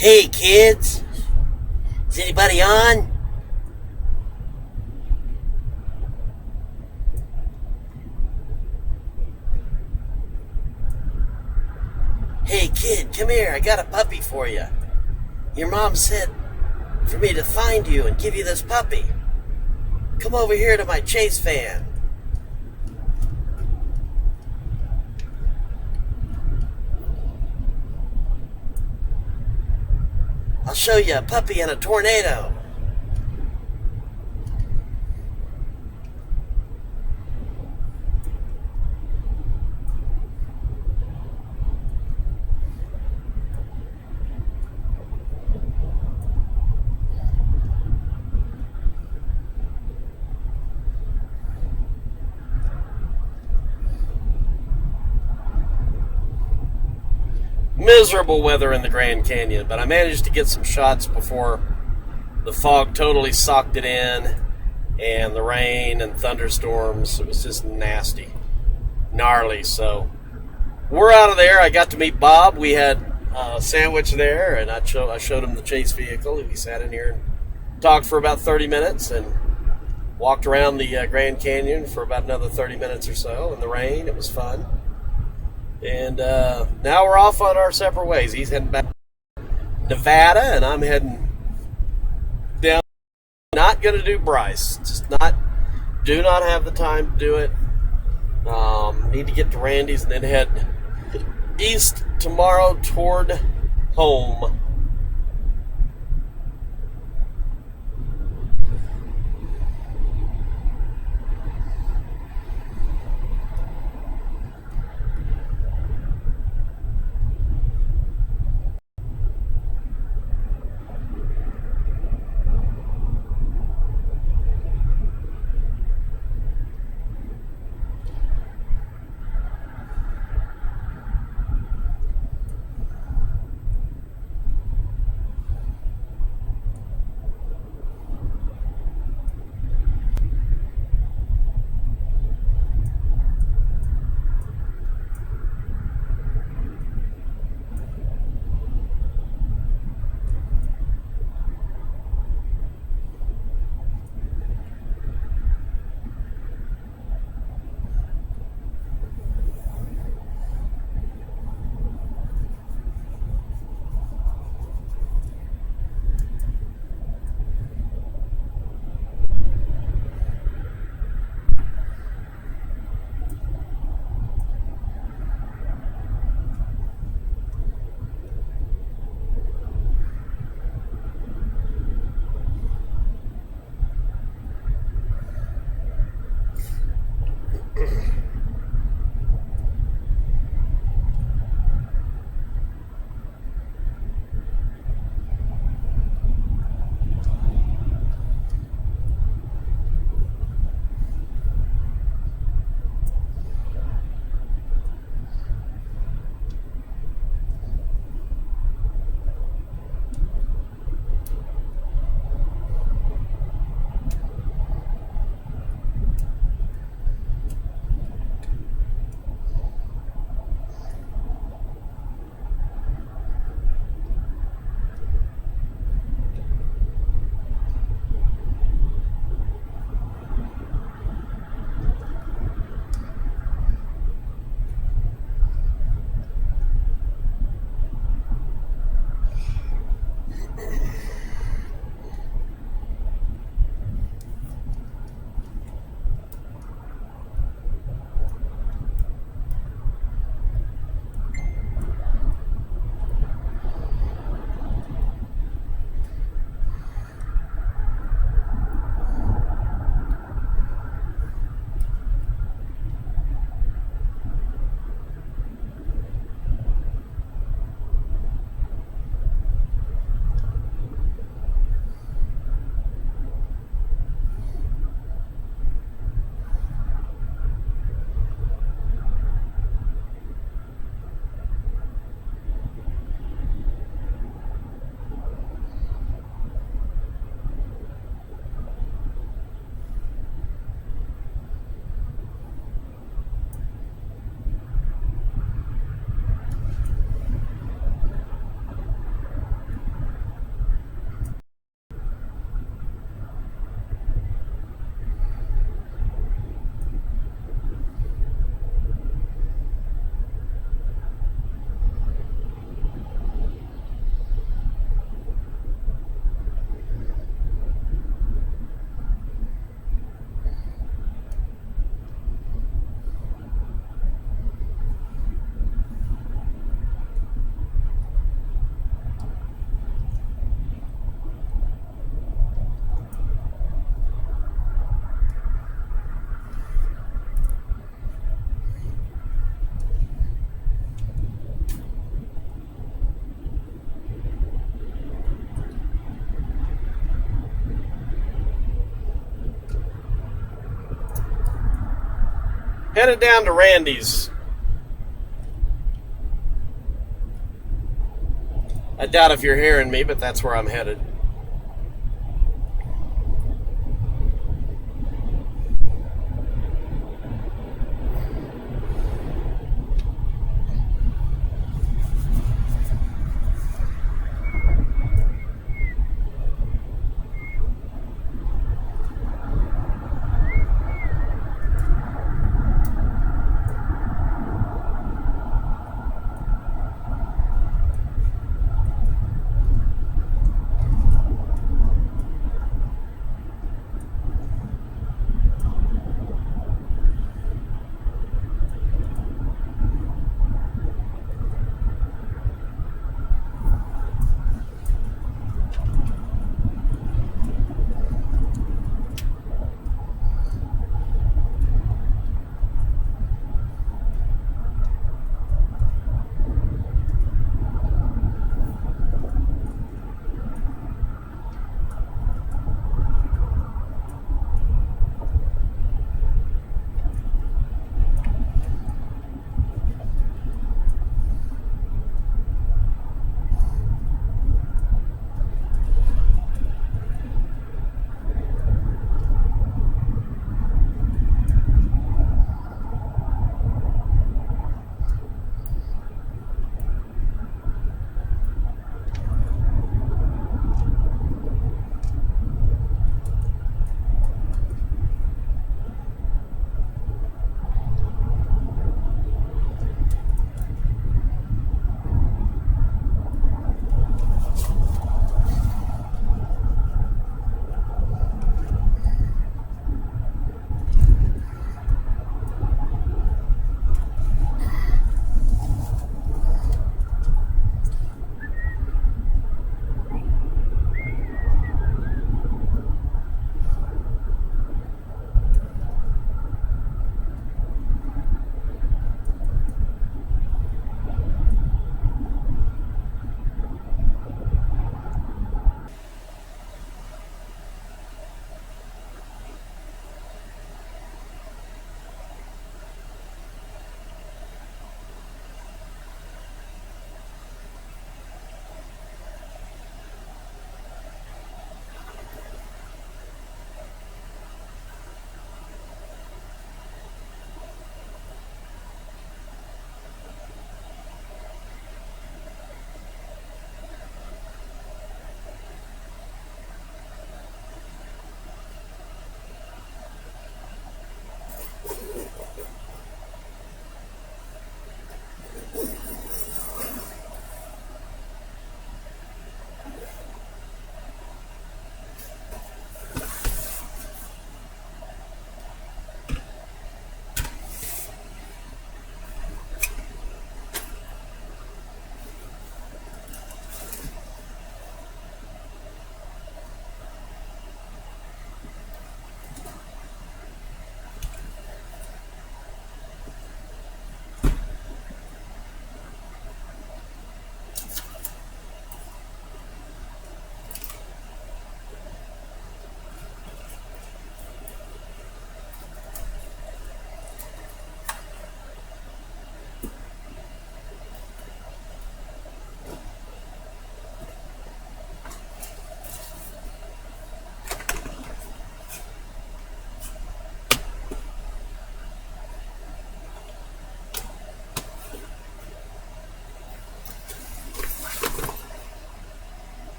Hey kids, is anybody on? Hey kid, come here, I got a puppy for you. Your mom said for me to find you and give you this puppy. Come over here to my Chase van. I'll show you a puppy in a tornado. Miserable weather in the Grand Canyon, but I managed to get some shots before the fog totally socked it in, and the rain and thunderstorms. It was just nasty, gnarly. So we're out of there. I got to meet Bob. We had a sandwich there, and I showed him the Chase vehicle. We sat in here and talked for about 30 minutes and walked around the Grand Canyon for about another 30 minutes or so in the rain. It was fun. And now we're off on our separate ways. He's heading back to Nevada, and I'm heading down. Not going to do Bryce. Do not have the time to do it. Need to get to Randy's and then head east tomorrow toward home. Headed down to Randy's. I doubt if you're hearing me, but that's where I'm headed.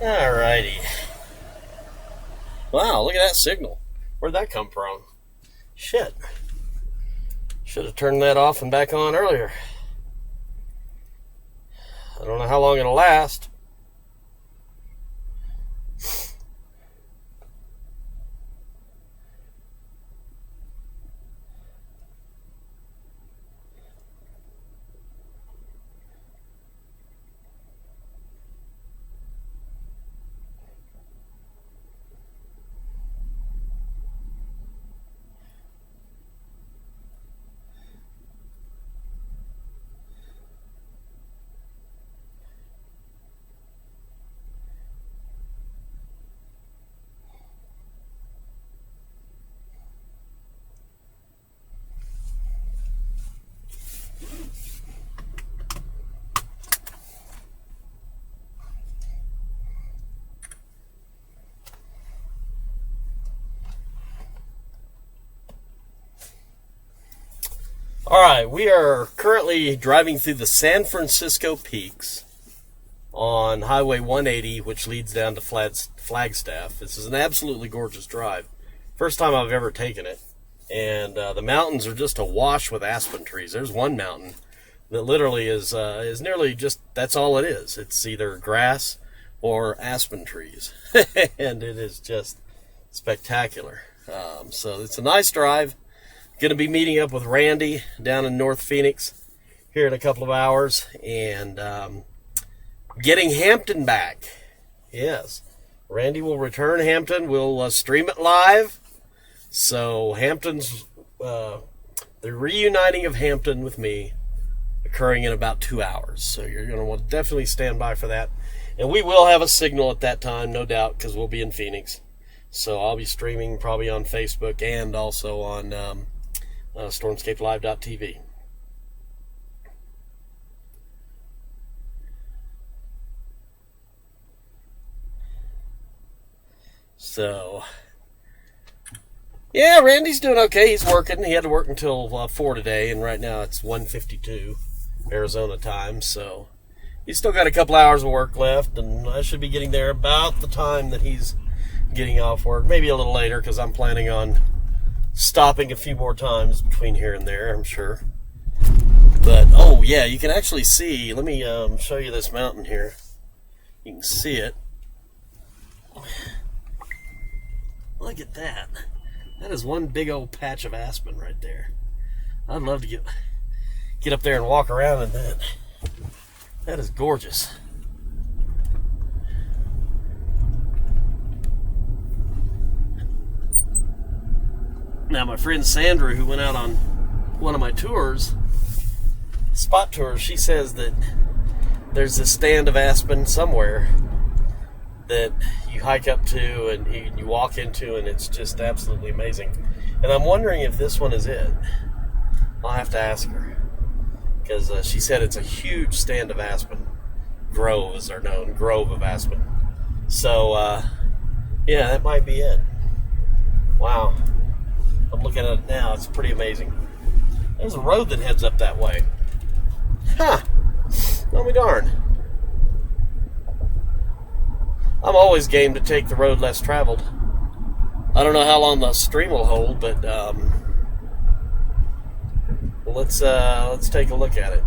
Alrighty. Wow, look at that signal. Where'd that come from? Shit. Should have turned that off and back on earlier. I don't know how long it'll last. All right, we are currently driving through the San Francisco Peaks on Highway 180, which leads down to Flagstaff. This is an absolutely gorgeous drive. First time I've ever taken it. And the mountains are just awash with aspen trees. There's one mountain that literally is nearly just, that's all it is. It's either grass or aspen trees. And it is just spectacular. So it's a nice drive. Going to be meeting up with Randy down in North Phoenix here in a couple of hours and getting Hampton back. Yes, Randy will return Hampton. We'll stream it live. So Hampton's, the reuniting of Hampton with me occurring in about 2 hours. So you're going to want to definitely stand by for that. And we will have a signal at that time, no doubt, because we'll be in Phoenix. So I'll be streaming probably on Facebook and also on StormscapeLive.tv. So, yeah, Randy's doing okay. He's working. He had to work until 4 today, and right now it's 1:52 Arizona time. So he's still got a couple hours of work left, and I should be getting there about the time that he's getting off work. Maybe a little later, because I'm planning on stopping a few more times between here and there, I'm sure. But, oh yeah, you can actually see, let me show you this mountain here. You can see it. Look at that. That is one big old patch of aspen right there. I'd love to get up there and walk around in that. That is gorgeous. Now, my friend Sandra, who went out on one of my tours, spot tours, she says that there's a stand of aspen somewhere that you hike up to and you walk into, and it's just absolutely amazing. And I'm wondering if this one is it. I'll have to ask her, because she said it's a huge stand of aspen. Groves are known, grove of aspen. So, yeah, that might be it. Wow. I'm looking at it now. It's pretty amazing. There's a road that heads up that way. Huh. Oh, me darn. I'm always game to take the road less traveled. I don't know how long the stream will hold, but let's take a look at it.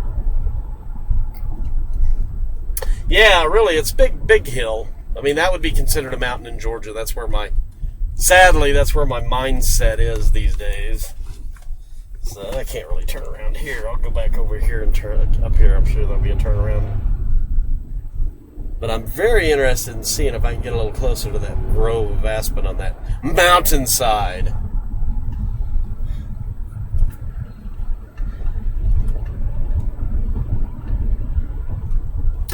Yeah, really, it's big hill. I mean, that would be considered a mountain in Georgia. Sadly, that's where my mindset is these days. So I can't really turn around here. I'll go back over here and turn up here. I'm sure there'll be a turnaround. But I'm very interested in seeing if I can get a little closer to that grove of aspen on that mountainside.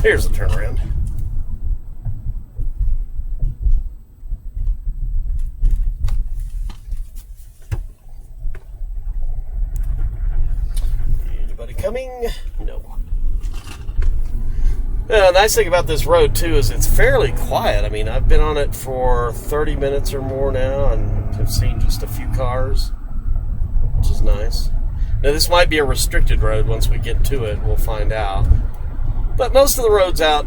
Here's the turnaround. Coming? No. The nice thing about this road, too, is it's fairly quiet. I mean, I've been on it for 30 minutes or more now and have seen just a few cars, which is nice. Now, this might be a restricted road. Once we get to it, we'll find out. But most of the roads out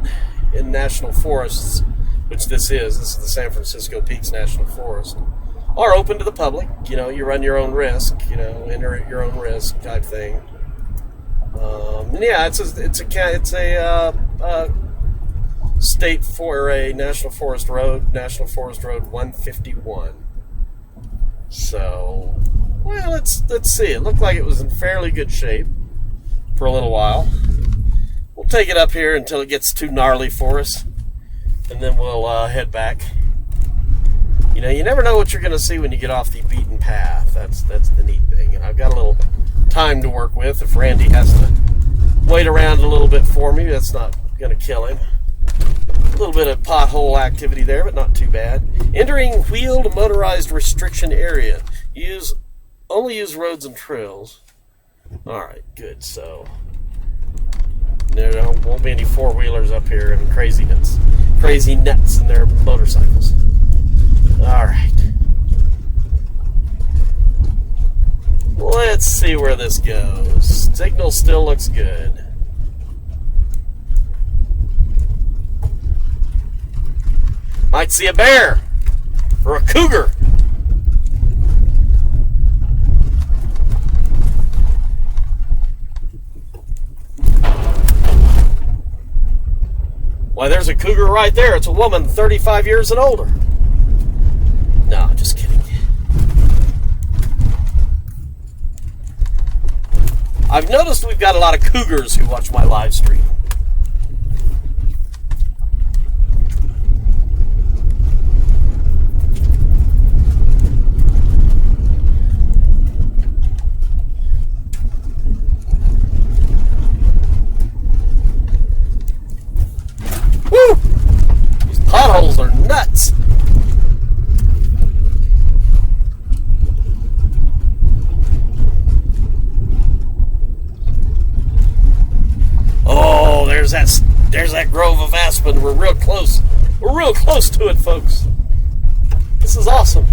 in national forests, which this is the San Francisco Peaks National Forest, are open to the public. You know, you run your own risk, enter at your own risk type thing. Yeah, it's a National Forest Road, National Forest Road 151. So, well, let's see. It looked like it was in fairly good shape for a little while. We'll take it up here until it gets too gnarly for us, and then we'll head back. You know, you never know what you're going to see when you get off the beaten path. That's the neat thing. And I've got a little time to work with. If Randy has to wait around a little bit for me, that's not going to kill him. A little bit of pothole activity there, but not too bad. Entering wheeled motorized restriction area. Only use roads and trails. Alright, good. So there won't be any four-wheelers up here and crazy nuts in their motorcycles. Alright. Let's see where this goes. Signal still looks good. Might see a bear or a cougar. Why, there's a cougar right there. It's a woman 35 years and older. No, just kidding. I've noticed we've got a lot of cougars who watch my live stream. Woo! These potholes are nuts. Oh, there's that grove of aspen. We're real close. We're real close to it, folks. This is awesome.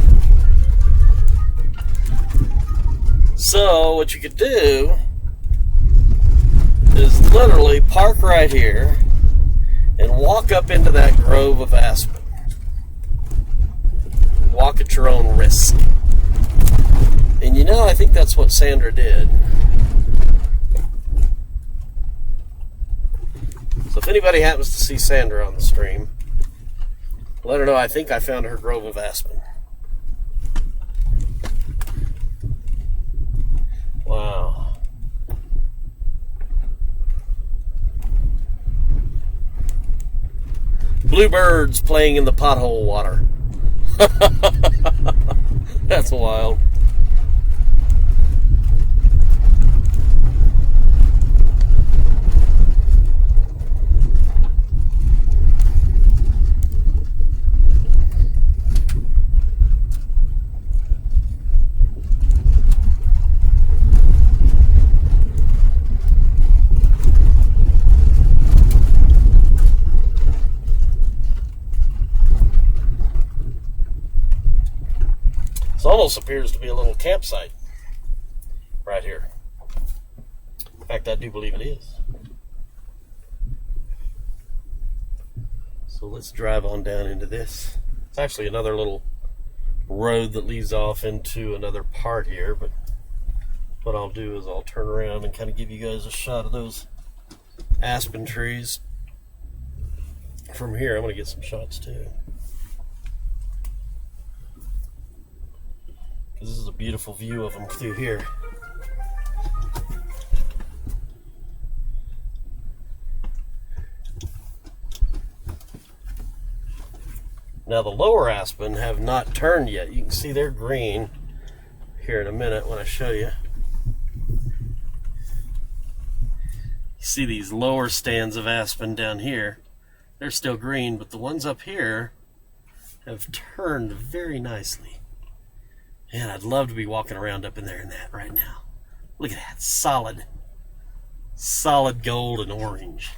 So, what you could do is literally park right here and walk up into that grove of aspen. Walk at your own risk. And you know, I think that's what Sandra did. So if anybody happens to see Sandra on the stream, let her know I think I found her grove of aspen. Wow. Bluebirds playing in the pothole water. That's wild. This almost appears to be a little campsite right here. In fact, I do believe it is. So let's drive on down into this. It's actually another little road that leads off into another part here, but what I'll do is I'll turn around and kind of give you guys a shot of those aspen trees from here. I'm going to get some shots too. This is a beautiful view of them through here. Now the lower aspen have not turned yet. You can see they're green here in a minute when I show you. You see these lower stands of aspen down here. They're still green, but the ones up here have turned very nicely. Man, I'd love to be walking around up in there in that right now. Look at that. Solid gold and orange.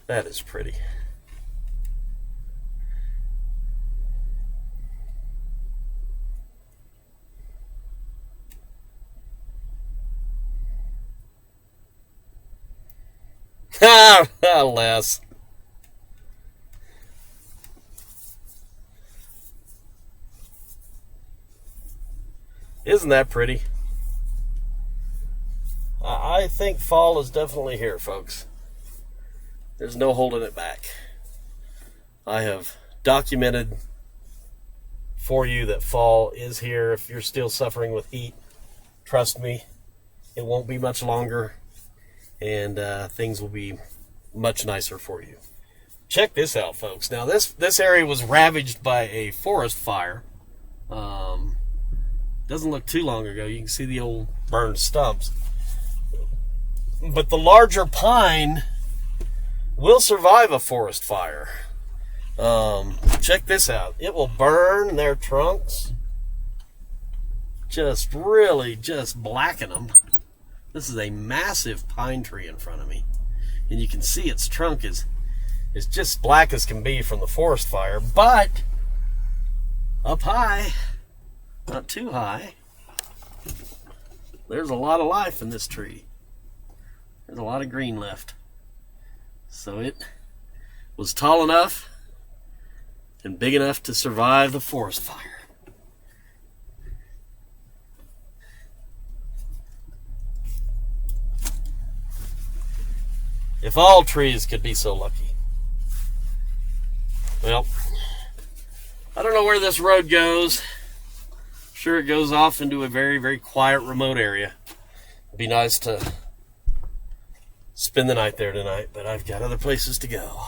That is pretty. Alas. Isn't that pretty? I think fall is definitely here, folks. There's no holding it back. I have documented for you that fall is here. If you're still suffering with heat, trust me, it won't be much longer, and things will be much nicer for you. Check this out, folks. Now, this area was ravaged by a forest fire. Doesn't look too long ago. You can see the old burned stumps. But the larger pine will survive a forest fire. Check this out. It will burn their trunks. Just blacken them. This is a massive pine tree in front of me. And you can see its trunk is just black as can be from the forest fire. But up high, not too high, there's a lot of life in this tree. There's a lot of green left. So it was tall enough and big enough to survive the forest fire. If all trees could be so lucky. Well, I don't know where this road goes. I'm sure it goes off into a very, very quiet, remote area. It'd be nice to spend the night there tonight, but I've got other places to go.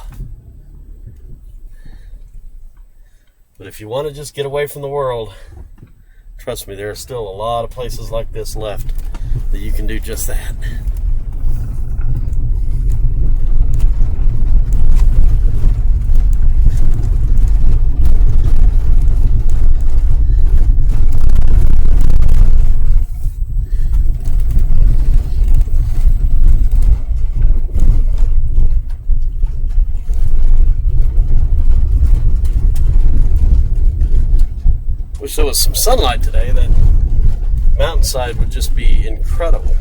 But if you want to just get away from the world, trust me, there are still a lot of places like this left that you can do just that. Wish there was some sunlight today. That mountainside would just be incredible.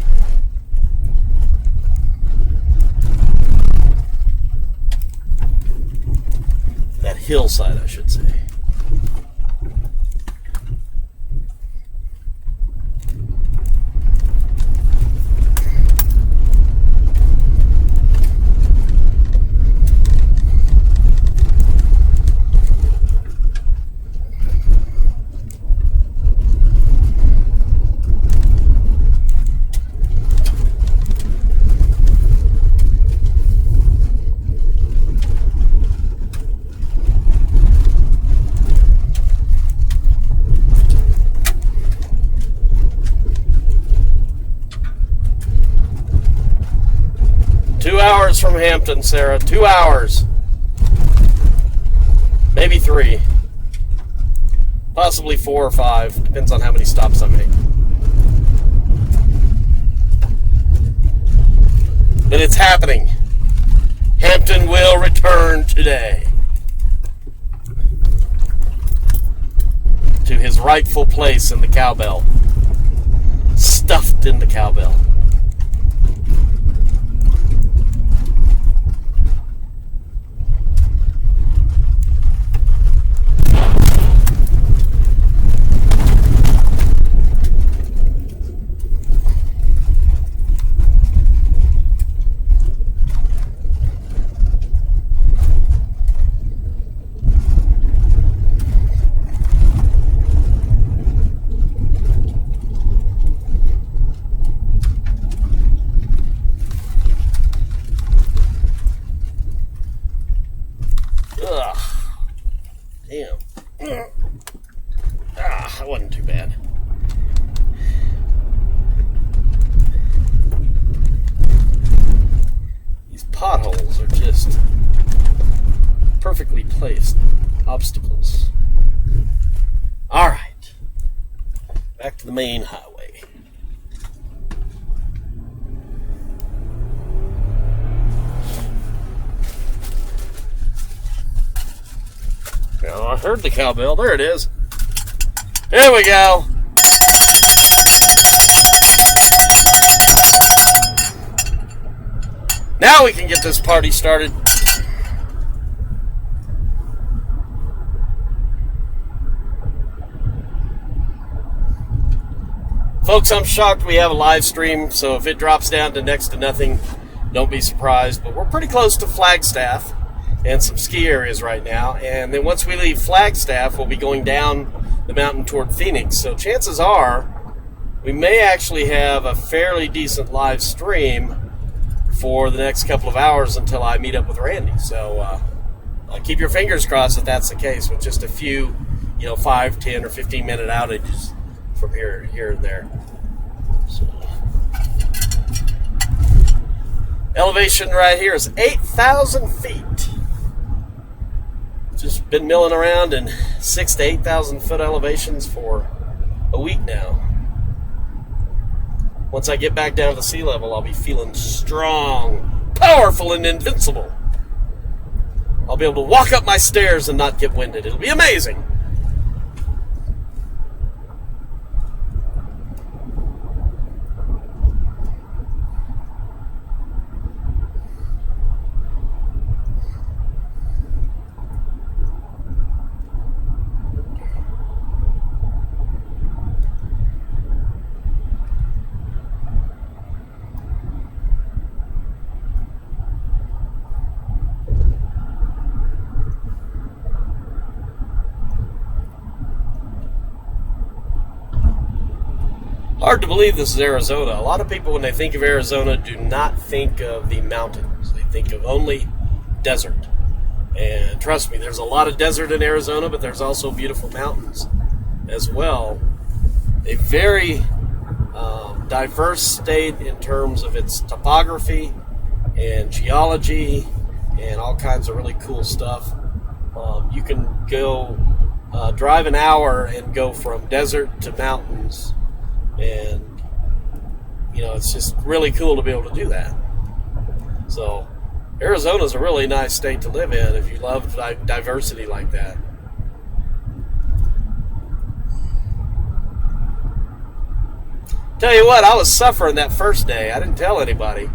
That hillside, I should say. From Hampton, Sarah. 2 hours. Maybe 3. Possibly 4 or 5. Depends on how many stops I make. But it's happening. Hampton will return today to his rightful place in the cowbell. Stuffed in the cowbell. Damn. That wasn't too bad. These potholes are just perfectly placed obstacles. All right. Back to the main highway. Now, I heard the cowbell. There it is. There we go. Now we can get this party started. Folks, I'm shocked we have a live stream, so if it drops down to next to nothing, don't be surprised. But we're pretty close to Flagstaff and some ski areas right now. And then once we leave Flagstaff, we'll be going down the mountain toward Phoenix. So chances are we may actually have a fairly decent live stream for the next couple of hours until I meet up with Randy. So keep your fingers crossed that that's the case, with just a few, 5, 10, or 15-minute outages from here and there. So, elevation right here is 8,000 feet. Just been milling around in 6,000 to 8,000 foot elevations for a week now. Once I get back down to sea level, I'll be feeling strong, powerful, and invincible. I'll be able to walk up my stairs and not get winded. It'll be amazing. Hard to believe this is Arizona. A lot of people, when they think of Arizona, do not think of the mountains. They think of only desert. And trust me, there's a lot of desert in Arizona, but there's also beautiful mountains as well. A very diverse state in terms of its topography and geology and all kinds of really cool stuff. You can go drive an hour and go from desert to mountains. And, it's just really cool to be able to do that. So, Arizona's a really nice state to live in if you love diversity like that. Tell you what, I was suffering that first day. I didn't tell anybody.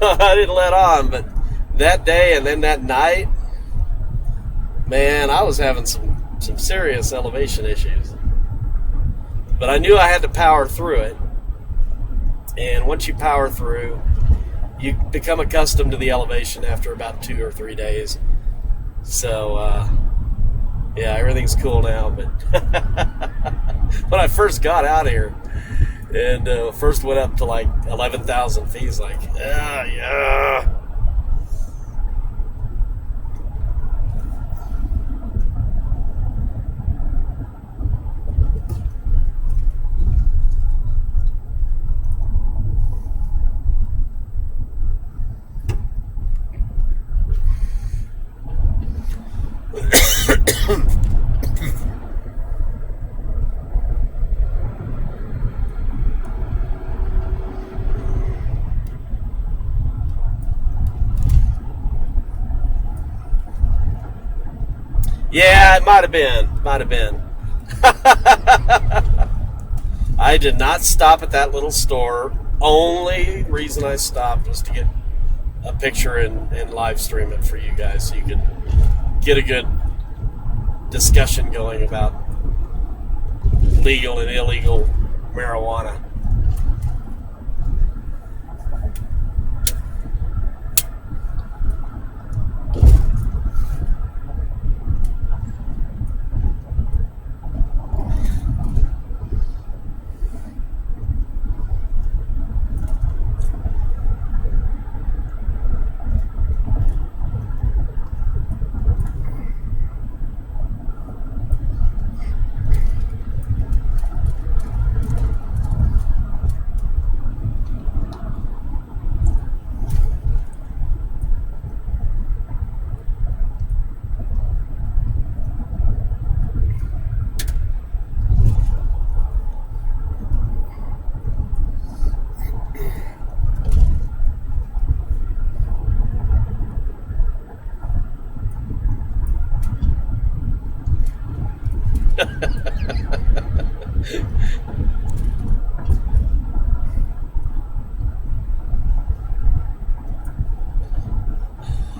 I didn't let on, but that day and then that night, man, I was having some serious elevation issues. But I knew I had to power through it. And once you power through, you become accustomed to the elevation after about 2 or 3 days. So, yeah, everything's cool now. But when I first got out here and first went up to like 11,000 feet, it's like, yeah. Yeah, it might have been. I did not stop at that little store. Only reason I stopped was to get a picture and live stream it for you guys so you could get a good discussion going about legal and illegal marijuana.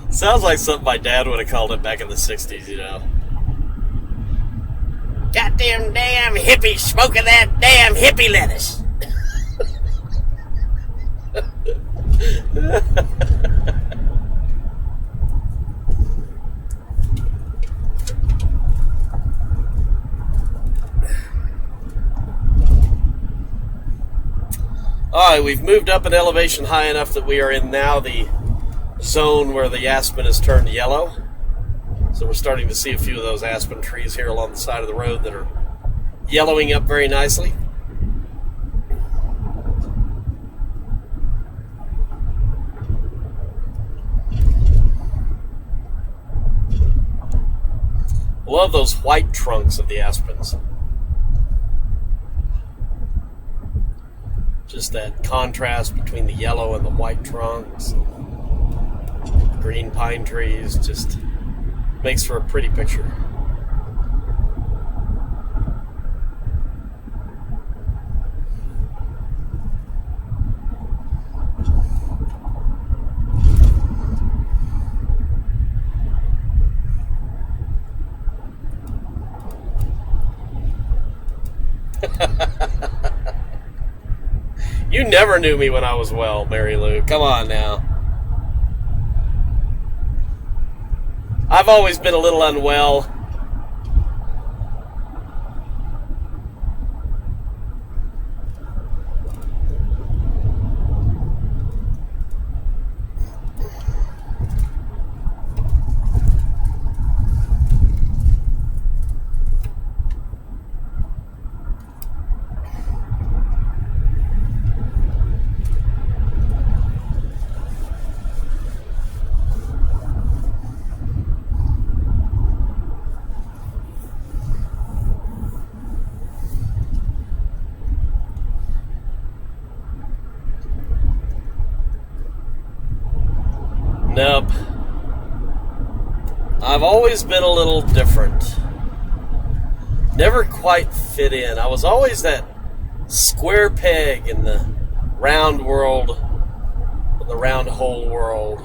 Sounds like something my dad would have called it back in the 60s, you know. Goddamn damn hippie smoking that damn hippie lettuce. Alright, we've moved up in elevation high enough that we are in now the zone where the aspen has turned yellow. So we're starting to see a few of those aspen trees here along the side of the road that are yellowing up very nicely. Love those white trunks of the aspens. Just that contrast between the yellow and the white trunks, green pine trees, just makes for a pretty picture. You never knew me when I was well, Mary Lou. Come on now. I've always been a little unwell. Nope. I've always been a little different. Never quite fit in. I was always that square peg in the round world, in the round hole world.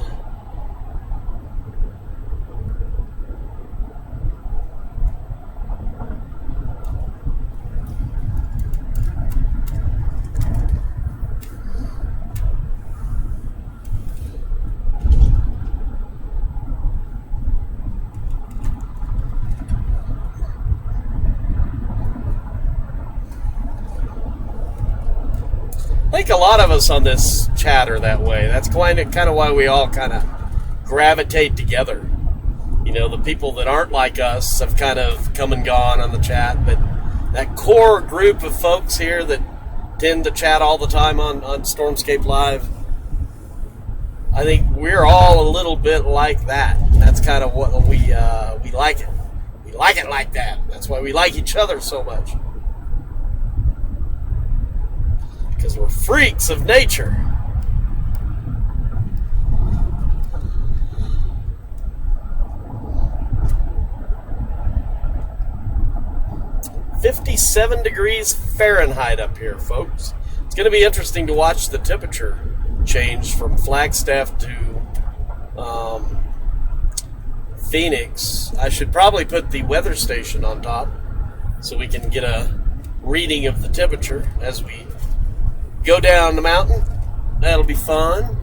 I think a lot of us on this chat are that way. That's kind of why we all kind of gravitate together. You know, the people that aren't like us have kind of come and gone on the chat, but that core group of folks here that tend to chat all the time on Stormscape Live, I think we're all a little bit like that. That's kind of what we like it. We like it like that. That's why we like each other so much. Because we're freaks of nature. "57 degrees Fahrenheit up here, folks." It's going to be interesting to watch the temperature change from Flagstaff to Phoenix. I should probably put the weather station on top so we can get a reading of the temperature as we go down the mountain. That'll be fun.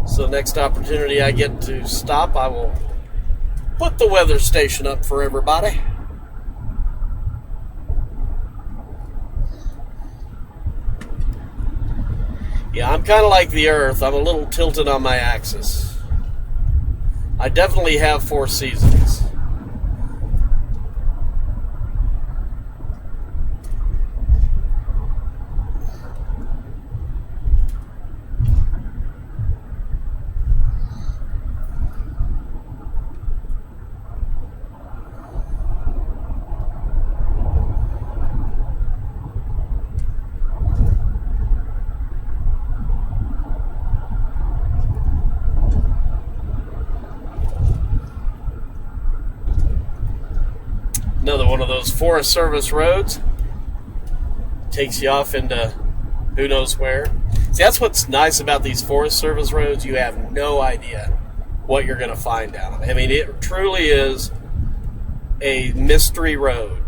So next opportunity I get to stop, I will put the weather station up for everybody. Yeah, I'm kind of like the Earth. I'm a little tilted on my axis. I definitely have 4 seasons. Another one of those Forest Service roads. Takes you off into who knows where. See, that's what's nice about these Forest Service roads. You have no idea what you're going to find down them. I mean, it truly is a mystery road,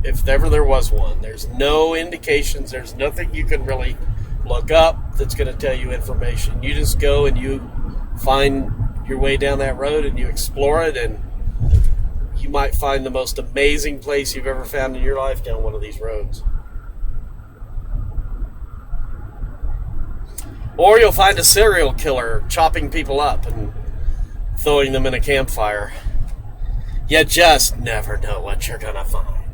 if ever there was one. There's no indications. There's nothing you can really look up that's going to tell you information. You just go and you find your way down that road and you explore it, and you might find the most amazing place you've ever found in your life down one of these roads. Or you'll find a serial killer chopping people up and throwing them in a campfire. You just never know what you're going to find.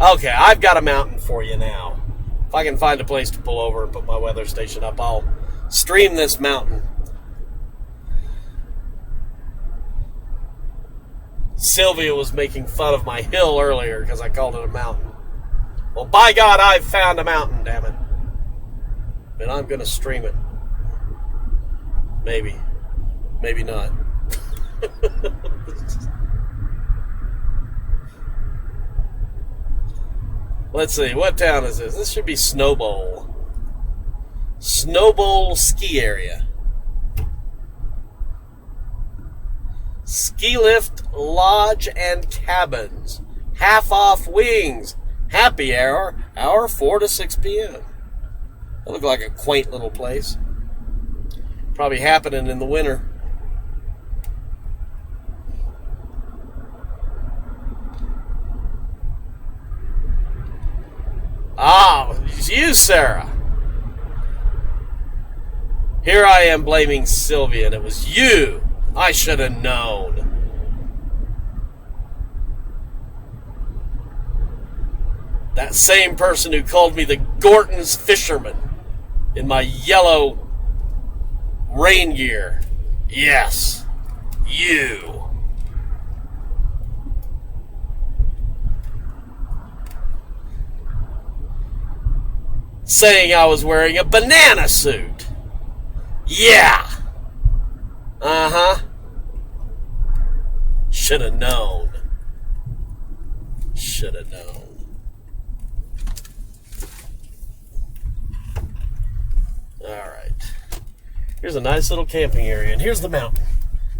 Okay, I've got a mountain for you now. If I can find a place to pull over and put my weather station up, I'll stream this mountain. Sylvia was making fun of my hill earlier because I called it a mountain. Well, by God, I've found a mountain, damn it. And I'm going to stream it. Maybe. Maybe not. Let's see, what town is this? This should be Snowbowl. Snowbowl ski area. Ski lift, lodge, and cabins. Half off wings. Happy hour 4 to 6 p.m. That looked like a quaint little place. Probably happening in the winter. Ah, it's you, Sarah. Here I am blaming Sylvia, and it was you. I should have known. That same person who called me the Gorton's fisherman in my yellow rain gear. Yes, you. Saying I was wearing a banana suit. Yeah. Uh-huh. Should have known. Should have known. All right. Here's a nice little camping area, and here's the mountain.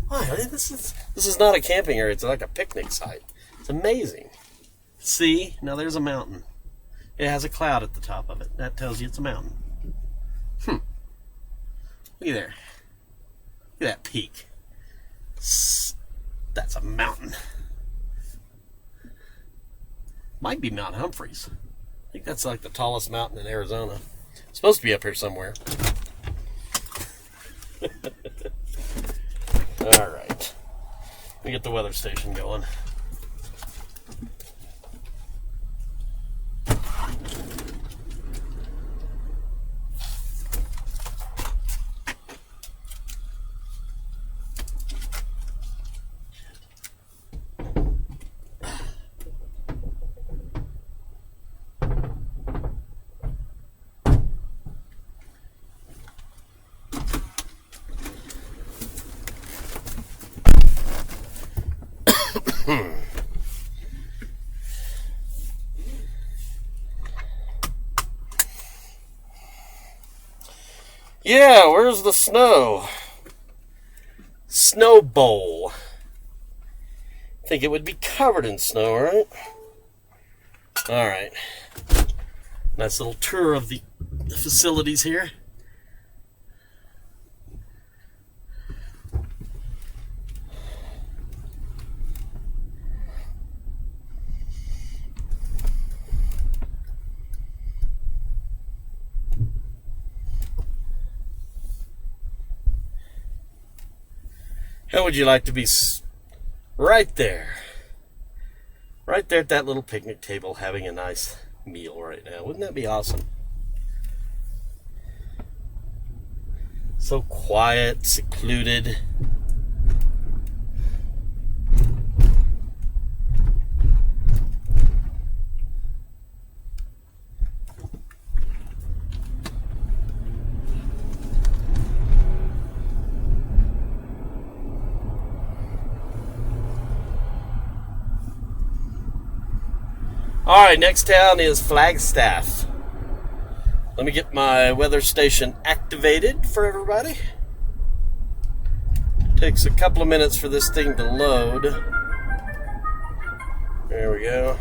Wow, this is not a camping area. It's like a picnic site. It's amazing. See? Now there's a mountain. It has a cloud at the top of it. That tells you it's a mountain. Look at there. Look at that peak. That's a mountain. Might be Mount Humphreys. I think that's like the tallest mountain in Arizona. It's supposed to be up here somewhere. All right. Let me get the weather station going. Yeah, where's the snow? Snowbowl. I think it would be covered in snow, right? Alright. Nice little tour of the facilities here. How would you like to be right there? Right there at that little picnic table having a nice meal right now. Wouldn't that be awesome? So quiet, secluded. Alright, next town is Flagstaff. Let me get my weather station activated for everybody. Takes a couple of minutes for this thing to load. There we go.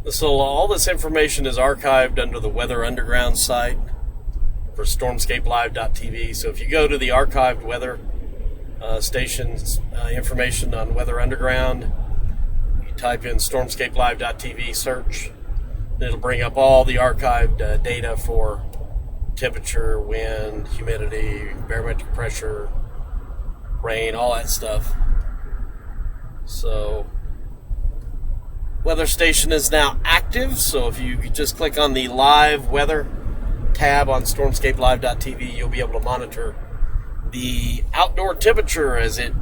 So all this information is archived under the Weather Underground site for StormscapeLive.tv. So if you go to the archived weather stations information on Weather Underground, you type in StormscapeLive.tv search, and it'll bring up all the archived data for temperature, wind, humidity, barometric pressure, rain, all that stuff. So weather station is now active, so if you just click on the live weather tab on StormscapeLive.tv, you'll be able to monitor the outdoor temperature as it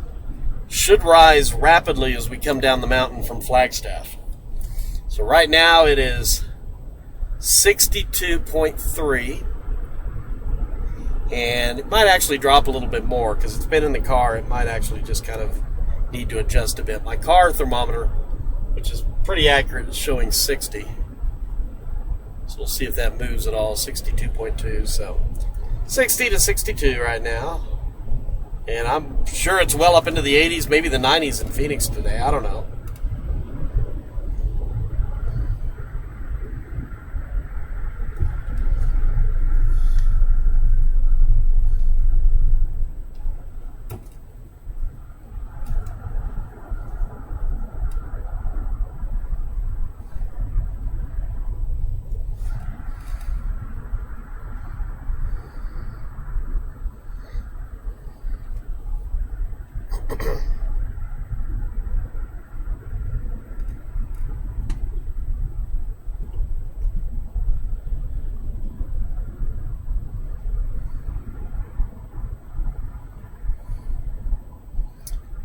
should rise rapidly as we come down the mountain from Flagstaff. So right now it is 62.3, and it might actually drop a little bit more because it's been in the car. It might actually just kind of need to adjust a bit. My car thermometer, which is pretty accurate, is showing 60. So we'll see if that moves at all. 62.2. So 60 to 62 right now. And I'm sure it's well up into the 80s, maybe the 90s in Phoenix today. I don't know.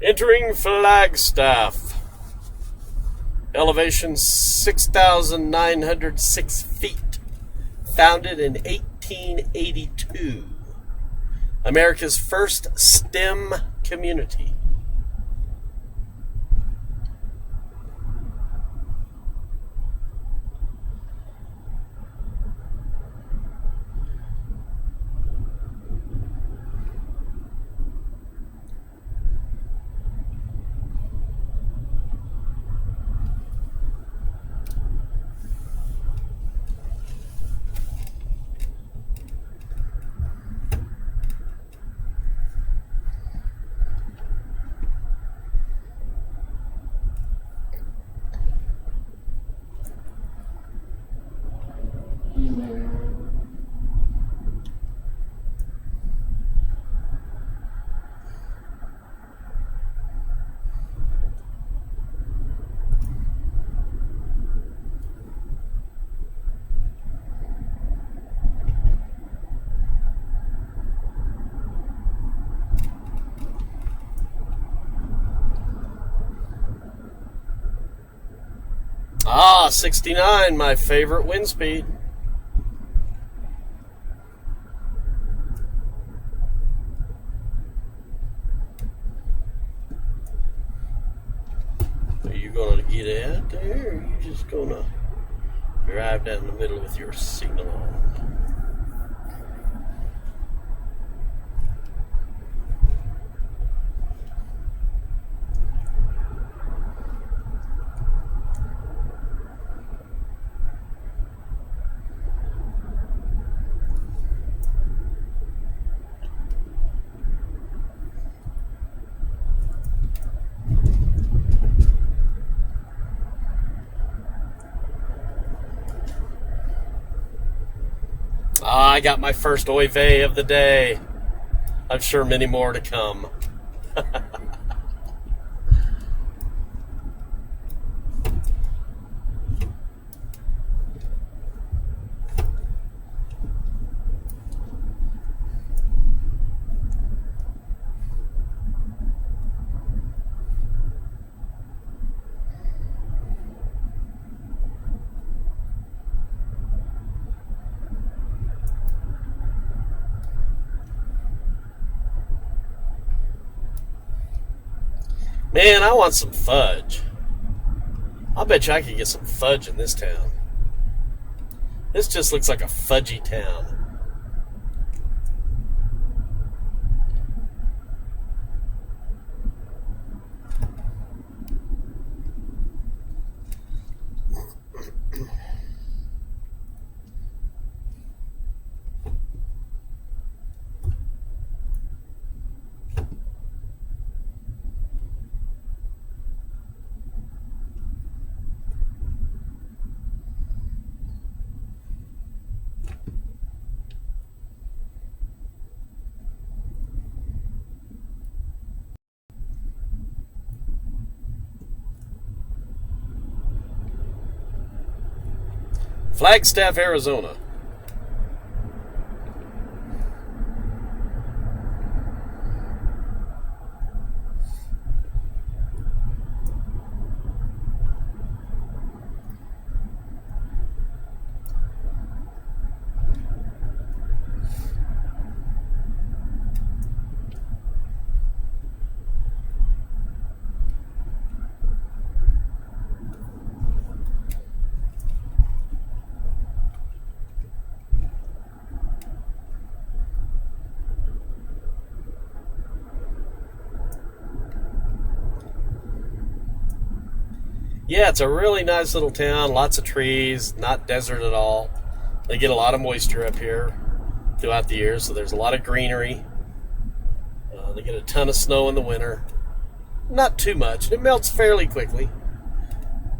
Entering Flagstaff. Elevation 6,906 feet. Founded in 1882. America's first STEM community. Ah, 69, my favorite wind speed. Are you going to get out there, or are you just going to drive down the middle with your signal on? I got my first oy vey of the day. I'm sure many more to come. Man, I want some fudge. I'll bet you I could get some fudge in this town. This just looks like a fudgy town. Flagstaff, Arizona. Yeah, it's a really nice little town. Lots of trees, not desert at all. They get a lot of moisture up here throughout the year, so there's a lot of greenery. They get a ton of snow in the winter. Not too much. It melts fairly quickly.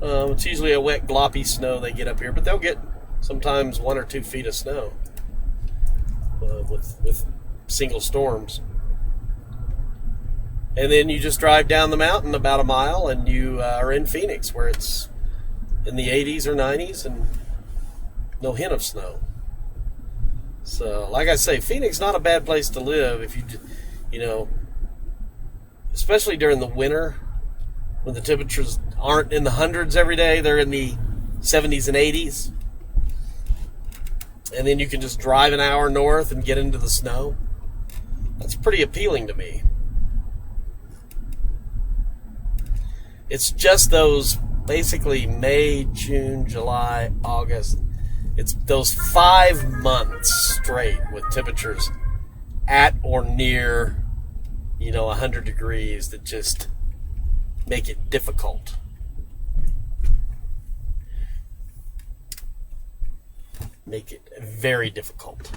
It's usually a wet, gloppy snow they get up here, but they'll get sometimes 1 or 2 feet of snow with single storms. And then you just drive down the mountain about a mile and you are in Phoenix, where it's in the 80s or 90s and no hint of snow. So, like I say, Phoenix not a bad place to live if you know, especially during the winter when the temperatures aren't in the hundreds every day, they're in the 70s and 80s. And then you can just drive an hour north and get into the snow. That's pretty appealing to me. It's just those basically May, June, July, August. It's those 5 months straight with temperatures at or near, 100 degrees that just make it difficult. Make it very difficult.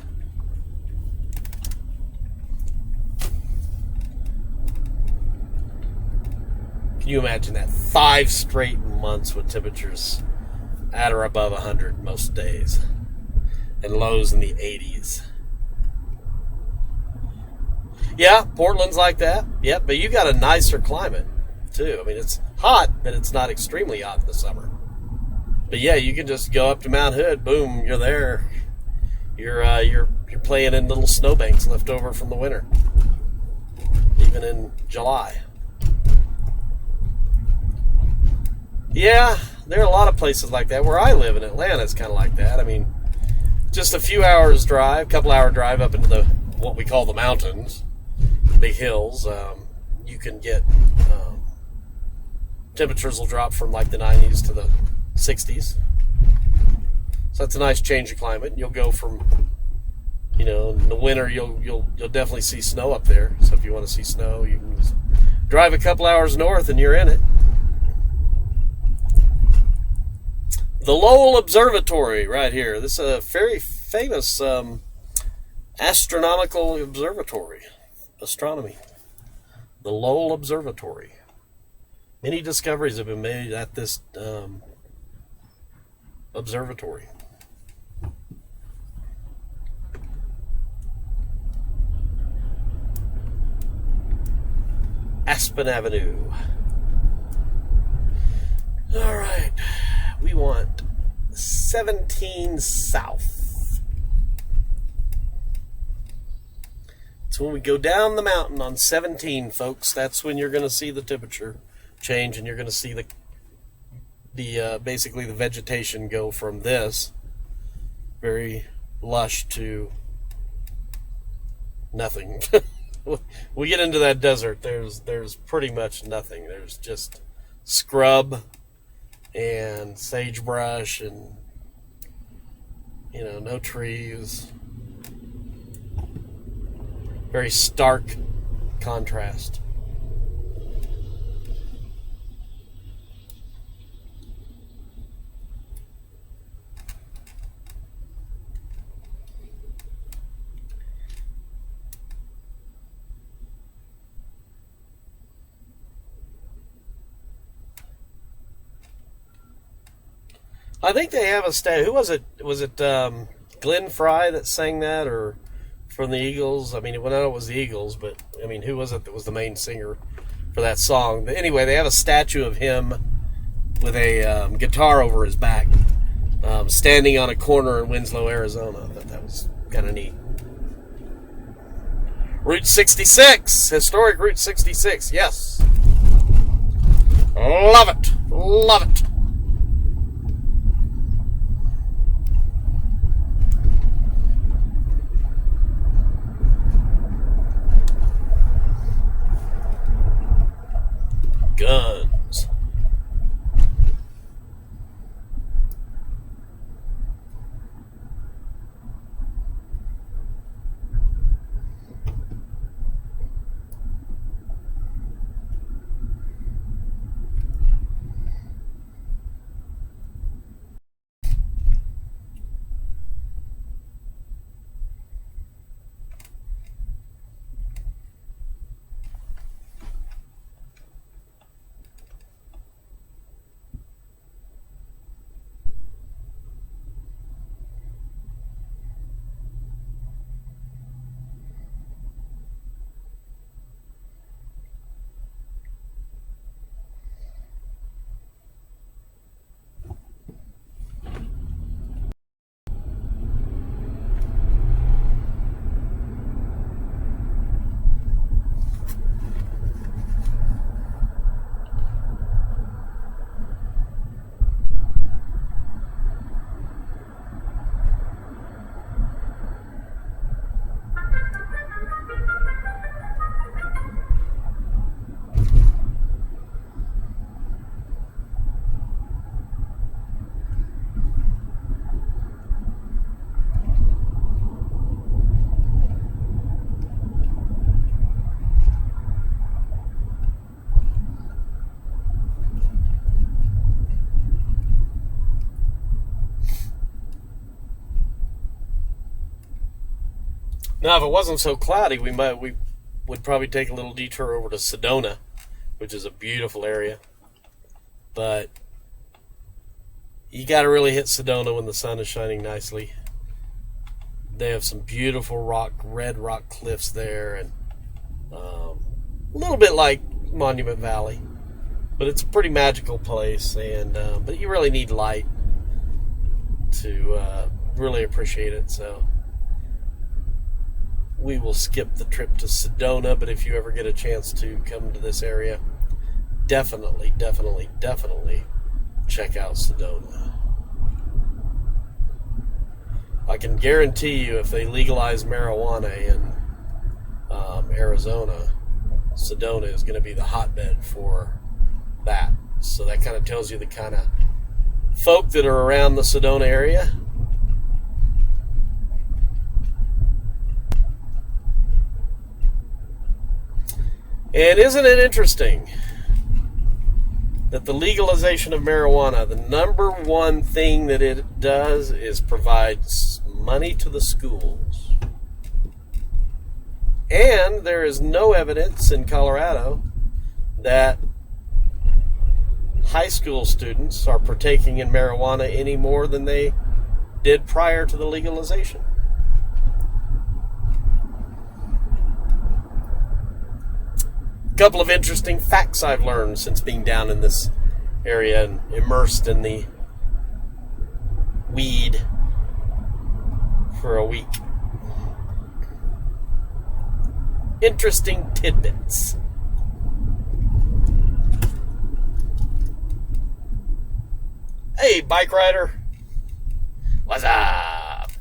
Can you imagine that? 5 straight months with temperatures at or above 100 most days, and lows in the 80s. Yeah, Portland's like that. Yep, but you got a nicer climate too. I mean, it's hot, but it's not extremely hot in the summer. But yeah, you can just go up to Mount Hood. Boom, you're there. You're playing in little snowbanks left over from the winter, even in July. Yeah, there are a lot of places like that. Where I live in Atlanta, it's kind of like that. I mean, just a few hours drive, couple hour drive up into what we call the mountains, the big hills. You can get temperatures will drop from like the 90s to the 60s. So that's a nice change of climate. You'll go from, in the winter you'll definitely see snow up there. So if you want to see snow, you can just drive a couple hours north and you're in it. The Lowell Observatory right here. This is a very famous astronomical observatory. Astronomy. The Lowell Observatory. Many discoveries have been made at this observatory. Aspen Avenue. All right. We want 17 south. So when we go down the mountain on 17, folks, that's when you're going to see the temperature change, and you're going to see the basically the vegetation go from this very lush to nothing. We get into that desert, there's pretty much nothing. There's just scrub and sagebrush and no trees. Very stark contrast. I think they have a who was it? Was it Glenn Frey that sang that, or from the Eagles? I mean, I know it was the Eagles, but I mean, who was it that was the main singer for that song? But anyway, they have a statue of him with a guitar over his back, standing on a corner in Winslow, Arizona. I thought that was kind of neat. Route 66, historic Route 66, yes. Love it, love it. Guns. Now, if it wasn't so cloudy, we would probably take a little detour over to Sedona, which is a beautiful area. But you got to really hit Sedona when the sun is shining nicely. They have some beautiful red rock cliffs there, and a little bit like Monument Valley, but it's a pretty magical place. And but you really need light to really appreciate it. So we will skip the trip to Sedona, but if you ever get a chance to come to this area, definitely check out Sedona. I can guarantee you if they legalize marijuana in Arizona, Sedona is going to be the hotbed for that. So that kind of tells you the kind of folk that are around the Sedona area. And isn't it interesting that the legalization of marijuana, the number one thing that it does is provide money to the schools. And there is no evidence in Colorado that high school students are partaking in marijuana any more than they did prior to the legalization. Couple of interesting facts I've learned since being down in this area and immersed in the weed for a week. Interesting tidbits. Hey, bike rider. What's up?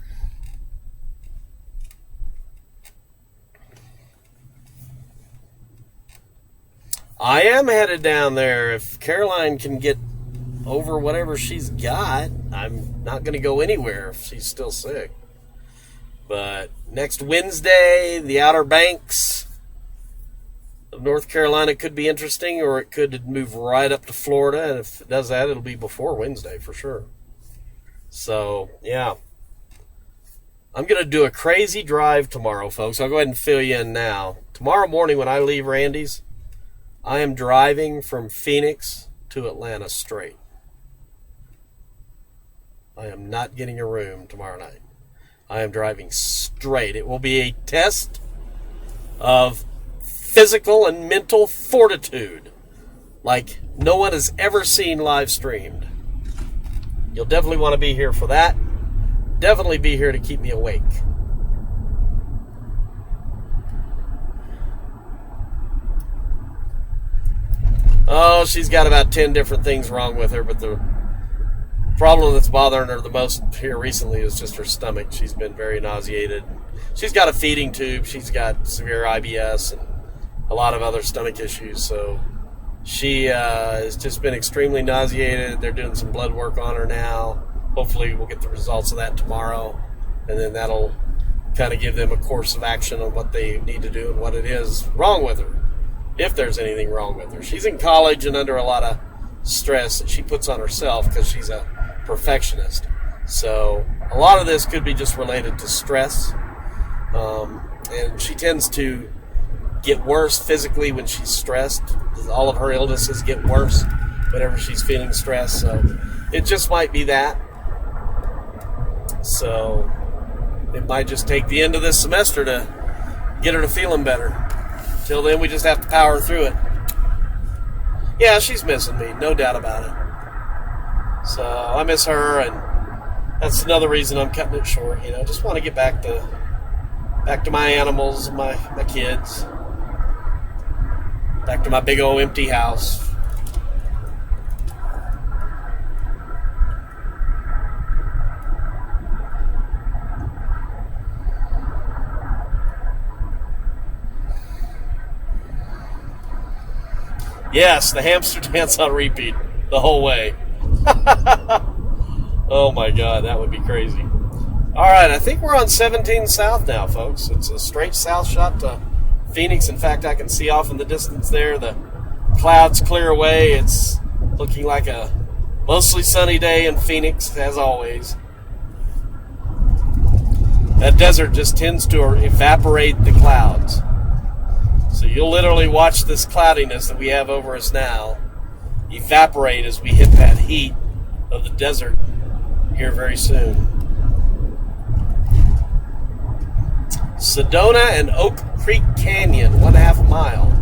I am headed down there. If Caroline can get over whatever she's got, I'm not going to go anywhere if she's still sick. But next Wednesday, the Outer Banks of North Carolina could be interesting, or it could move right up to Florida. And if it does that, it'll be before Wednesday for sure. So, yeah. I'm going to do a crazy drive tomorrow, folks. I'll go ahead and fill you in now. Tomorrow morning when I leave Randy's, I am driving from Phoenix to Atlanta straight. I am not getting a room tomorrow night. I am driving straight. It will be a test of physical and mental fortitude like no one has ever seen live streamed. You'll definitely want to be here for that. Definitely be here to keep me awake. Oh, she's got about 10 different things wrong with her, but the problem that's bothering her the most here recently is just her stomach. She's been very nauseated. She's got a feeding tube. She's got severe IBS and a lot of other stomach issues. So she has just been extremely nauseated. They're doing some blood work on her now. Hopefully we'll get the results of that tomorrow. And then that'll kind of give them a course of action on what they need to do and what it is wrong with her, if there's anything wrong with her. She's in college and under a lot of stress that she puts on herself because she's a perfectionist. So a lot of this could be just related to stress. And she tends to get worse physically when she's stressed. All of her illnesses get worse whenever she's feeling stressed. So it just might be that. So it might just take the end of this semester to get her to feeling better. Till then, we just have to power through it. Yeah, she's missing me, no doubt about it. So I miss her, and that's another reason I'm cutting it short. You know, just want to get back to my animals, my kids, back to my big old empty house. Yes, the hamster dance on repeat the whole way. Oh my God, that would be crazy. All right, I think we're on 17 South now, folks. It's a straight south shot to Phoenix. In fact, I can see off in the distance there. The clouds clear away. It's looking like a mostly sunny day in Phoenix, as always. That desert just tends to evaporate the clouds. So you'll literally watch this cloudiness that we have over us now evaporate as we hit that heat of the desert here very soon. Sedona and Oak Creek Canyon, 1.5 mile.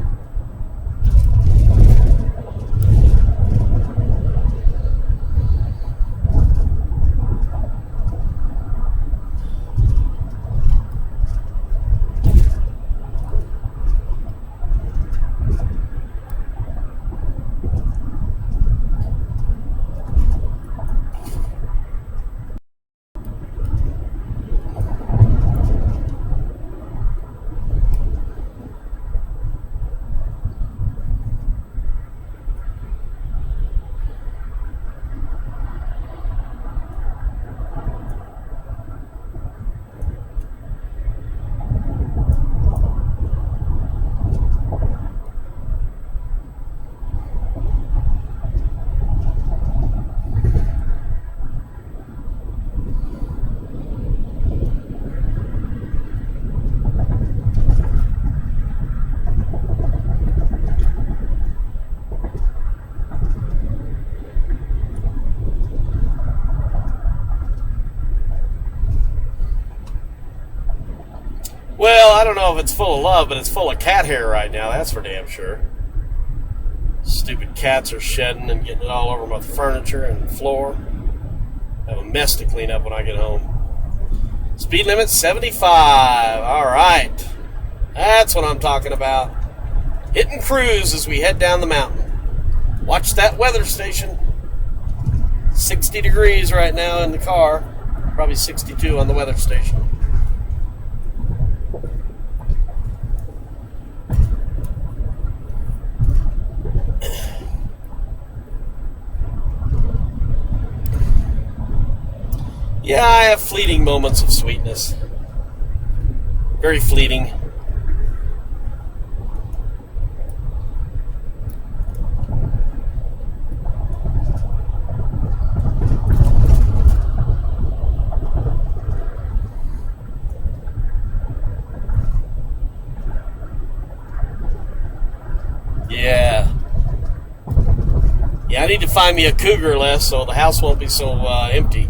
Well, I don't know if it's full of love, but it's full of cat hair right now, that's for damn sure. Stupid cats are shedding and getting it all over my furniture and floor. I have a mess to clean up when I get home. Speed limit 75. All right. That's what I'm talking about. Hitting cruise as we head down the mountain. Watch that weather station. 60 degrees right now in the car. Probably 62 on the weather station. Yeah, I have fleeting moments of sweetness. Very fleeting. Yeah. Yeah, I need to find me a cougar less so the house won't be so empty.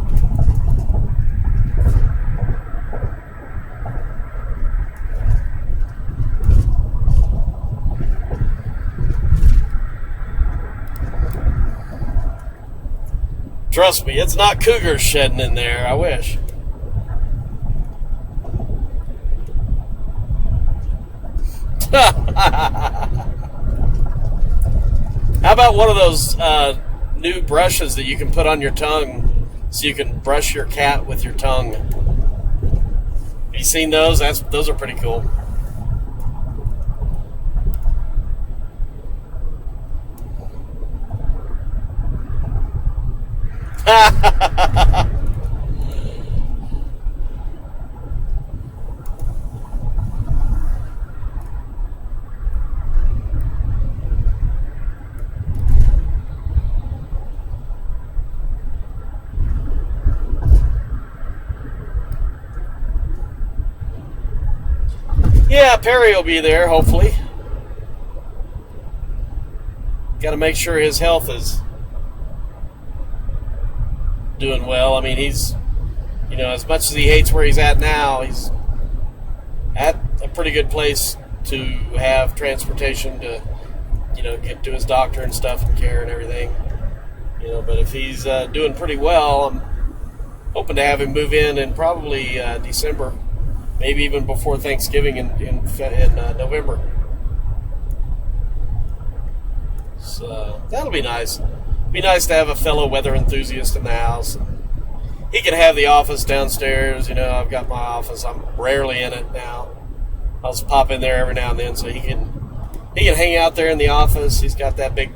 Trust me, it's not cougars shedding in there. I wish. How about one of those new brushes that you can put on your tongue so you can brush your cat with your tongue? Have you seen those? Those are pretty cool. Yeah, Perry will be there, hopefully. Got to make sure his health is doing well. I mean, he's, as much as he hates where he's at now, he's at a pretty good place to have transportation to, get to his doctor and stuff and care and everything. But if he's doing pretty well, I'm hoping to have him move in probably December. Maybe even before Thanksgiving in November. So that'll be nice. Be nice to have a fellow weather enthusiast in the house. He can have the office downstairs. I've got my office. I'm rarely in it now. I'll just pop in there every now and then, so he can hang out there in the office. He's got that big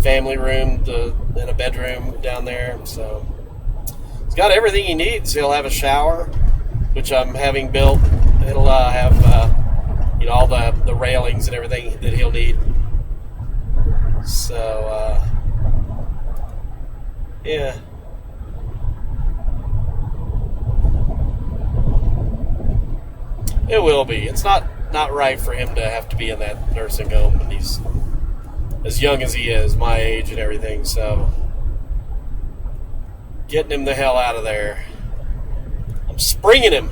family room and a bedroom down there. So he's got everything he needs. He'll have a shower, which I'm having built. It'll have all the railings and everything that he'll need. So yeah. It will be. It's not right for him to have to be in that nursing home when he's as young as he is, my age and everything. So getting him the hell out of there. I'm springing him.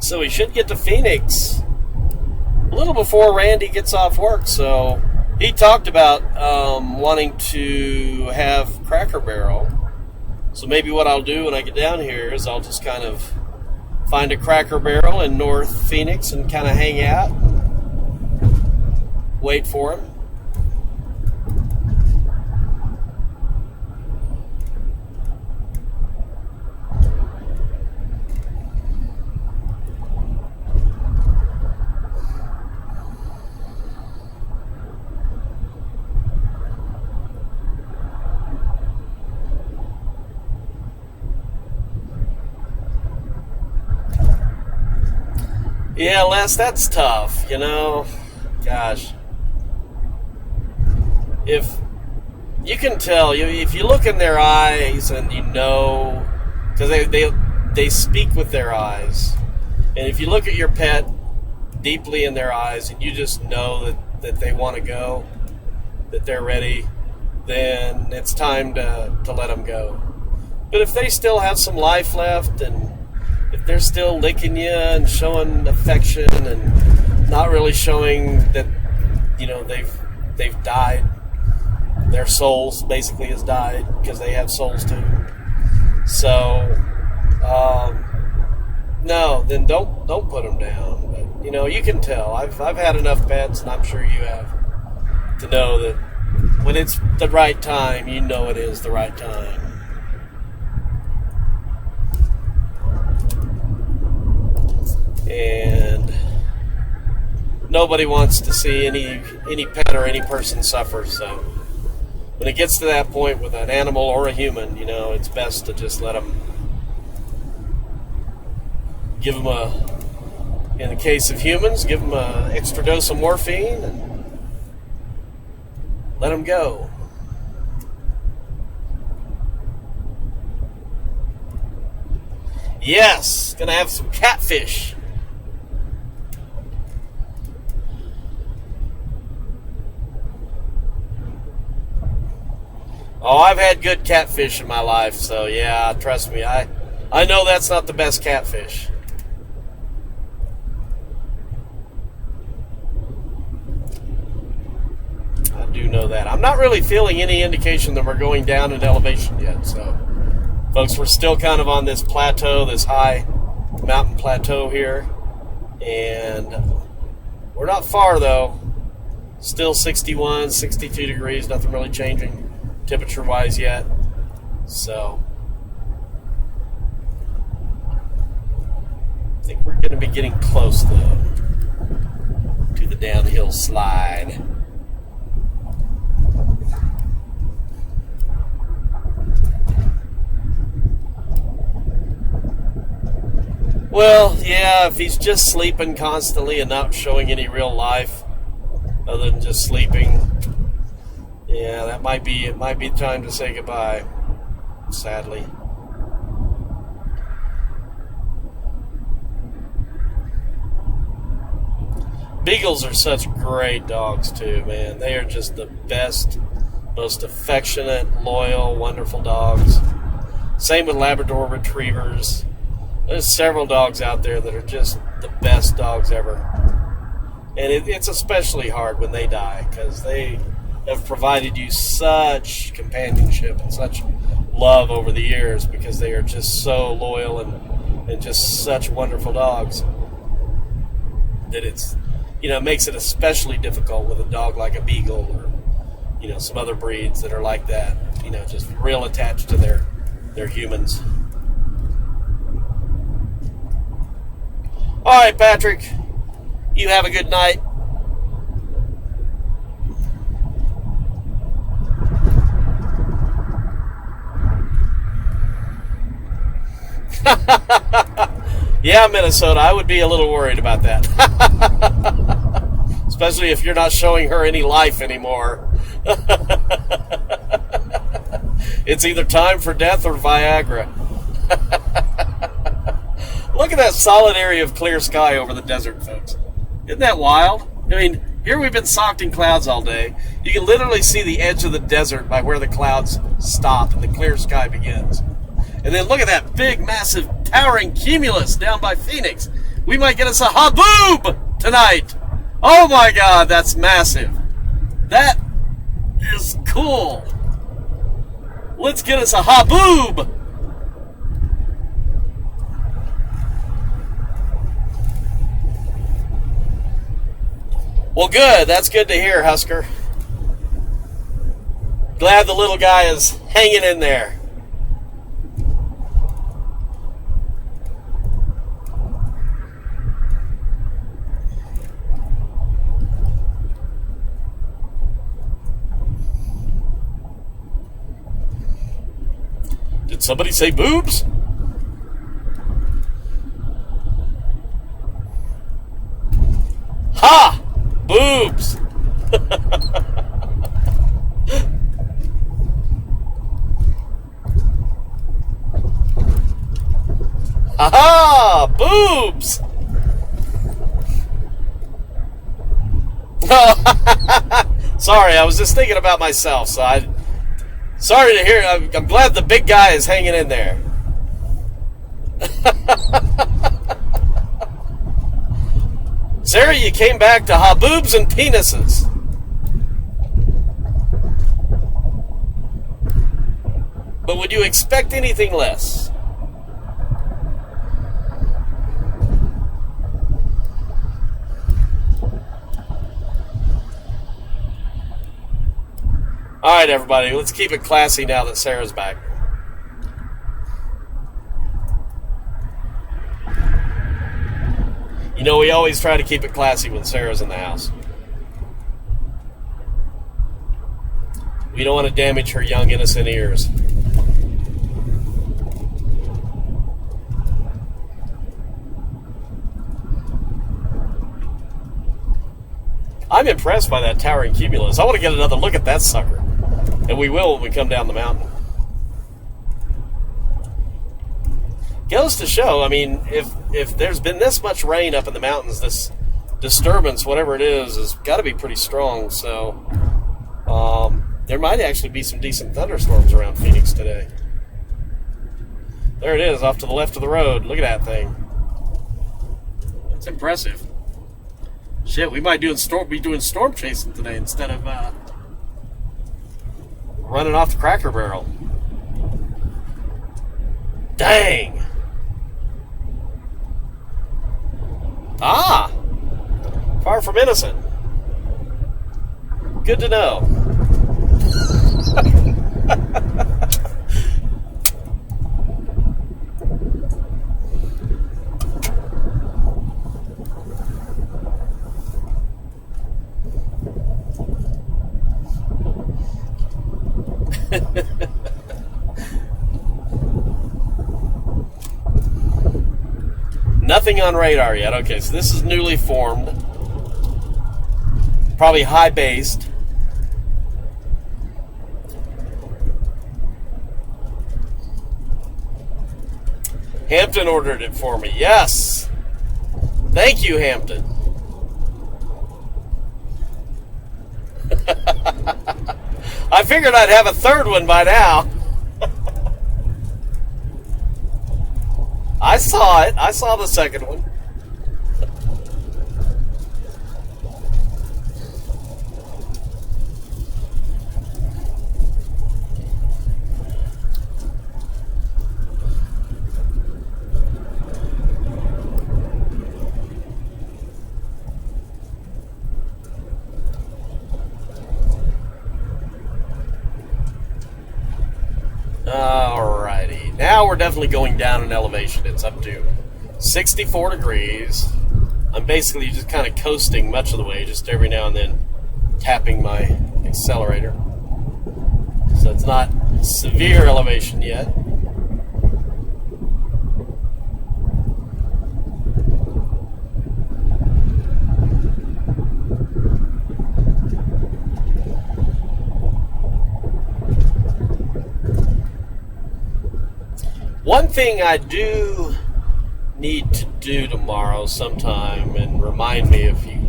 So we should get to Phoenix a little before Randy gets off work. So he talked about wanting to have Cracker Barrel. So maybe what I'll do when I get down here is I'll just kind of find a Cracker Barrel in North Phoenix and kind of hang out, wait for him. Yeah, Les, that's tough, Gosh. If you can tell, if you look in their eyes and because they speak with their eyes. And if you look at your pet deeply in their eyes and you just know that they want to go, that they're ready, then it's time to let them go. But if they still have some life left and if they're still licking you and showing affection and not really showing that, they've died, their souls basically has died because they have souls too. So, no, then don't put them down. But, you can tell. I've had enough pets, and I'm sure you have, to know that when it's the right time, it is the right time. And nobody wants to see any pet or any person suffer. So when it gets to that point with an animal or a human, you know, it's best to just let them, give them in the case of humans, give them an extra dose of morphine and let them go. Yes, gonna have some catfish. Oh, I've had good catfish in my life, so yeah, trust me, I know that's not the best catfish. I do know that. I'm not really feeling any indication that we're going down in elevation yet, so folks, we're still kind of on this plateau, this high mountain plateau here, and we're not far though. Still 61, 62 degrees, nothing really changing temperature-wise yet. So I think we're going to be getting close though to the downhill slide. Well, yeah, if he's just sleeping constantly and not showing any real life other than just sleeping, yeah, it might be time to say goodbye, sadly. Beagles are such great dogs too, man. They are just the best, most affectionate, loyal, wonderful dogs. Same with Labrador Retrievers. There's several dogs out there that are just the best dogs ever. And it's especially hard when they die, because they have provided you such companionship and such love over the years, because they are just so loyal and just such wonderful dogs that it's, you know, makes it especially difficult with a dog like a beagle or, you know, some other breeds that are like that, you know, just real attached to their humans. All right, Patrick, you have a good night. Yeah, Minnesota, I would be a little worried about that. Especially if you're not showing her any life anymore. It's either time for death or Viagra. Look at that solid area of clear sky over the desert, folks. Isn't that wild? I mean, here we've been socked in clouds all day. You can literally see the edge of the desert by where the clouds stop and the clear sky begins. And then look at that big, massive, towering cumulus down by Phoenix. We might get us a haboob tonight. Oh my God, that's massive. That is cool. Let's get us a haboob. Well, good. That's good to hear, Husker. Glad the little guy is hanging in there. Did somebody say boobs? Ha! Boobs! Aha! Boobs! Sorry, I was just thinking about myself, so sorry to hear. I'm glad the big guy is hanging in there. Sarah, you came back to haboobs and penises. But would you expect anything less? All right, everybody, let's keep it classy now that Sarah's back. You know, we always try to keep it classy when Sarah's in the house. We don't want to damage her young, innocent ears. I'm impressed by that towering cumulus. I want to get another look at that sucker. And we will when we come down the mountain. Goes to show, I mean, if there's been this much rain up in the mountains, this disturbance, whatever it is has got to be pretty strong. So there might actually be some decent thunderstorms around Phoenix today. There it is, off to the left of the road. Look at that thing. That's impressive. Shit, we might be doing storm chasing today instead of running off the Cracker Barrel. Dang. Ah, far from innocent. Good to know. Nothing on radar yet. Okay, so this is newly formed. Probably high-based. Hampton ordered it for me. Yes! Thank you, Hampton. I figured I'd have a third one by now. I saw it. I saw the second one. Alrighty. Now we're definitely going down in elevation. It's up to 64 degrees. I'm basically just kind of coasting much of the way, just every now and then tapping my accelerator. So it's not severe elevation yet. One thing I do need to do tomorrow sometime, and remind me if you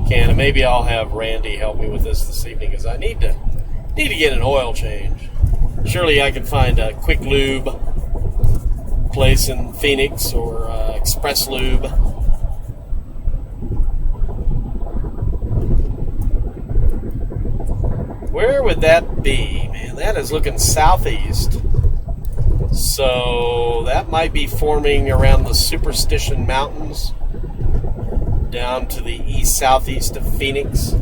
can, and maybe I'll have Randy help me with this evening, is I need to get an oil change. Surely I can find a quick lube place in Phoenix or Express Lube. Where would that be? Man, that is looking southeast. So that might be forming around the Superstition Mountains down to the east-southeast of Phoenix.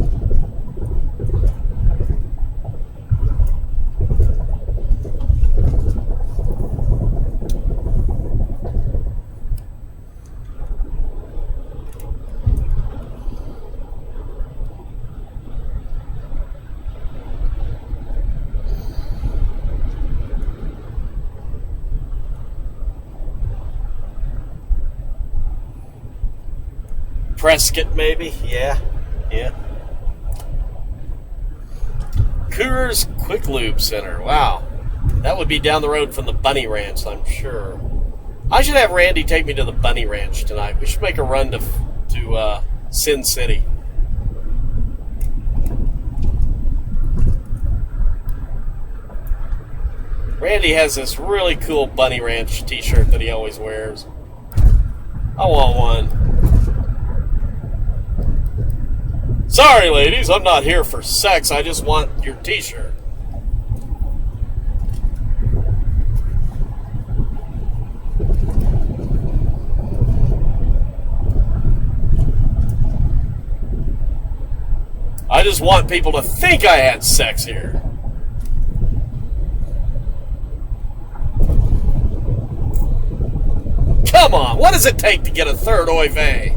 Prescott, maybe? Yeah. Coors Quick Lube Center. Wow. That would be down the road from the Bunny Ranch, I'm sure. I should have Randy take me to the Bunny Ranch tonight. We should make a run to Sin City. Randy has this really cool Bunny Ranch t-shirt that he always wears. I want one. Sorry, ladies, I'm not here for sex. I just want your t-shirt. I just want people to think I had sex here. Come on, what does it take to get a third oy vey?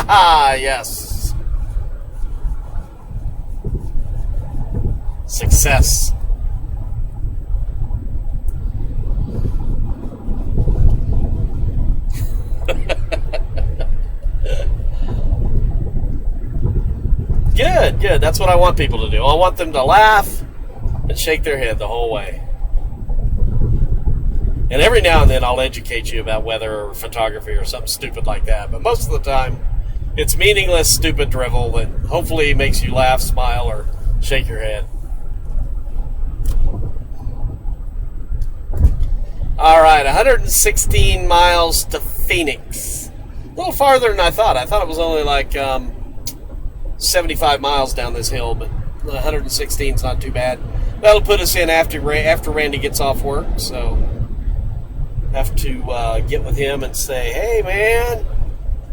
ha, yes. Success. Good, good. That's what I want people to do. I want them to laugh and shake their head the whole way. And every now and then I'll educate you about weather or photography or something stupid like that. But most of the time, it's meaningless, stupid drivel that hopefully makes you laugh, smile, or shake your head. All right, 116 miles to Phoenix. A little farther than I thought. I thought it was only like 75 miles down this hill, but 116 is not too bad. That'll put us in after Randy gets off work, so have to get with him and say, hey, man,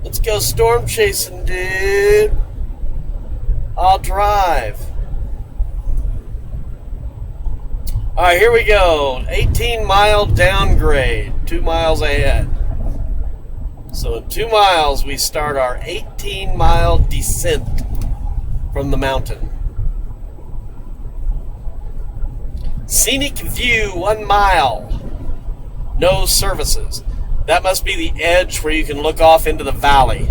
let's go storm chasing, dude. I'll drive. All right, here we go. 18-mile downgrade, 2 miles ahead. So in 2 miles, we start our 18-mile descent from the mountain. Scenic view, 1 mile. No services. That must be the edge where you can look off into the valley.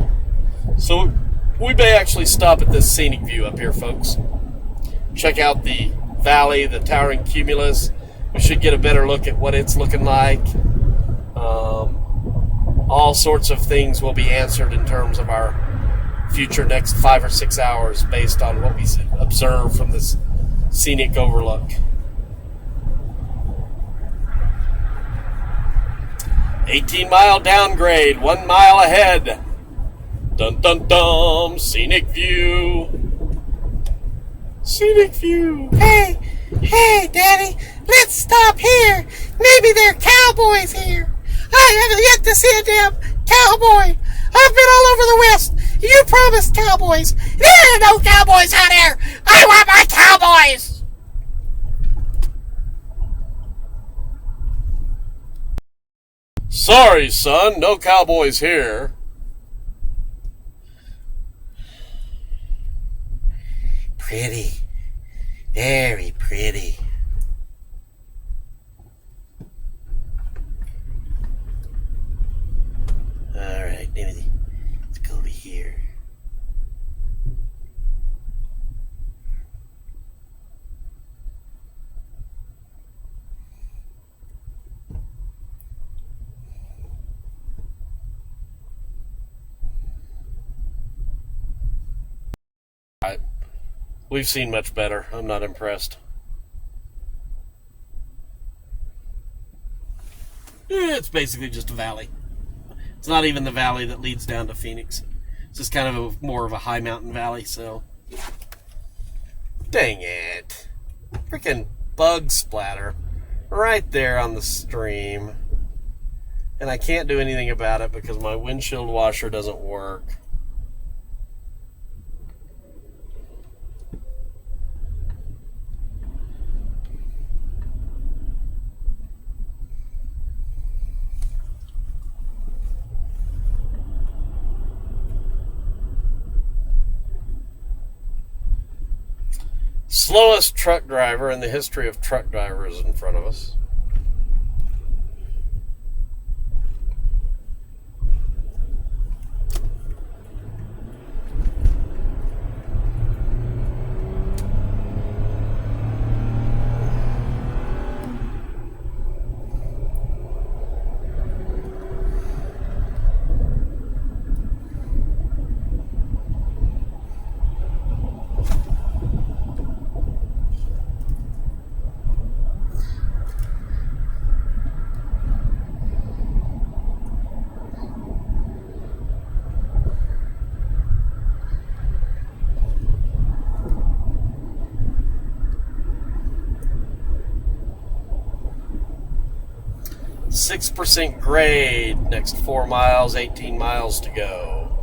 So we may actually stop at this scenic view up here, folks. Check out the valley, the towering cumulus. We should get a better look at what it's looking like. All sorts of things will be answered in terms of our future next 5 or 6 hours based on what we observe from this scenic overlook. 18-mile downgrade, 1 mile ahead. Dun dun dun, scenic view. Scenic view. Hey, Daddy, let's stop here. Maybe there are cowboys here. I haven't yet to see a damn cowboy. I've been all over the West. You promised cowboys. There are no cowboys out here. I want my cowboys. Sorry, son, no cowboys here. Pretty. Very pretty. Alright, let's go over here. We've seen much better. I'm not impressed. It's basically just a valley. It's not even the valley that leads down to Phoenix. It's just kind of more of a high mountain valley, so. Dang it. Freaking bug splatter. Right there on the stream. And I can't do anything about it because my windshield washer doesn't work. Slowest truck driver in the history of truck drivers in front of us. .6% grade, next 4 miles, 18 miles to go.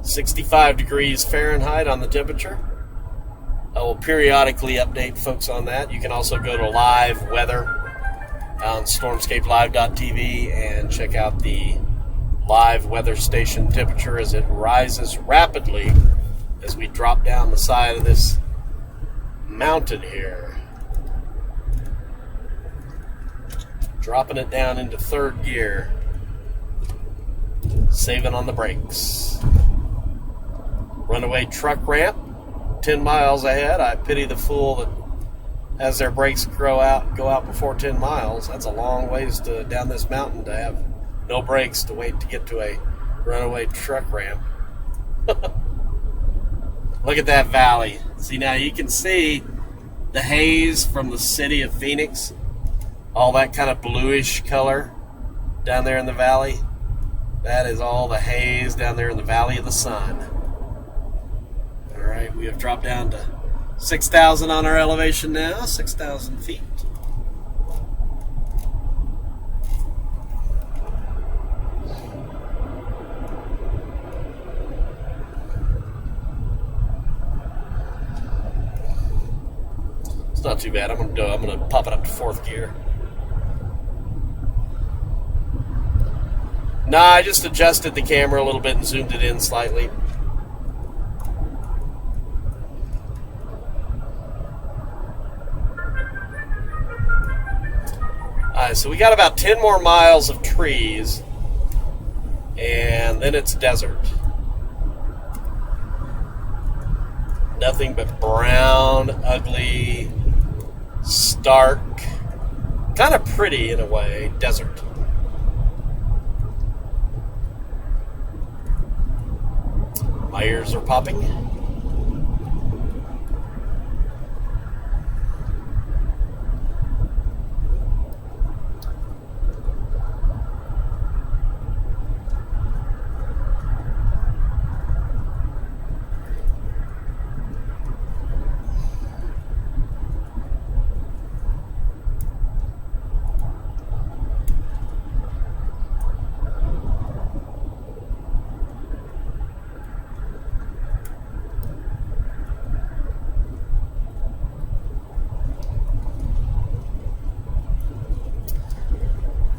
.65 degrees Fahrenheit on the temperature. I will periodically update folks on that. You can also go to live weather on stormscapelive.tv and check out the live weather station temperature as it rises rapidly as we drop down the side of this mountain here. Dropping it down into third gear. Saving on the brakes. Runaway truck ramp, 10 miles ahead. I pity the fool that has their brakes go out before 10 miles. That's a long ways down this mountain to have no brakes to wait to get to a runaway truck ramp. Look at that valley. See, now you can see the haze from the city of Phoenix. All that kind of bluish color down there in the valley. That is all the haze down there in the Valley of the Sun. All right, we have dropped down to 6,000 on our elevation now, 6,000 feet. It's not too bad. I'm gonna pop it up to fourth gear. Nah, I just adjusted the camera a little bit and zoomed it in slightly. Alright, so we got about 10 more miles of trees, and then it's desert. Nothing but brown, ugly, stark, kind of pretty in a way, desert. My ears are popping.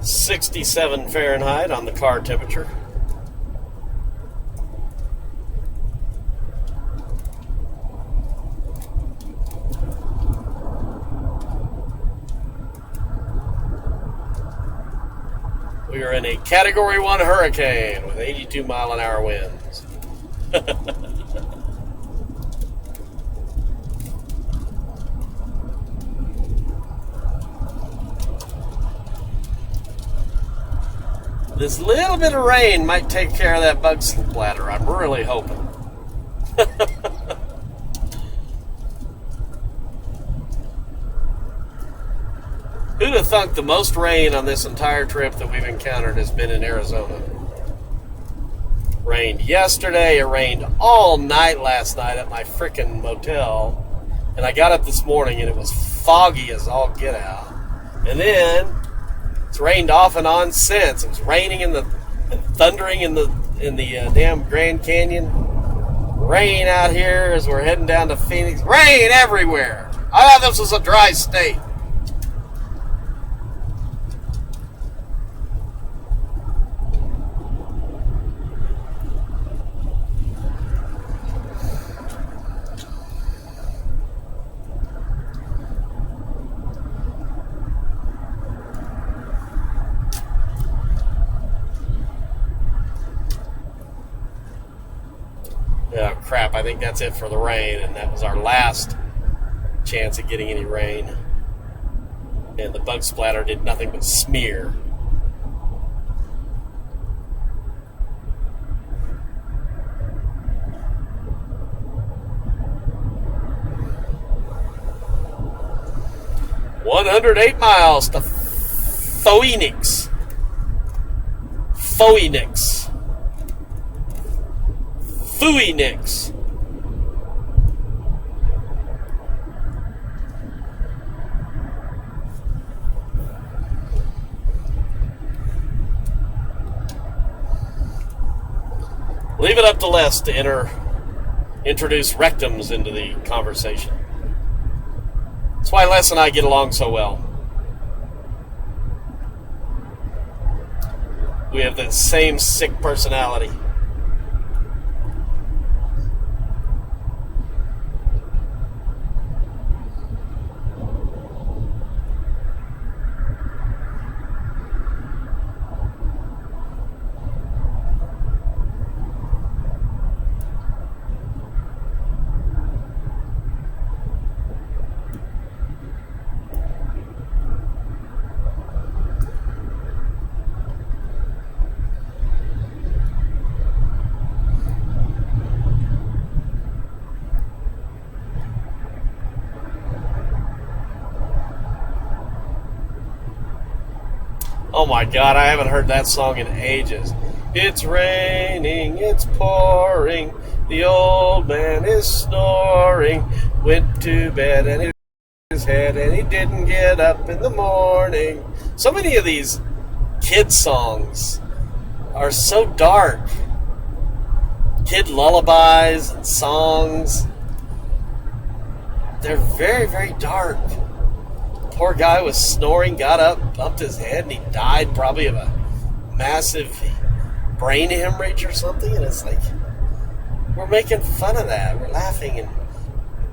.67 Fahrenheit on the car temperature. We are in a Category 1 hurricane with 82-mile-an-hour winds. This little bit of rain might take care of that bug splatter. I'm really hoping. Who'd have thunk the most rain on this entire trip that we've encountered has been in Arizona? Rained yesterday. It rained all night last night at my frickin' motel. And I got up this morning and it was foggy as all get out. And then it's rained off and on since. It was raining and thundering in the damn Grand Canyon. Rain out here as we're heading down to Phoenix. Rain everywhere. I thought this was a dry state. Oh, crap, I think that's it for the rain, and that was our last chance at getting any rain. And the bug splatter did nothing but smear. .108 miles to Phoenix. Phoenix. Phoenix. Leave it up to Les to introduce rectums into the conversation. That's why Les and I get along so well. We have that same sick personality. Oh my God, I haven't heard that song in ages. It's raining, it's pouring, the old man is snoring, went to bed and hit his head and he didn't get up in the morning. So many of these kid songs are so dark. Kid lullabies and songs. They're very, very dark. Poor guy was snoring, got up, bumped his head, and he died probably of a massive brain hemorrhage or something. And it's like, we're making fun of that. We're laughing and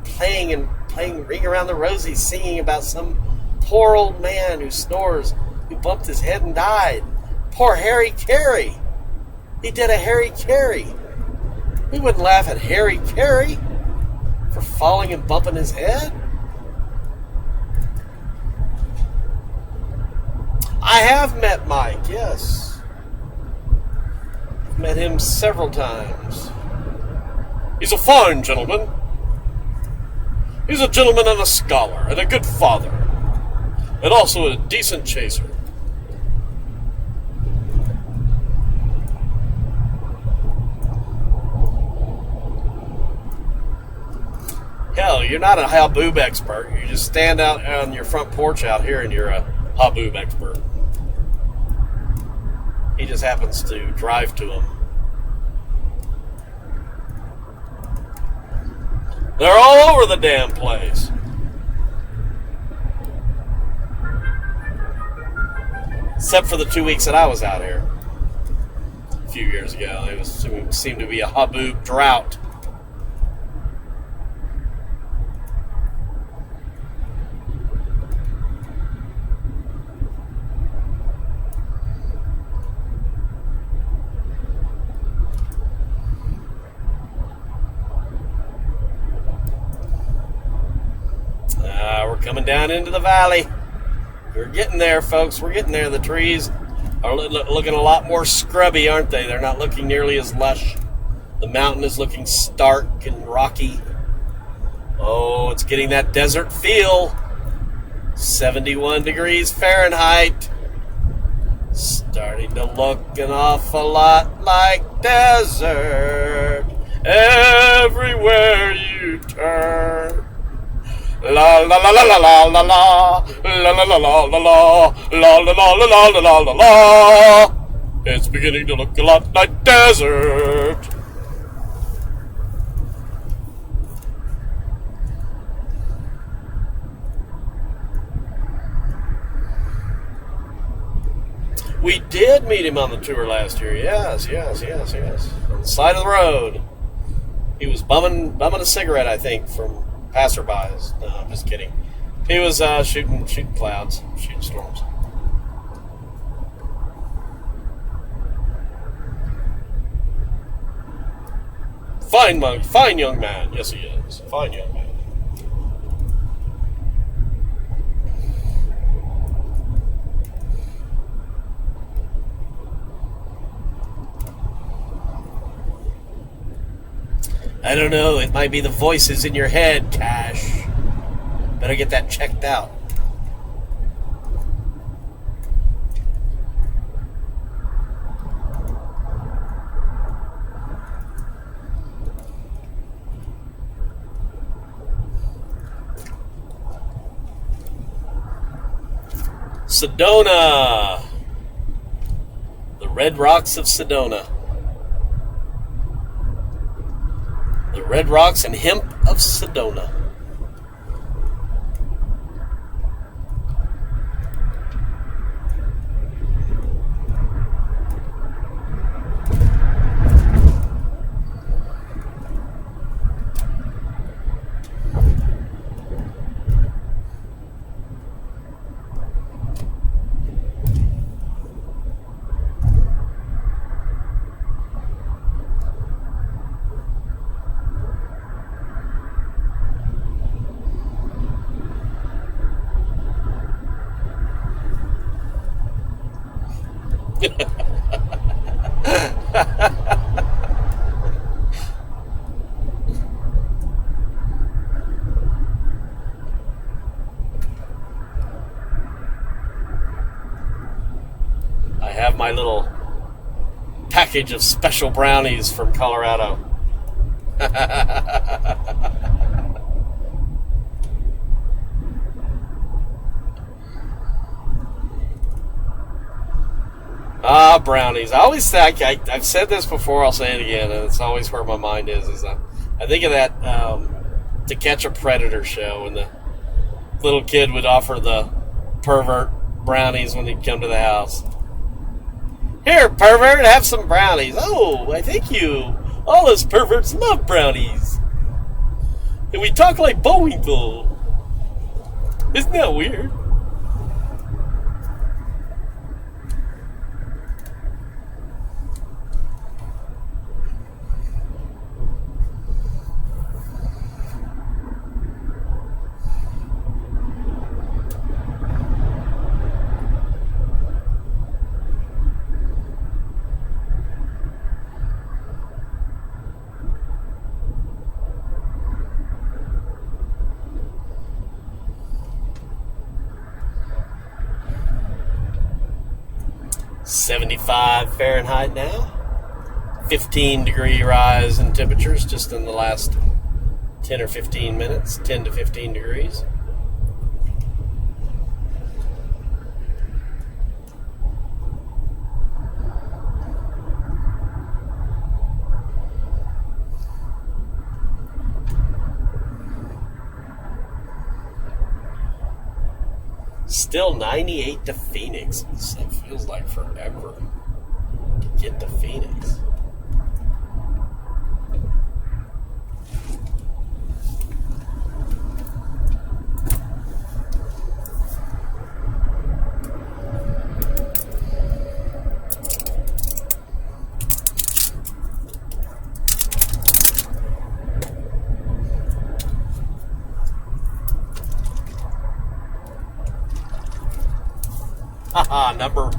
playing Ring Around the Rosie, singing about some poor old man who snores, who bumped his head and died. Poor Harry Carey. He did a Harry Carey. We wouldn't laugh at Harry Carey for falling and bumping his head. I have met Mike, yes. Met him several times. He's a fine gentleman. He's a gentleman and a scholar and a good father. And also a decent chaser. Hell, you're not a haboob expert. You just stand out on your front porch out here and you're a haboob expert. He just happens to drive to them. They're all over the damn place. Except for the 2 weeks that I was out here. A few years ago. It seemed to be a haboob drought. Coming down into the valley. We're getting there, folks. We're getting there. The trees are looking a lot more scrubby, aren't they? They're not looking nearly as lush. The mountain is looking stark and rocky. Oh, it's getting that desert feel. 71 degrees Fahrenheit. Starting to look an awful lot like desert everywhere you turn. La la la la la la la la la la la la la la la la la la la la. It's beginning to look a lot like desert. We did meet him on the tour last year. Yes. On the side of the road. He was bumming a cigarette, I think, from passerbys. No, I'm just kidding. He was shooting clouds, shooting storms. Fine young man. Yes, he is. Fine young man. I don't know, it might be the voices in your head, Cash. Better get that checked out. Sedona. The Red Rocks of Sedona. The Red Rocks and Hemp of Sedona. I have my little package of special brownies from Colorado. Brownies. I always think, I've said this before, I'll say it again, and it's always where my mind is I think of that To Catch a Predator show, and the little kid would offer the pervert brownies when he'd come to the house. Here, pervert, have some brownies. Oh, I thank you. All us perverts love brownies. And we talk like Bullwinkle. Isn't that weird? Fahrenheit now. 15-degree rise in temperatures just in the last 10 or 15 minutes. 10 to 15 degrees. Still 98 to Phoenix. It feels like forever to get to Phoenix. Haha, number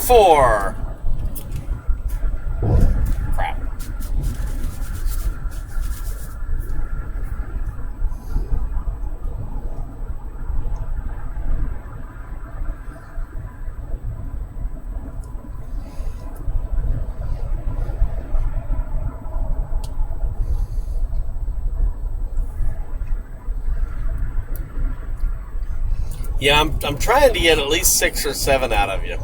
4. Crap. Yeah, I'm trying to get at least 6 or 7 out of you.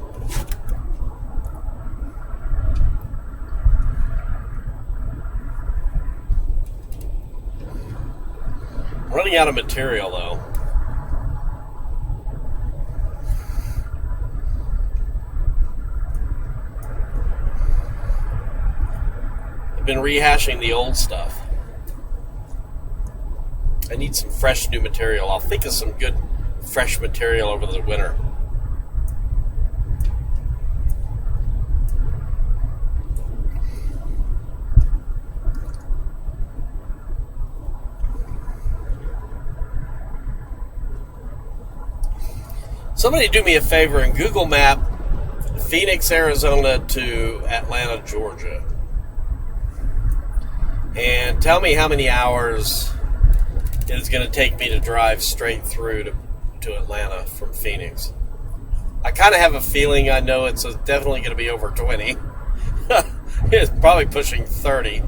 I'm running out of material, though. I've been rehashing the old stuff. I need some fresh new material. I'll think of some good fresh material over the winter. Somebody do me a favor and Google Map Phoenix, Arizona to Atlanta, Georgia. And tell me how many hours it is going to take me to drive straight through to Atlanta from Phoenix. I kind of have a feeling I know it's definitely going to be over 20. It's probably pushing 30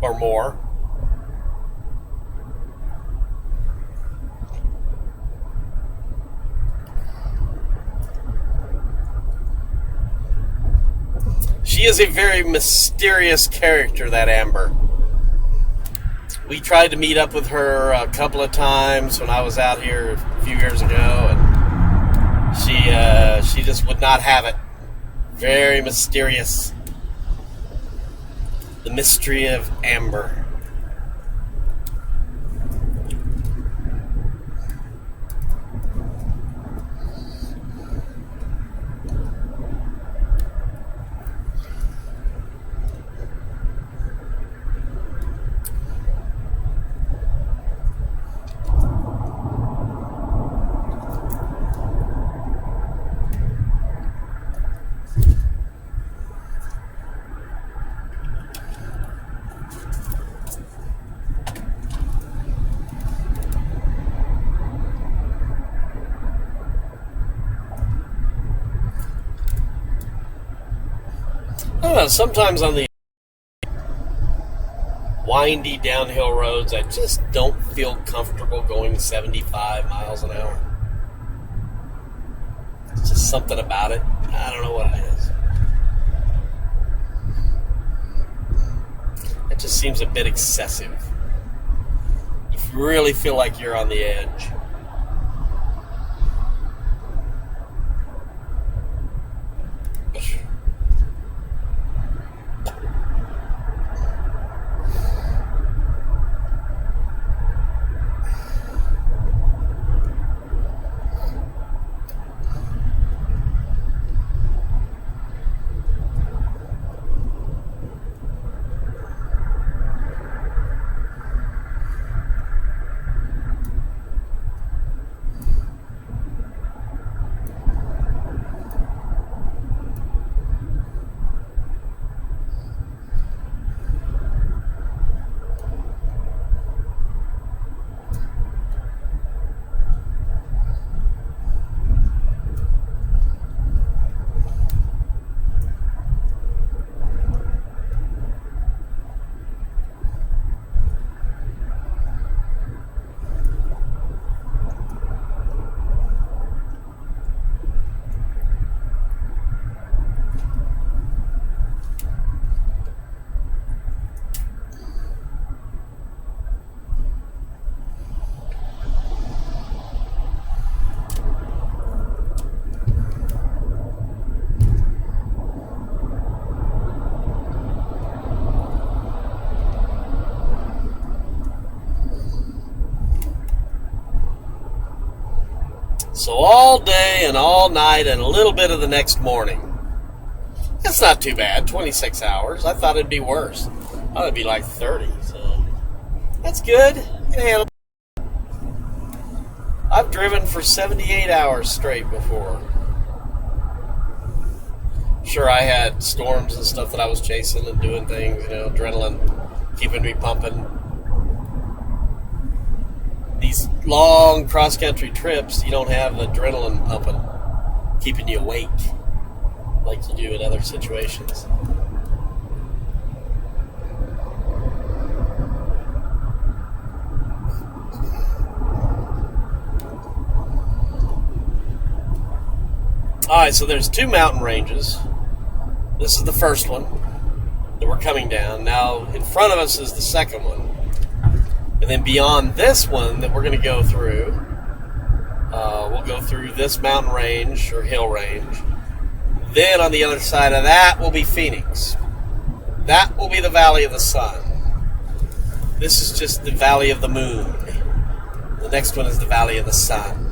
or more. She is a very mysterious character, that Amber. We tried to meet up with her a couple of times when I was out here a few years ago, and she just would not have it. Very mysterious. The mystery of Amber. know, sometimes on the windy downhill roads, I just don't feel comfortable going 75 miles an hour. It's just something about it. I don't know what it is. It just seems a bit excessive. You really feel like you're on the edge. So all day and all night and a little bit of the next morning. That's not too bad, 26 hours. I thought it'd be worse. I thought it'd be like 30, so that's good. Yeah. I've driven for 78 hours straight before. Sure, I had storms and stuff that I was chasing and doing things, adrenaline keeping me pumping. These long cross-country trips, you don't have adrenaline pumping, keeping you awake like you do in other situations. Alright, so there's two mountain ranges. This is the first one that we're coming down. Now, in front of us is the second one. And then beyond this one that we're going to go through, we'll go through this mountain range or hill range. Then on the other side of that will be Phoenix. That will be the Valley of the Sun. This is just the Valley of the Moon. The next one is the Valley of the Sun.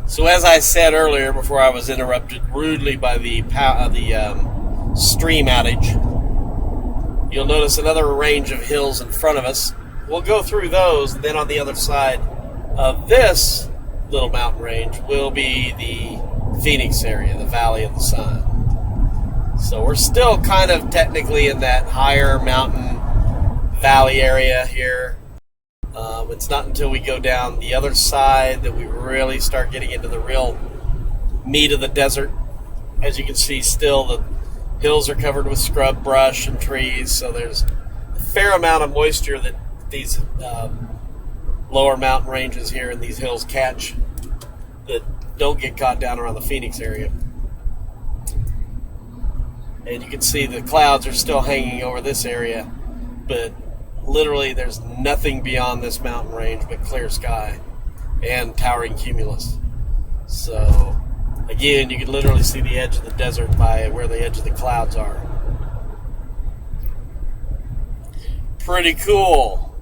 So as I said earlier, before I was interrupted rudely by the stream outage, you'll notice another range of hills in front of us. We'll go through those, and then on the other side of this little mountain range will be the Phoenix area, the Valley of the Sun. So we're still kind of technically in that higher mountain valley area here. It's not until we go down the other side that we really start getting into the real meat of the desert. As you can see, still the hills are covered with scrub brush and trees, so there's a fair amount of moisture that these lower mountain ranges here in these hills catch that don't get caught down around the Phoenix area. And you can see the clouds are still hanging over this area, but literally there's nothing beyond this mountain range but clear sky and towering cumulus. So again, you can literally see the edge of the desert by where the edge of the clouds are. Pretty cool.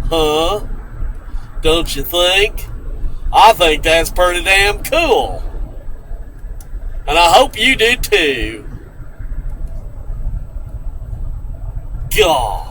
Huh? Don't you think? I think that's pretty damn cool. And I hope you do too. God.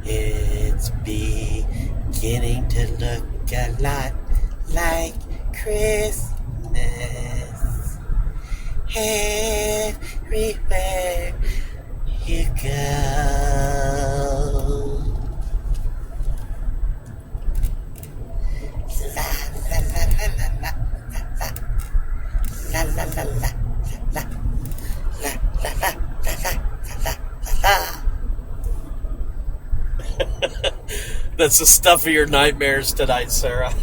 It's beginning to look a lot like Christmas everywhere you go. La la la la la la la la la la la la la la la. That's the stuff of your nightmares tonight, Sarah.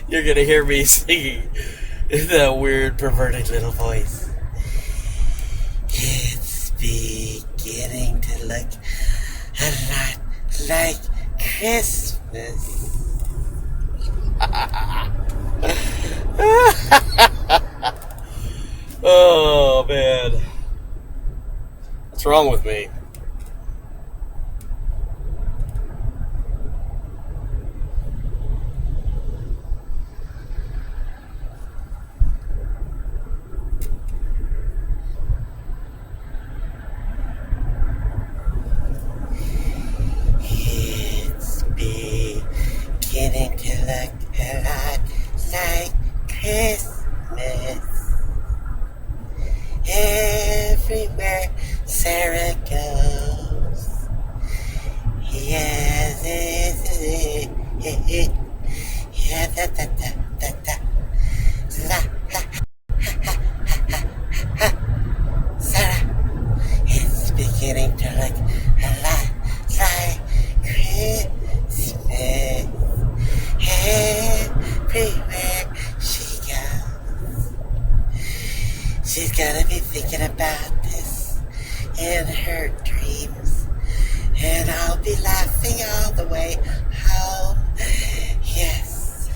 You're going to hear me singing in that weird, perverted little voice. It's beginning to look a lot like Christmas. Oh, man. What's wrong with me? It's beginning to look a lot like Christmas. Everywhere Sarah goes. Yes, yeah, da da da da da. La ha ha ha ha ha. Sarah, it's beginning to look a lot like Christmas. Everywhere she goes, she's gonna be thinking about this in her dreams, and I'll be laughing all the way home. Yes.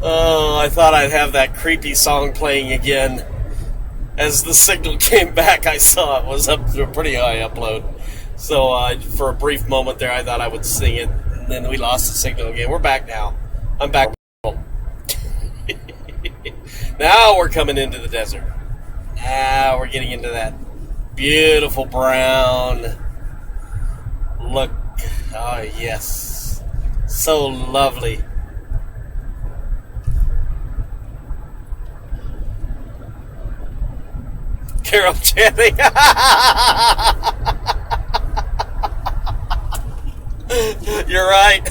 Oh, I thought I'd have that creepy song playing again. As the signal came back, I saw it was up to a pretty high upload. So for a brief moment there, I thought I would sing it, and then we lost the signal again. We're back now. I'm back. Now we're coming into the desert. Now we're getting into that beautiful brown look. Oh, yes. So lovely. Carol Channing. You're right.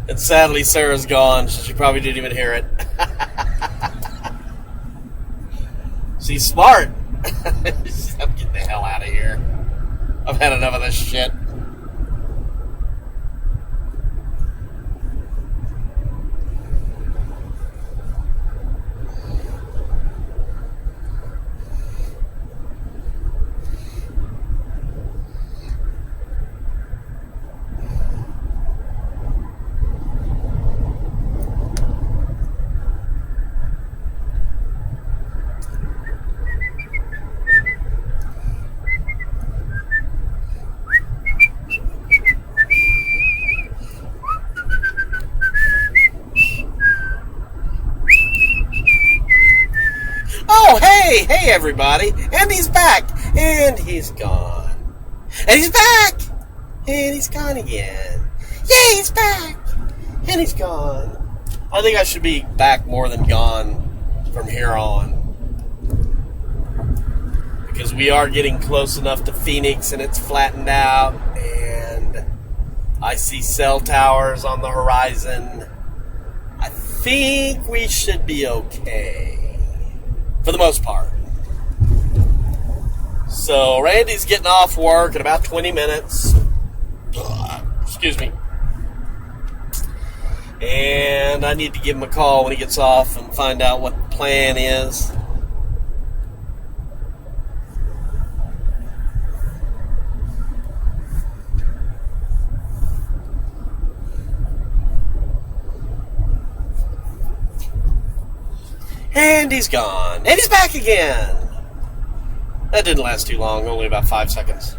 And Sadly, Sarah's gone, so she probably didn't even hear it. She's smart. I'm getting the hell out of here. I've had enough of this shit. Oh, hey, everybody. And he's back. And he's gone. And he's back. And he's gone again. Yeah, he's back. And he's gone. I think I should be back more than gone from here on. Because we are getting close enough to Phoenix and it's flattened out. And I see cell towers on the horizon. I think we should be okay. For the most part. So Randy's getting off work in about 20 minutes. Excuse me. And I need to give him a call when he gets off and find out what the plan is. And he's gone. And he's back again. That didn't last too long, only about 5 seconds.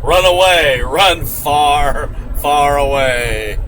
Run away. Run far, far away.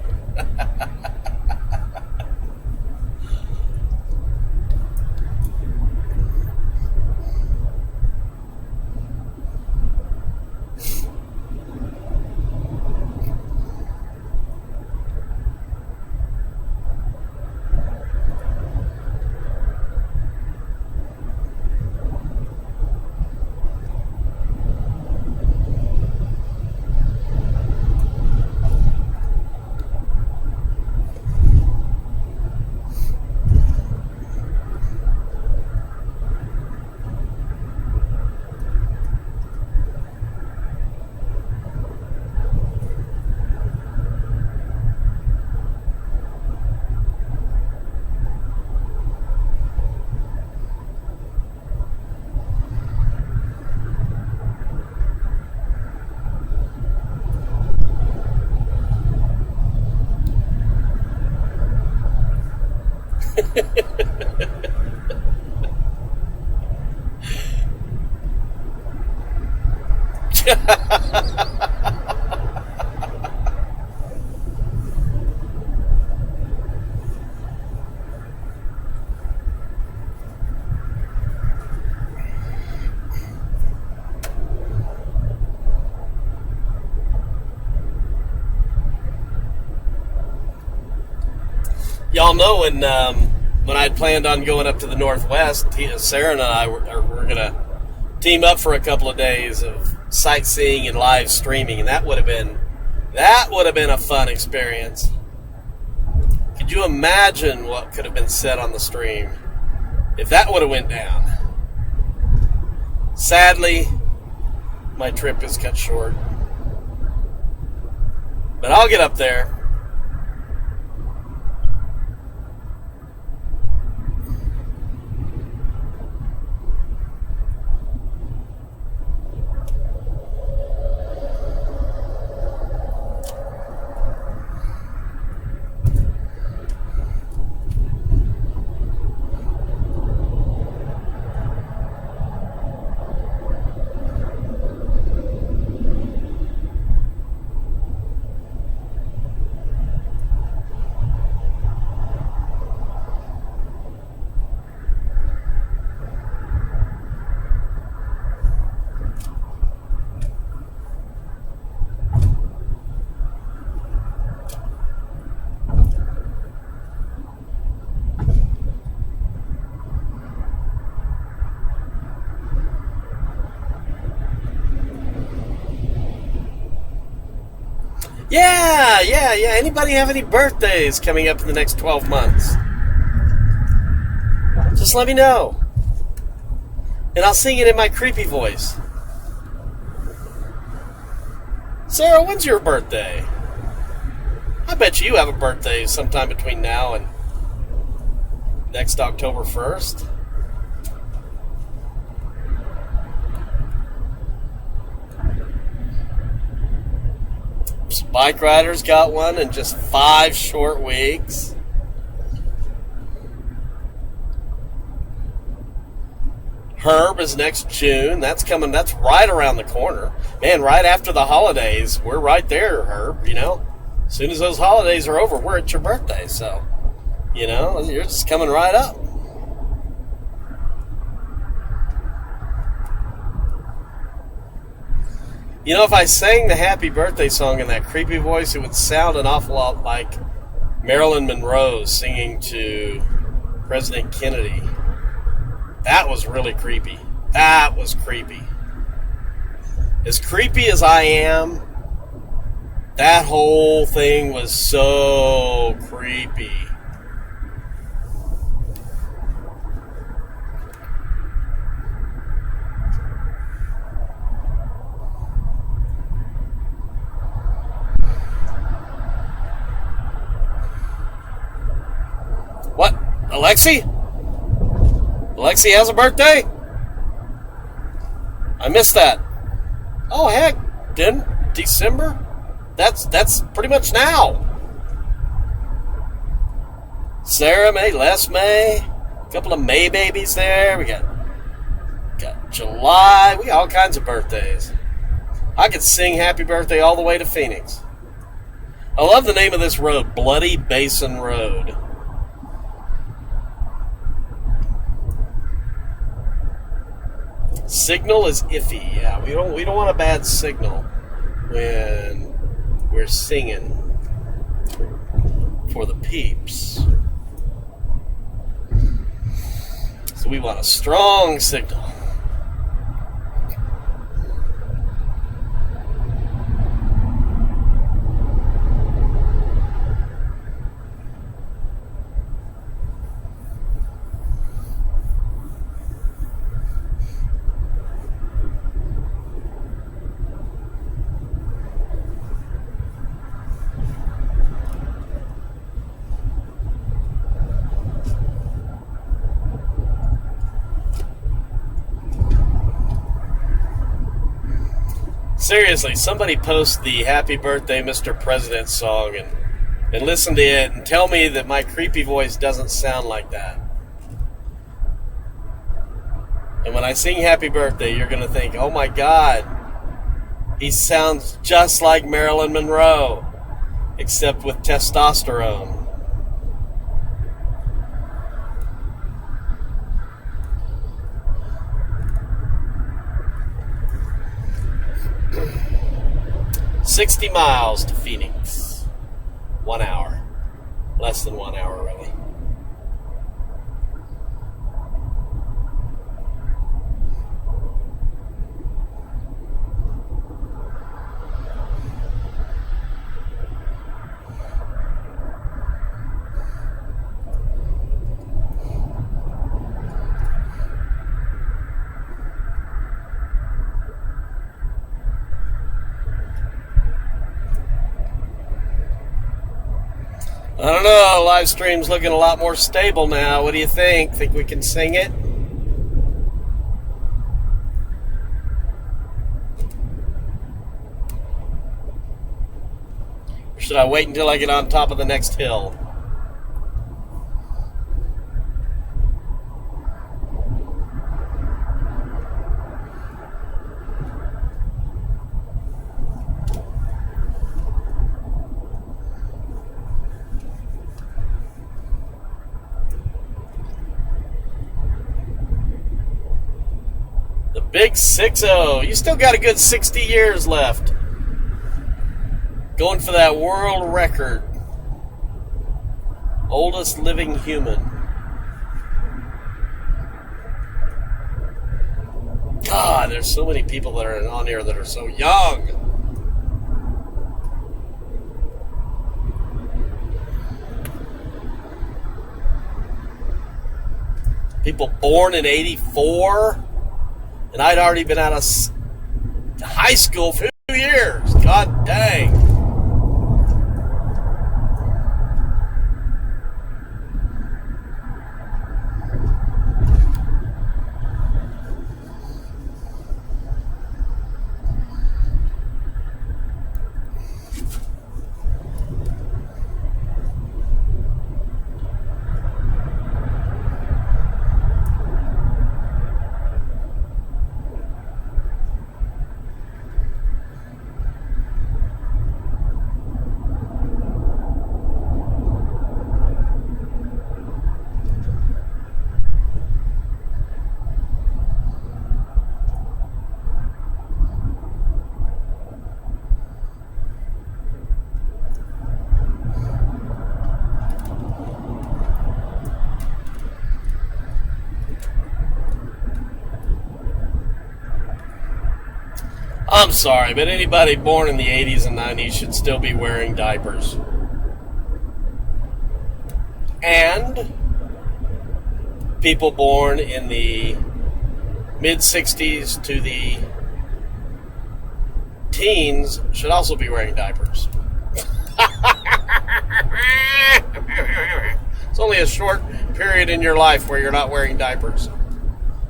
Y'all know when when I'd planned on going up to the Northwest, Sarah and I were going to team up for a couple of days of sightseeing and live streaming, and that would have been a fun experience. Could you imagine what could have been said on the stream if that would have went down? Sadly, my trip is cut short. But I'll get up there. Yeah. Anybody have any birthdays coming up in the next 12 months? Just let me know. And I'll sing it in my creepy voice. Sarah, when's your birthday? I bet you have a birthday sometime between now and next October 1st. Bike riders got one in just 5 short weeks. Herb is next June. That's coming. That's right around the corner. Man, right after the holidays, we're right there, Herb, you know. As soon as those holidays are over, we're at your birthday. So, you know, you're just coming right up. You know, if I sang the happy birthday song in that creepy voice, it would sound an awful lot like Marilyn Monroe singing to President Kennedy. That was really creepy. That was creepy. As creepy as I am, that whole thing was so creepy. What? Alexi? Alexi has a birthday? I missed that. Oh, heck. December? That's pretty much now. Sarah May, Les May, a couple of May babies there. We got July. We got all kinds of birthdays. I could sing happy birthday all the way to Phoenix. I love the name of this road, Bloody Basin Road. Signal is iffy. Yeah, we don't want a bad signal when we're singing for the peeps. So we want a strong signal. Seriously, somebody post the Happy Birthday Mr. President song and listen to it and tell me that my creepy voice doesn't sound like that. And when I sing Happy Birthday, you're going to think, oh my God, he sounds just like Marilyn Monroe, except with testosterone. $60 miles to Phoenix. 1 hour. Less than 1 hour, really. I don't know. Live stream's looking a lot more stable now. What do you think? Think we can sing it? Or should I wait until I get on top of the next hill? Big 6-0. You still got a good 60 years left. Going for that world record. Oldest living human. God, there's so many people that are on here that are so young. People born in 84. And I'd already been out of high school for 2 years. God dang. I'm sorry, but anybody born in the 80s and 90s should still be wearing diapers. And people born in the mid-60s to the teens should also be wearing diapers. It's only a short period in your life where you're not wearing diapers.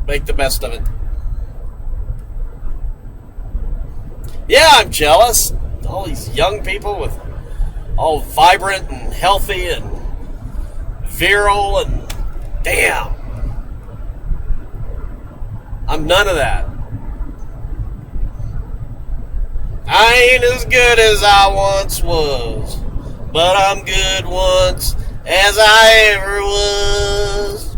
Make the best of it. Yeah, I'm jealous. All these young people with all vibrant and healthy and virile and damn. I'm none of that. I ain't as good as I once was, but I'm good once as I ever was.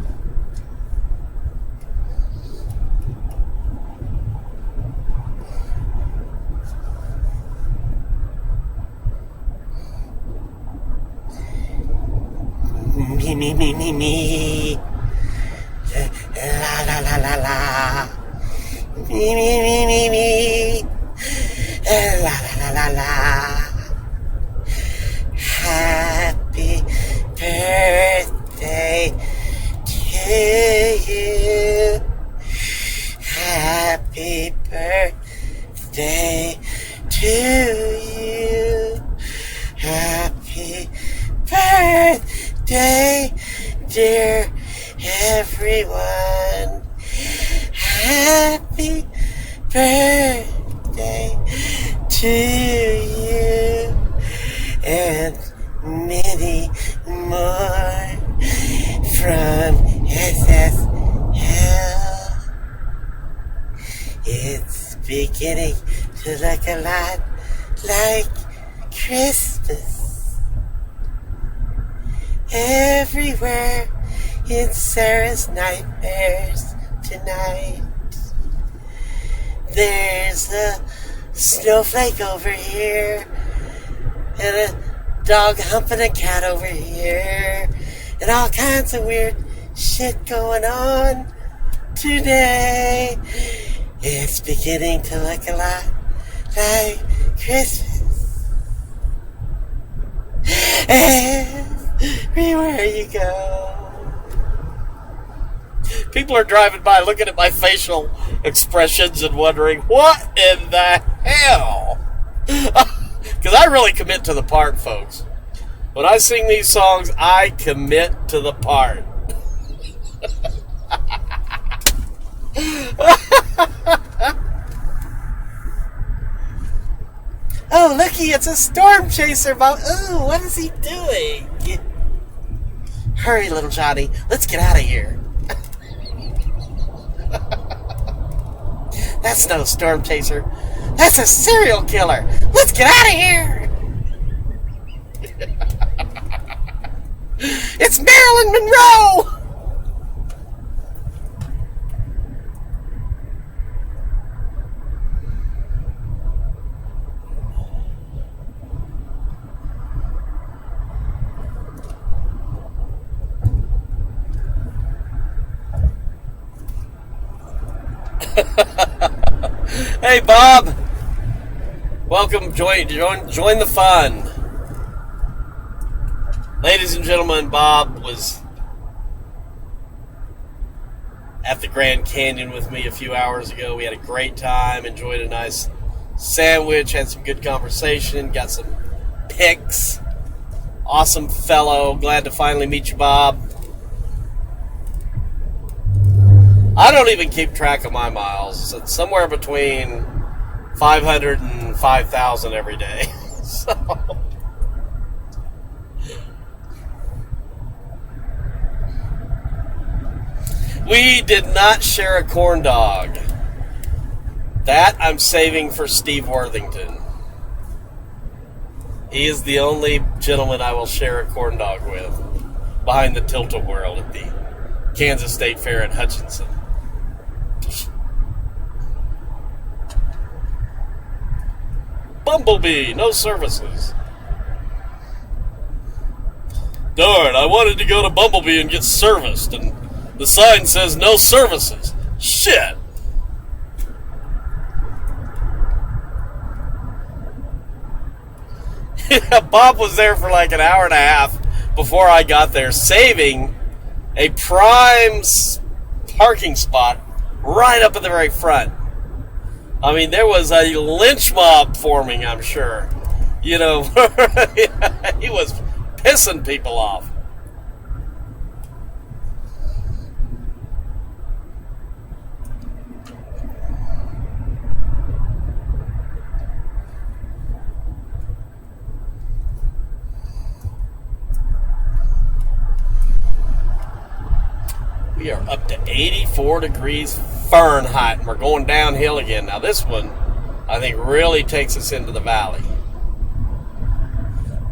Me. La la la la la. Me. La la la la la. Happy birthday to you. Happy birthday to you. Happy birthday, dear everyone. Happy birthday to you and many more from SSL. It's beginning to look a lot like Christmas everywhere in Sarah's nightmares tonight. There's a snowflake over here, and a dog humping a cat over here, and all kinds of weird shit going on today. It's beginning to look a lot like Christmas. Everywhere you go. People are driving by looking at my facial expressions and wondering, what in the hell? Because I really commit to the part, folks. When I sing these songs, I commit to the part. Oh, looky, it's a storm chaser, Bob. Ooh, what is he doing? Hurry, little Johnny. Let's get out of here. That's no storm chaser. That's a serial killer. Let's get out of here. It's Marilyn Monroe. Hey, Bob. Welcome. Join the fun. Ladies and gentlemen, Bob was at the Grand Canyon with me a few hours ago. We had a great time, enjoyed a nice sandwich, had some good conversation, got some pics. Awesome fellow. Glad to finally meet you, Bob. I don't even keep track of my miles. It's somewhere between 500 and 5,000 every day. So we did not share a corn dog. That I'm saving for Steve Worthington. He is the only gentleman I will share a corn dog with behind the Tilt-A-Whirl at the Kansas State Fair at Hutchinson. Bumblebee, no services. Darn, I wanted to go to Bumblebee and get serviced, and the sign says no services. Shit. Yeah, Bob was there for like an hour and a half before I got there, saving a prime parking spot right up at the very front. I mean, there was a lynch mob forming, I'm sure. You know, he was pissing people off. We are up to 84 degrees Fahrenheit, and we're going downhill again. Now this one, I think, really takes us into the valley.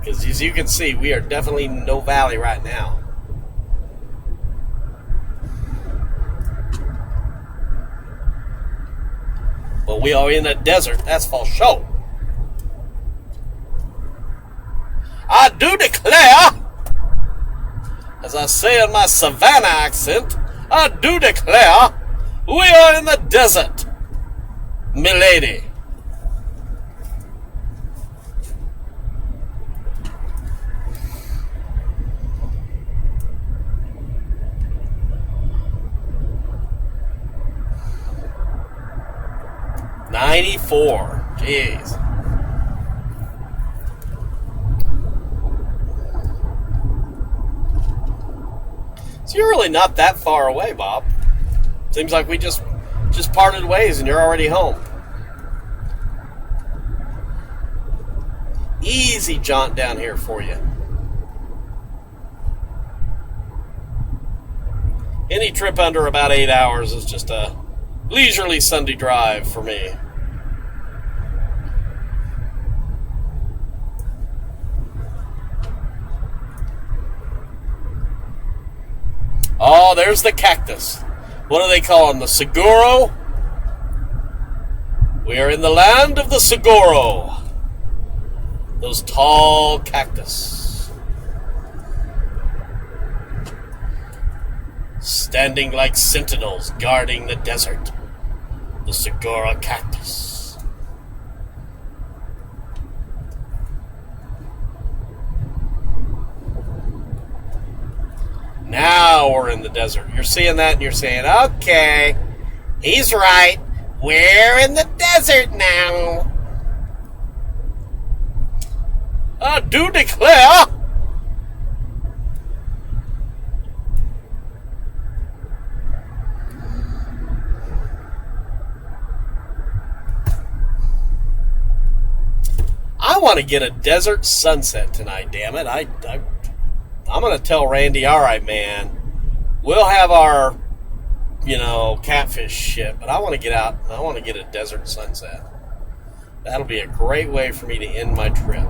Because as you can see, we are definitely no valley right now. But we are in a desert, that's for sure. I do declare, as I say in my Savannah accent, I do declare we are in the desert, milady. '94. Jeez. So you're really not that far away, Bob. Seems like we just parted ways and you're already home. Easy jaunt down here for you. Any trip under about 8 hours is just a leisurely Sunday drive for me. Oh, there's the cactus. What do they call them? The saguaro? We are in the land of the saguaro. Those tall cactus. Standing like sentinels guarding the desert. The saguaro cactus. Now we're in the desert. You're seeing that and you're saying, okay, he's right. We're in the desert now. I do declare want to get a desert sunset tonight, damn it. I'm going to tell Randy, all right, man, we'll have our, catfish shit, but I want to get out. I want to get a desert sunset. That'll be a great way for me to end my trip.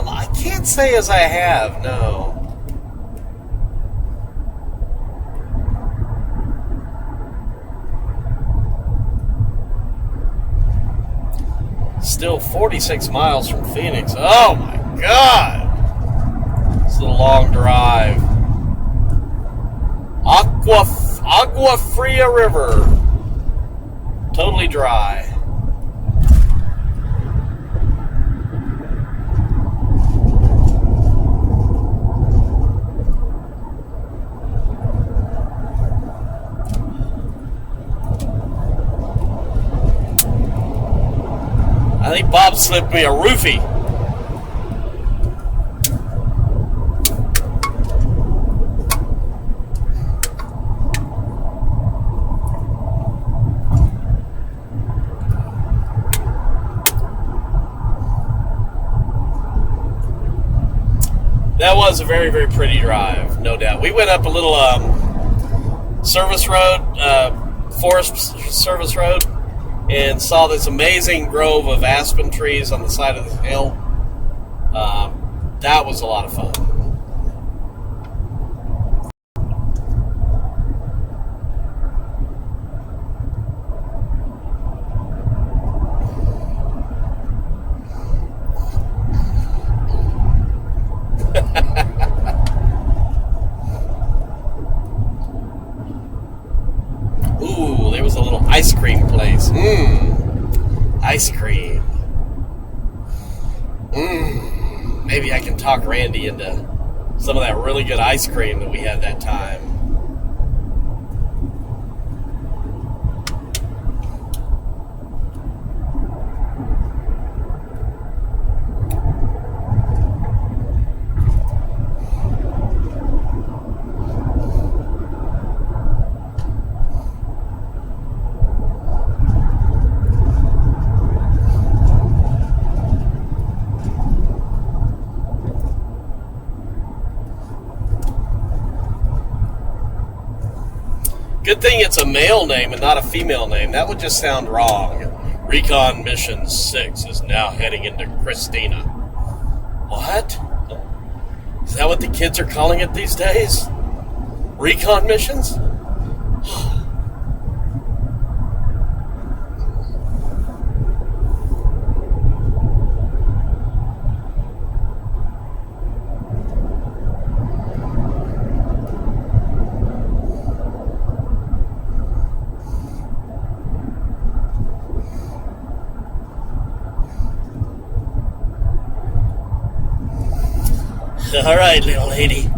I can't say as I have, no. Still 46 miles from Phoenix. Oh my God! It's a long drive. Agua Fria River. Totally dry. I think Bob slipped me a roofie. That was a very, very pretty drive, no doubt. We went up a little service road, forest service road, and saw this amazing grove of aspen trees on the side of the hill. That was a lot of fun. Ooh, there was a little ice cream place. Ice cream. Maybe I can talk Randy into some of that really good ice cream that we had that time. Good thing it's a male name and not a female name. That would just sound wrong. Recon Mission 6 is now heading into Christina. What? Is that what the kids are calling it these days? Recon missions? All right, little lady.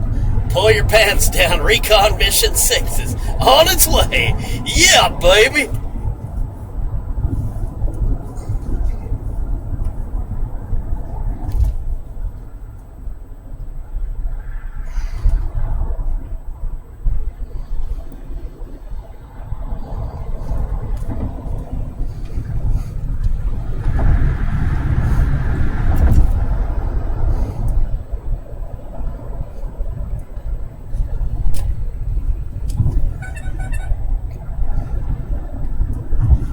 Pull your pants down. Recon Mission 6 is on its way. Yeah, baby.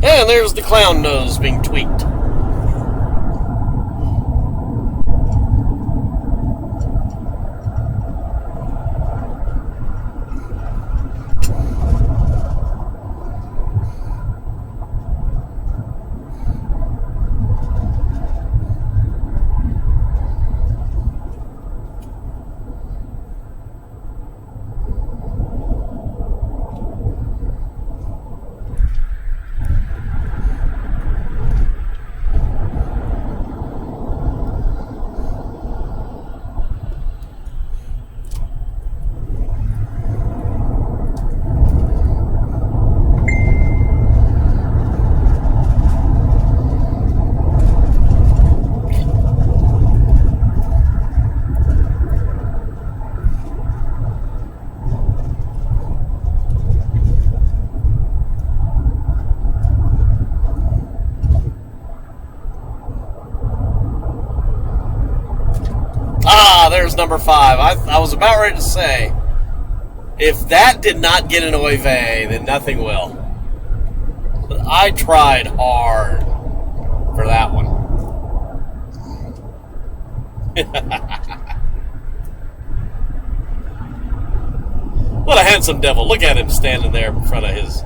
And there's the clown nose being tweaked. number 5. I was about ready to say, if that did not get an oy vey, then nothing will. But I tried hard for that one. What a handsome devil. Look at him standing there in front of his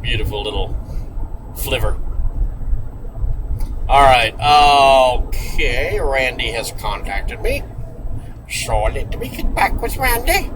beautiful little flivver. Alright, okay, Randy has contacted me. So let me get back with Randy.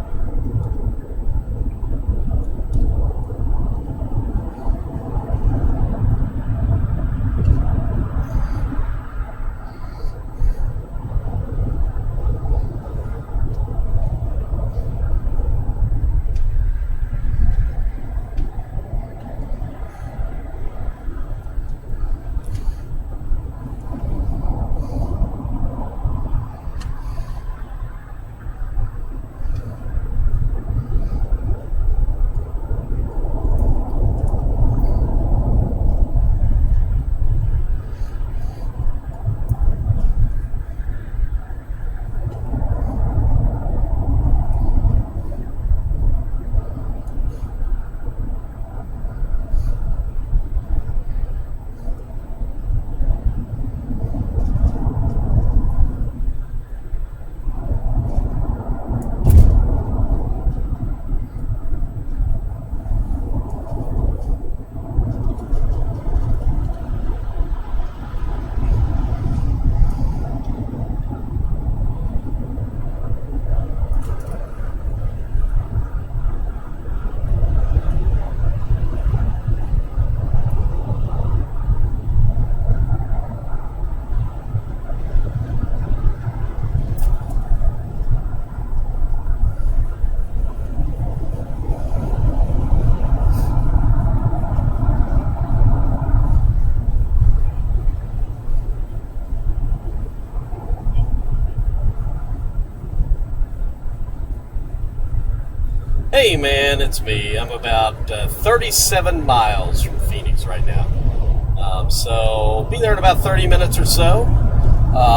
Hey man, it's me. I'm about 37 miles from Phoenix right now. So be there in about 30 minutes or so.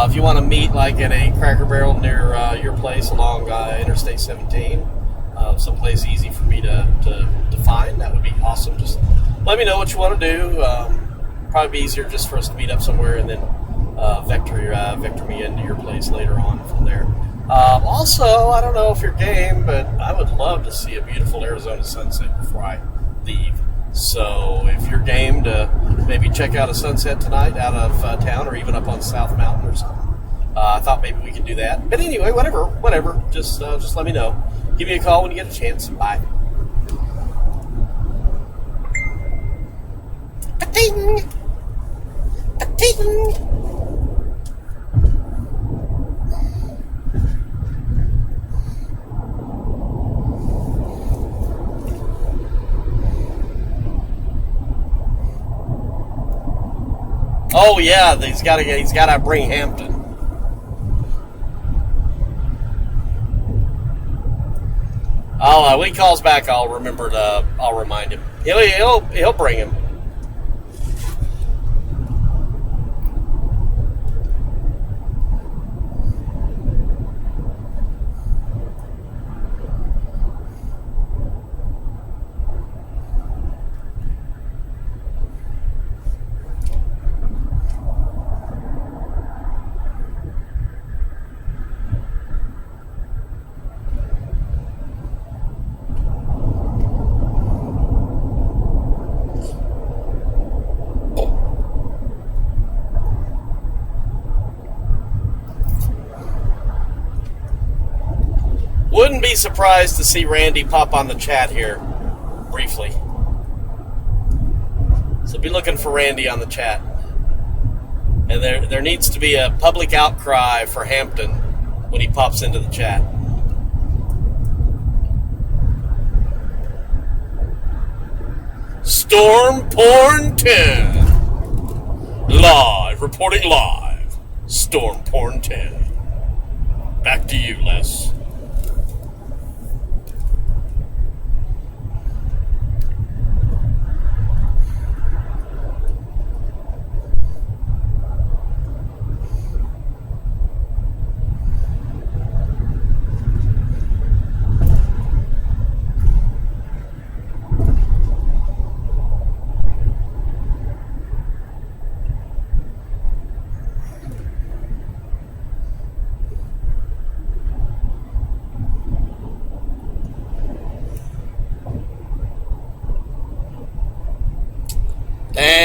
If you want to meet like at a Cracker Barrel near your place along Interstate 17, someplace easy for me to find, that would be awesome. Just let me know what you want to do. Probably be easier just for us to meet up somewhere and then vector me into your place later on from there. Also, I don't know if you're game, but I would love to see a beautiful Arizona sunset before I leave. So if you're game to maybe check out a sunset tonight out of town or even up on South Mountain or something, I thought maybe we could do that. But anyway, whatever. Just let me know. Give me a call when you get a chance. Bye. Ba-ding! Ba-ding! Oh yeah, he's got to bring Hampton. When he calls back, I'll remind him. He'll bring him. Wouldn't be surprised to see Randy pop on the chat here briefly. So be looking for Randy on the chat. And there needs to be a public outcry for Hampton when he pops into the chat. Storm Porn 10. Reporting live. Storm Porn 10. Back to you, Les.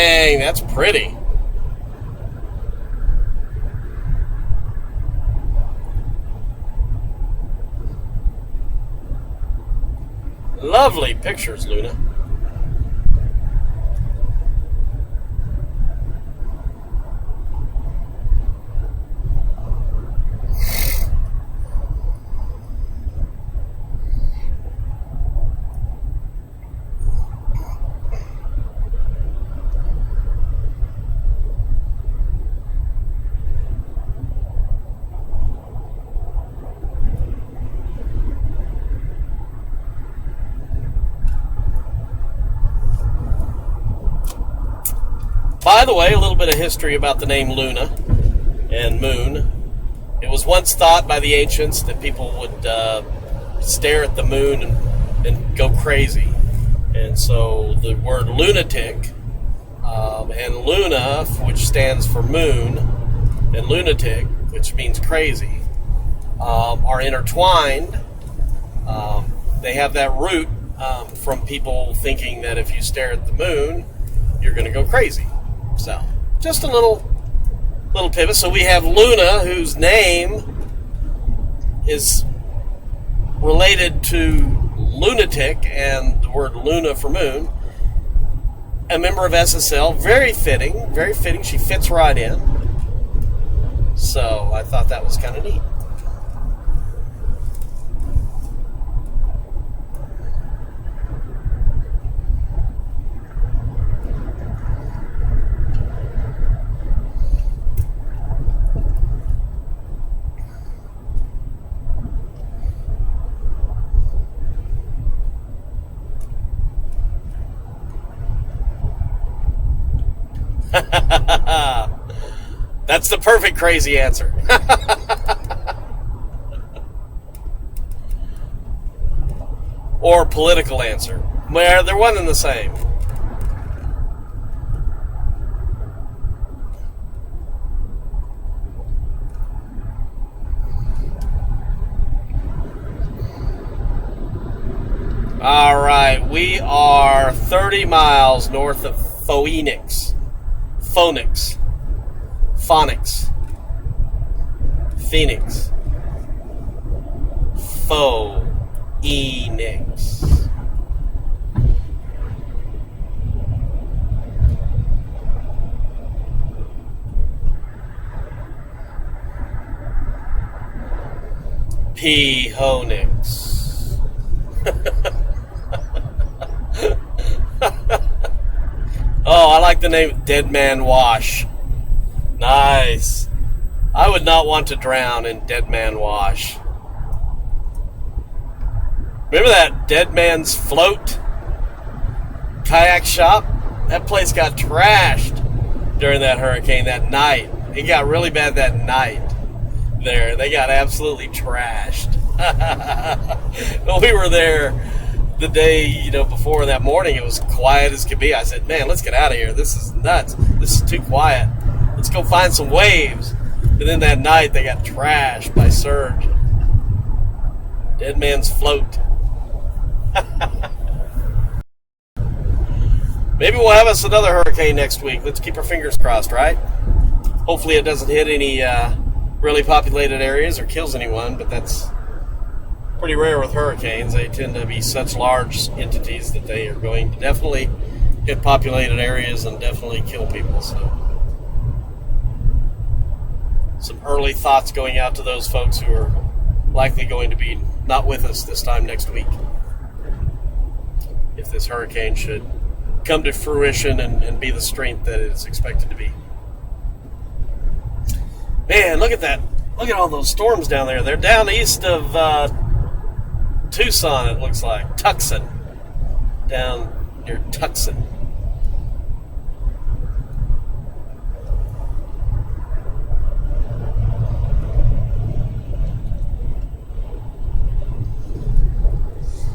Dang, that's pretty. Lovely pictures, Luna. By the way, a little bit of history about the name Luna and moon. It was once thought by the ancients that people would stare at the moon and go crazy. And so the word lunatic and Luna, which stands for moon, and lunatic, which means crazy, are intertwined. They have that root from people thinking that if you stare at the moon, you're going to go crazy. So, just a little pivot. So we have Luna, whose name is related to lunatic and the word Luna for moon. A member of SSL, very fitting, very fitting. She fits right in. So I thought that was kind of neat. That's the perfect crazy answer. Or political answer. Well, they're one and the same. All right, we are 30 miles north of Phoenix. Phoenix. P-Honix. Oh, I like the name Dead Man Wash. Nice. I would not want to drown in Dead Man Wash. Remember that Dead Man's Float kayak shop? That place got trashed during that hurricane that night. It got really bad that night there. They got absolutely trashed. Well, we were there the day, before that morning. It was quiet as could be. I said, man, let's get out of here. This is nuts. This is too quiet. Let's go find some waves. And then that night, they got trashed by surge. Dead Man's Float. Maybe we'll have us another hurricane next week. Let's keep our fingers crossed, right? Hopefully it doesn't hit any really populated areas or kills anyone, but that's pretty rare with hurricanes. They tend to be such large entities that they are going to definitely hit populated areas and definitely kill people. So some early thoughts going out to those folks who are likely going to be not with us this time next week, if this hurricane should come to fruition and be the strength that it's expected to be. Man, look at that. Look at all those storms down there. They're down east of Tucson, it looks like. Tucson. Down near Tucson.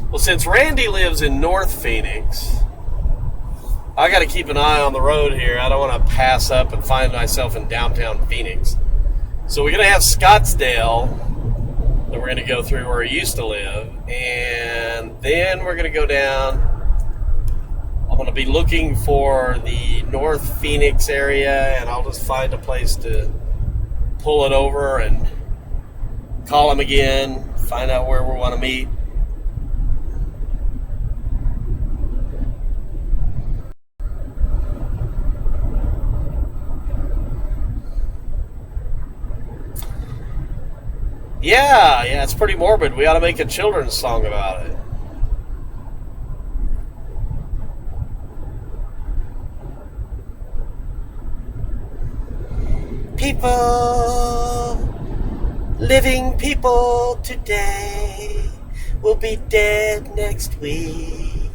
Well, since Randy lives in North Phoenix, I got to keep an eye on the road here. I don't want to pass up and find myself in downtown Phoenix. So we're going to have Scottsdale that we're going to go through where he used to live. And then we're going to go down I'm going to be looking for the North Phoenix area, and I'll just find a place to pull it over and call them again, find out where we want to meet. Yeah, it's pretty morbid. We ought to make a children's song about it. People, living people today will be dead next week.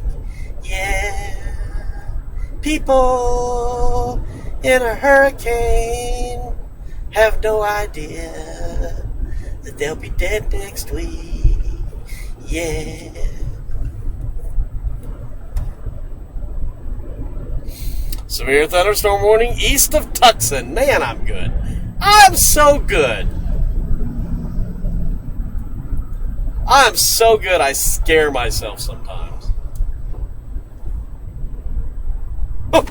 Yeah, people in a hurricane have no idea that they'll be dead next week. Yeah. Severe thunderstorm warning east of Tucson. Man, I'm good. I'm so good. I'm so good I scare myself sometimes. Oh,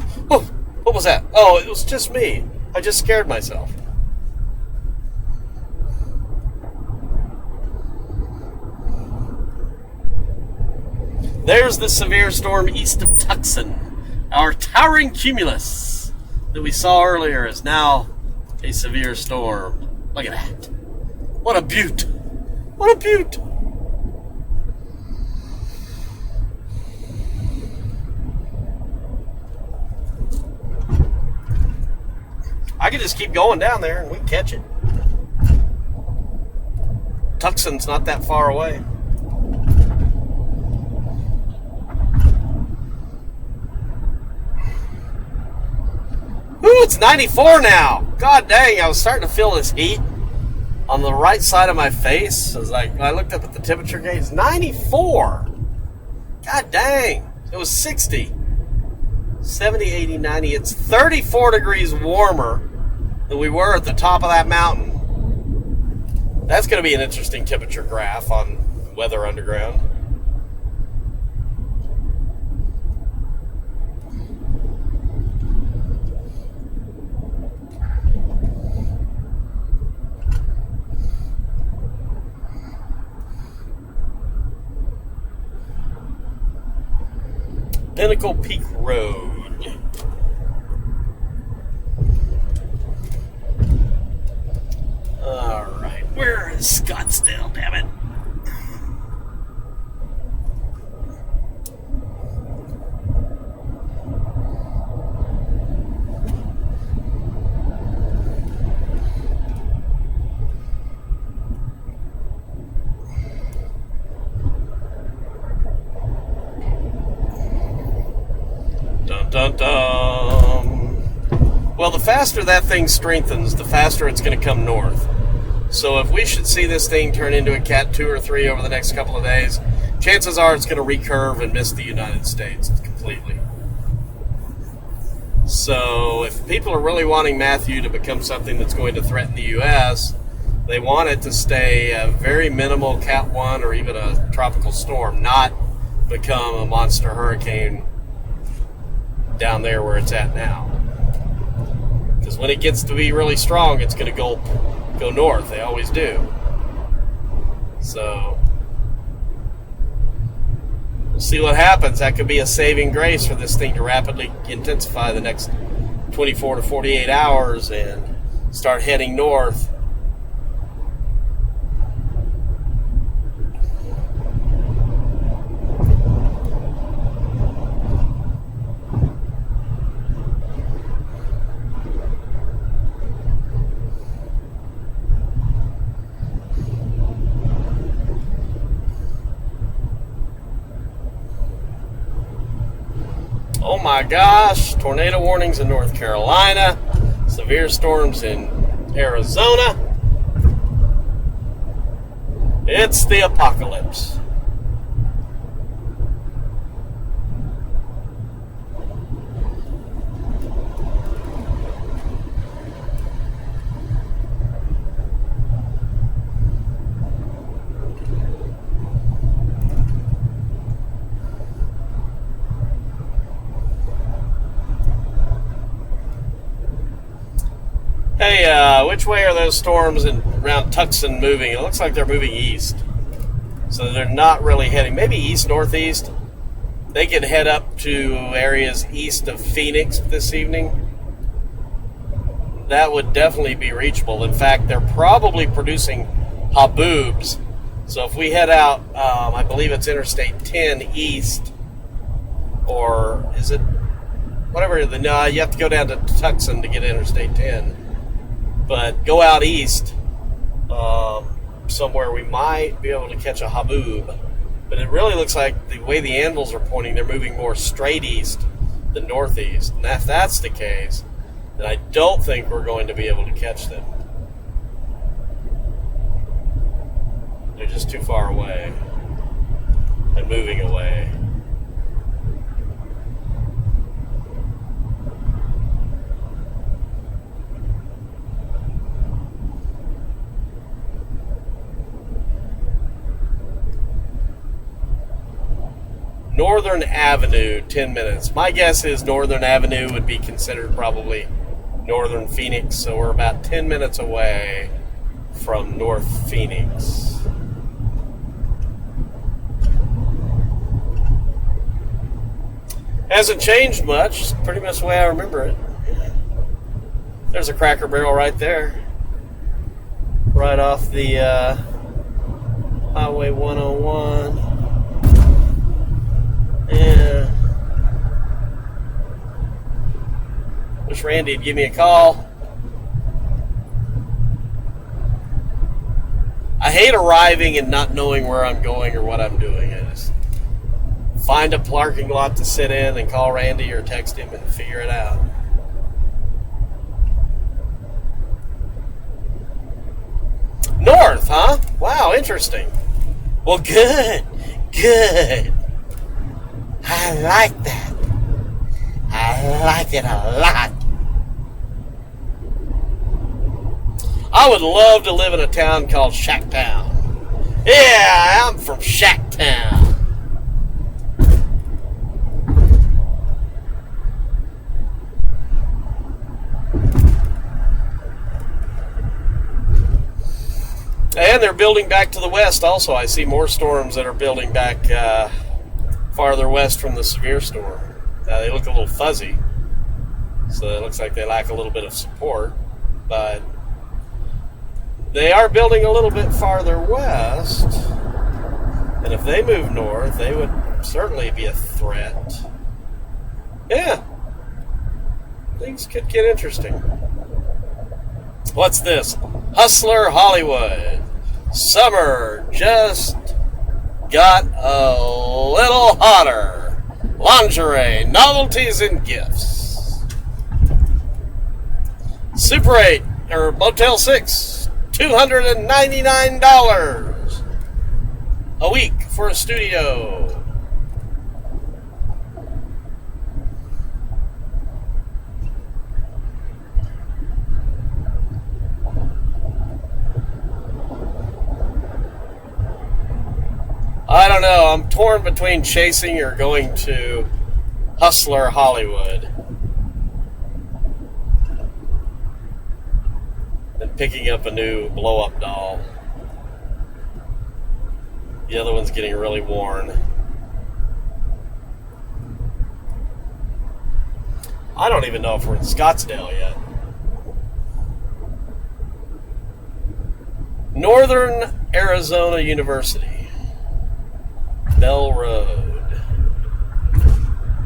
what was that? Oh, it was just me. I just scared myself. There's the severe storm east of Tucson. Our towering cumulus that we saw earlier is now a severe storm. Look at that. What a beaut. What a beaut. I could just keep going down there and we can catch it. Tucson's not that far away. Ooh, it's 94 now. God dang, I was starting to feel this heat on the right side of my face. I was like, when I looked up at the temperature gauge, it's 94. God dang. It was 60. 70, 80, 90. It's 34 degrees warmer than we were at the top of that mountain. That's going to be an interesting temperature graph on Weather Underground. Pinnacle Peak Road. Alright, where is Scottsdale, damn it? Dun dun. Well, the faster that thing strengthens, the faster it's going to come north. So if we should see this thing turn into a Cat 2 or 3 over the next couple of days, chances are it's going to recurve and miss the United States completely. So if people are really wanting Matthew to become something that's going to threaten the U.S., they want it to stay a very minimal Cat 1 or even a tropical storm, not become a monster hurricane down there where it's at now. Because when it gets to be really strong, it's going to go north. They always do. So we'll see what happens. That could be a saving grace for this thing to rapidly intensify the next 24 to 48 hours and start heading north. Oh my gosh, tornado warnings in North Carolina, severe storms in Arizona. It's the apocalypse. which way are those storms around Tucson moving? It looks like they're moving east. So they're not really heading, maybe east-northeast. They could head up to areas east of Phoenix this evening. That would definitely be reachable. In fact, they're probably producing haboobs. So if we head out, I believe it's Interstate 10 east, or is it, whatever, no, you have to go down to Tucson to get Interstate 10. But go out east, somewhere we might be able to catch a haboob. But it really looks like the way the anvils are pointing, they're moving more straight east than northeast. And if that's the case, then I don't think we're going to be able to catch them. They're just too far away and moving away. Northern Avenue, 10 minutes. My guess is Northern Avenue would be considered probably Northern Phoenix, so we're about 10 minutes away from North Phoenix. Hasn't changed much. It's pretty much the way I remember it. There's a Cracker Barrel right there. Right off the Highway 101. Yeah. Wish Randy would give me a call. I hate arriving and not knowing where I'm going or what I'm doing. I just find a parking lot to sit in and call Randy or text him and figure it out. North, huh? Wow, interesting. Well, good. I like that. I like it a lot. I would love to live in a town called Shacktown. Yeah, I'm from Shacktown. And they're building back to the west also. I see more storms that are building back farther west from the severe storm. They look a little fuzzy, so it looks like they lack a little bit of support, but they are building a little bit farther west, and if they move north, they would certainly be a threat. Yeah, things could get interesting. What's this? Hustler Hollywood. Summer just got a little hotter. Lingerie, novelties, and gifts. Super 8 or Motel 6, $299 a week for a studio. I don't know. I'm torn between chasing or going to Hustler Hollywood and picking up a new blow-up doll. The other one's getting really worn. I don't even know if we're in Scottsdale yet. Northern Arizona University. Bell Road.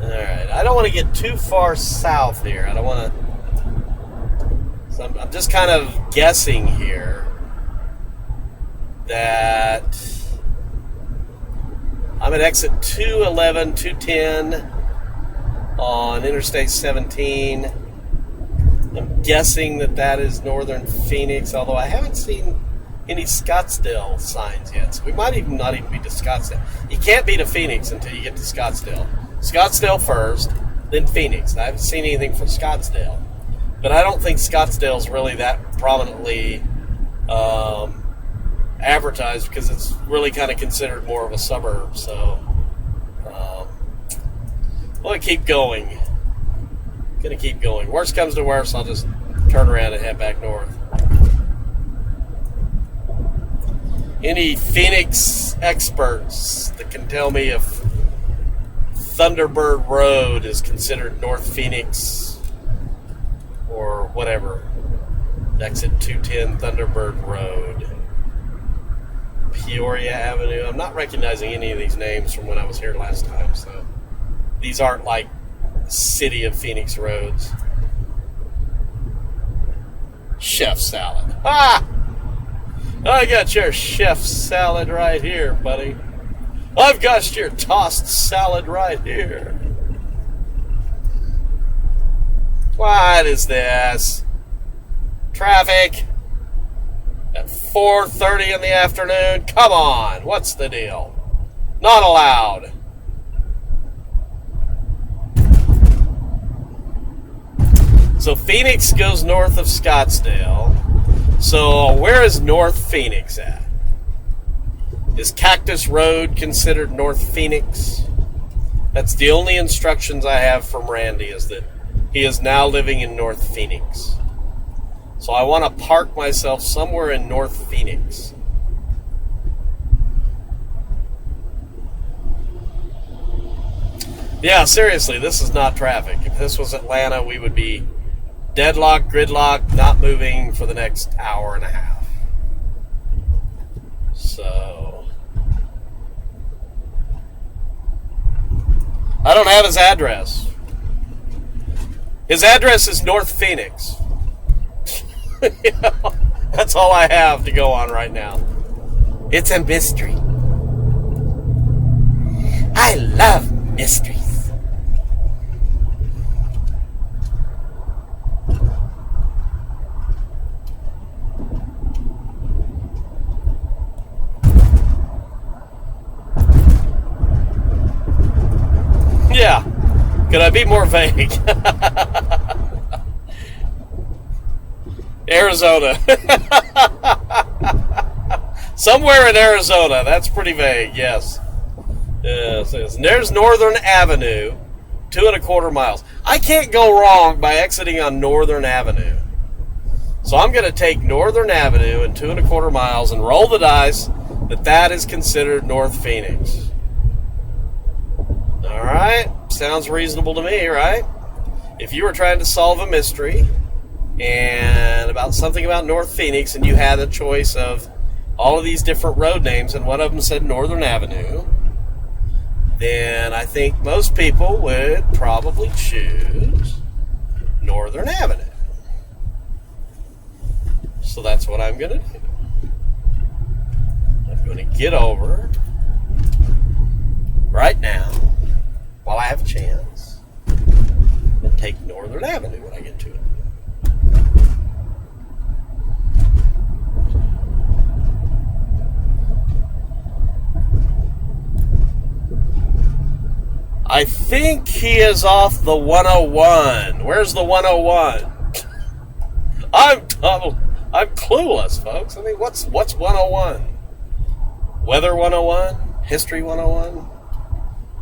Alright, I don't want to get too far south here. I don't want to... So I'm just kind of guessing here that I'm at exit 211, 210 on Interstate 17. I'm guessing that is Northern Phoenix, although I haven't seen any Scottsdale signs yet, so we might even not even be to Scottsdale. You can't be to Phoenix until you get to Scottsdale. Scottsdale first, then Phoenix. I haven't seen anything from Scottsdale, but I don't think Scottsdale's really that prominently advertised because it's really kind of considered more of a suburb. So, we'll keep going. Gonna keep going. Worst comes to worst, I'll just turn around and head back north. Any Phoenix experts that can tell me if Thunderbird Road is considered North Phoenix or whatever? Exit 210 Thunderbird Road. Peoria Avenue. I'm not recognizing any of these names from when I was here last time, so these aren't like City of Phoenix roads. Chef salad. Ah! I got your chef salad right here, buddy. I've got your tossed salad right here. What is this? Traffic at 4:30 in the afternoon? Come on, what's the deal? Not allowed. So Phoenix goes north of Scottsdale. So where is North Phoenix at? Is Cactus Road considered North Phoenix? That's the only instructions I have from Randy, is that he is now living in North Phoenix. So I want to park myself somewhere in North Phoenix. Yeah, seriously, this is not traffic. If this was Atlanta, we would be deadlocked, gridlocked, not moving for the next hour and a half. So I don't have his address. His address is North Phoenix. You know, that's all I have to go on right now. It's a mystery. I love mysteries. Yeah. Could I be more vague? Arizona. Somewhere in Arizona. That's pretty vague, yes. Yes. And there's Northern Avenue, 2.25 miles. I can't go wrong by exiting on Northern Avenue. So I'm going to take Northern Avenue and 2.25 miles and roll the dice that is considered North Phoenix. All right, sounds reasonable to me, right? If you were trying to solve a mystery and about something about North Phoenix and you had a choice of all of these different road names and one of them said Northern Avenue, then I think most people would probably choose Northern Avenue. So that's what I'm going to do. I'm going to get over right now, while I have a chance, and take Northern Avenue when I get to it. I think he is off the 101. Where's the 101? I'm clueless, folks. I mean, what's 101? Weather 101? History 101?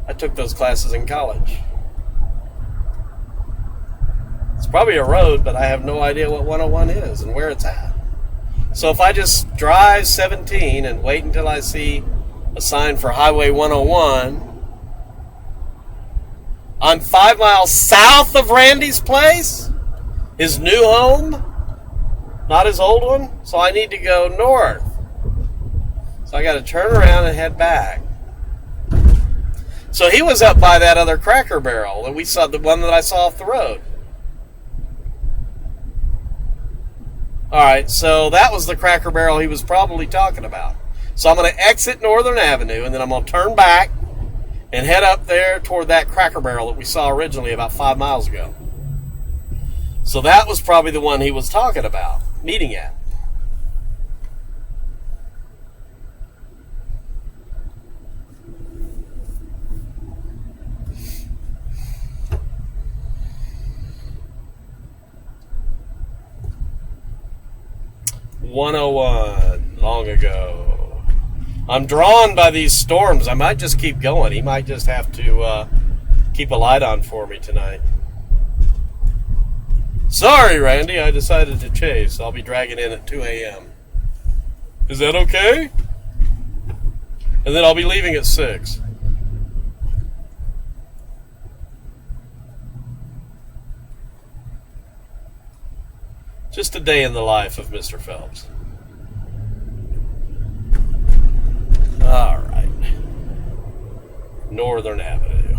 I took those classes in college. It's probably a road, but I have no idea what 101 is and where it's at. So if I just drive 17 and wait until I see a sign for Highway 101, I'm 5 miles south of Randy's place, his new home, not his old one, so I need to go north. So I got to turn around and head back. So he was up by that other Cracker Barrel, and we saw the one that I saw off the road. All right, so that was the Cracker Barrel he was probably talking about. So I'm going to exit Northern Avenue, and then I'm going to turn back and head up there toward that Cracker Barrel that we saw originally about 5 miles ago. So that was probably the one he was talking about, meeting at. .101 long ago. I'm drawn by these storms. I might just keep going. He might just have to keep a light on for me tonight. Sorry, Randy, I decided to chase. I'll be dragging in at 2 a.m. Is that okay? And then I'll be leaving at 6. Just a day in the life of Mr. Phelps. All right. Northern Avenue.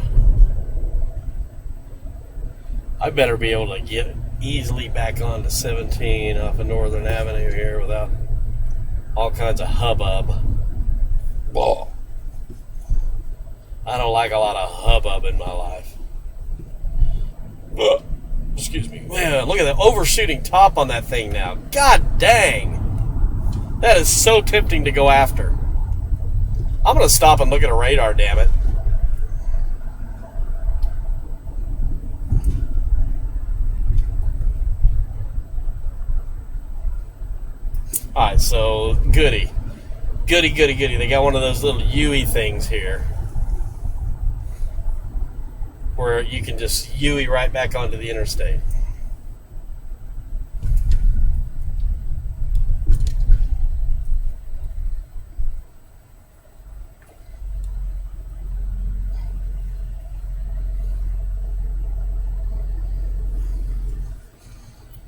I better be able to get easily back onto 17 off of Northern Avenue here without all kinds of hubbub. Whoa. I don't like a lot of hubbub in my life. Excuse me. Man, look at that overshooting top on that thing now. God dang. That is so tempting to go after. I'm going to stop and look at a radar, damn it. Alright, so goody. Goody. They got one of those little U-ey things here where you can just U-ey right back onto the interstate.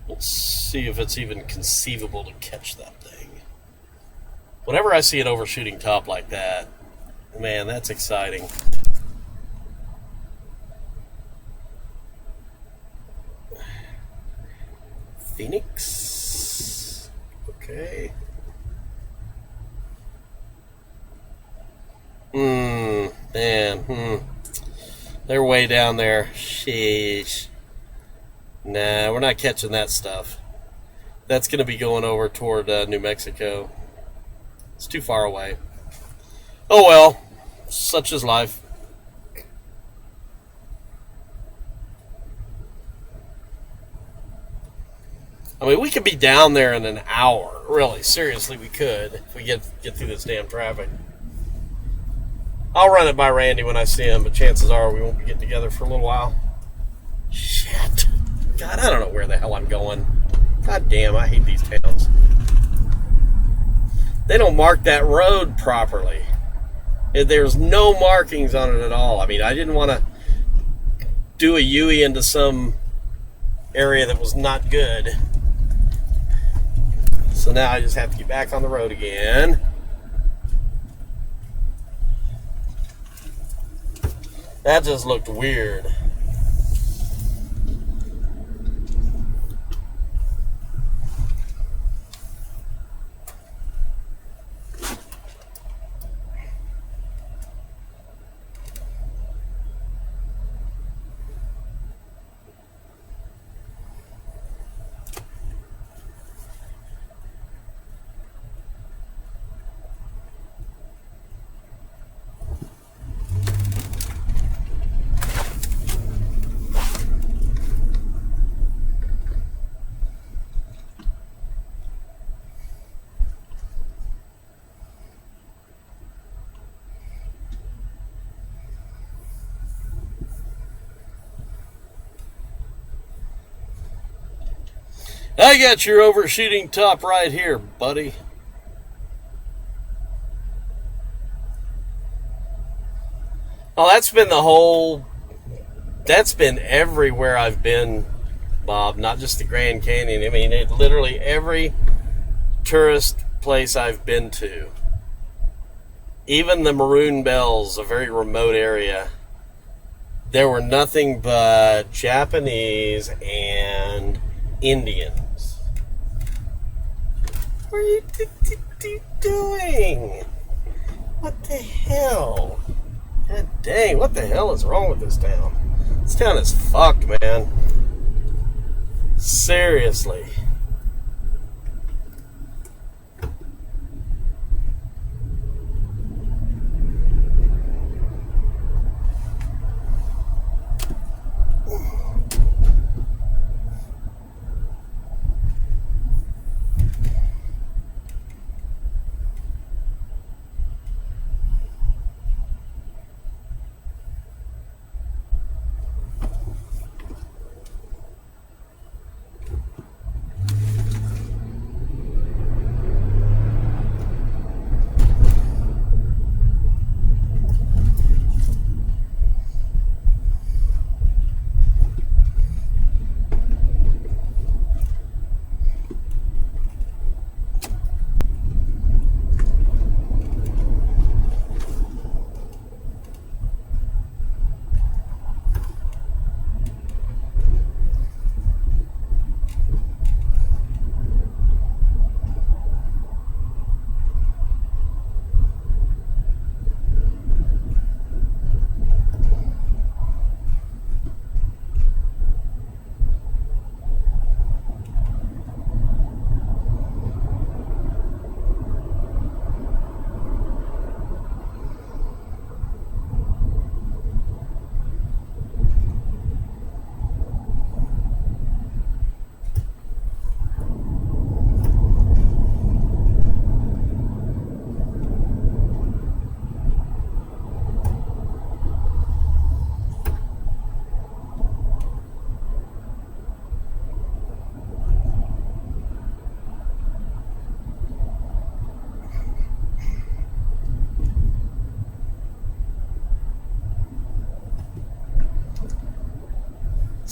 Let's see if it's even conceivable to catch that thing. Whenever I see an overshooting top like that, man, that's exciting. Phoenix. Okay. Man. They're way down there. Sheesh. Nah, we're not catching that stuff. That's going to be going over toward New Mexico. It's too far away. Oh well, such is life. I mean, we could be down there in an hour. Really, seriously, we could if we get through this damn traffic. I'll run it by Randy when I see him, but chances are we won't be getting together for a little while. Shit. God, I don't know where the hell I'm going. God damn, I hate these towns. They don't mark that road properly. There's no markings on it at all. I mean, I didn't want to do a U-ey into some area that was not good. So now I just have to get back on the road again. That just looked weird. I got your overshooting top right here, buddy. Oh, that's been everywhere I've been, Bob, not just the Grand Canyon. I mean, literally every tourist place I've been to. Even the Maroon Bells, a very remote area, there were nothing but Japanese and Indians. What are you doing? What the hell? God dang, what the hell is wrong with this town? This town is fucked, man. Seriously.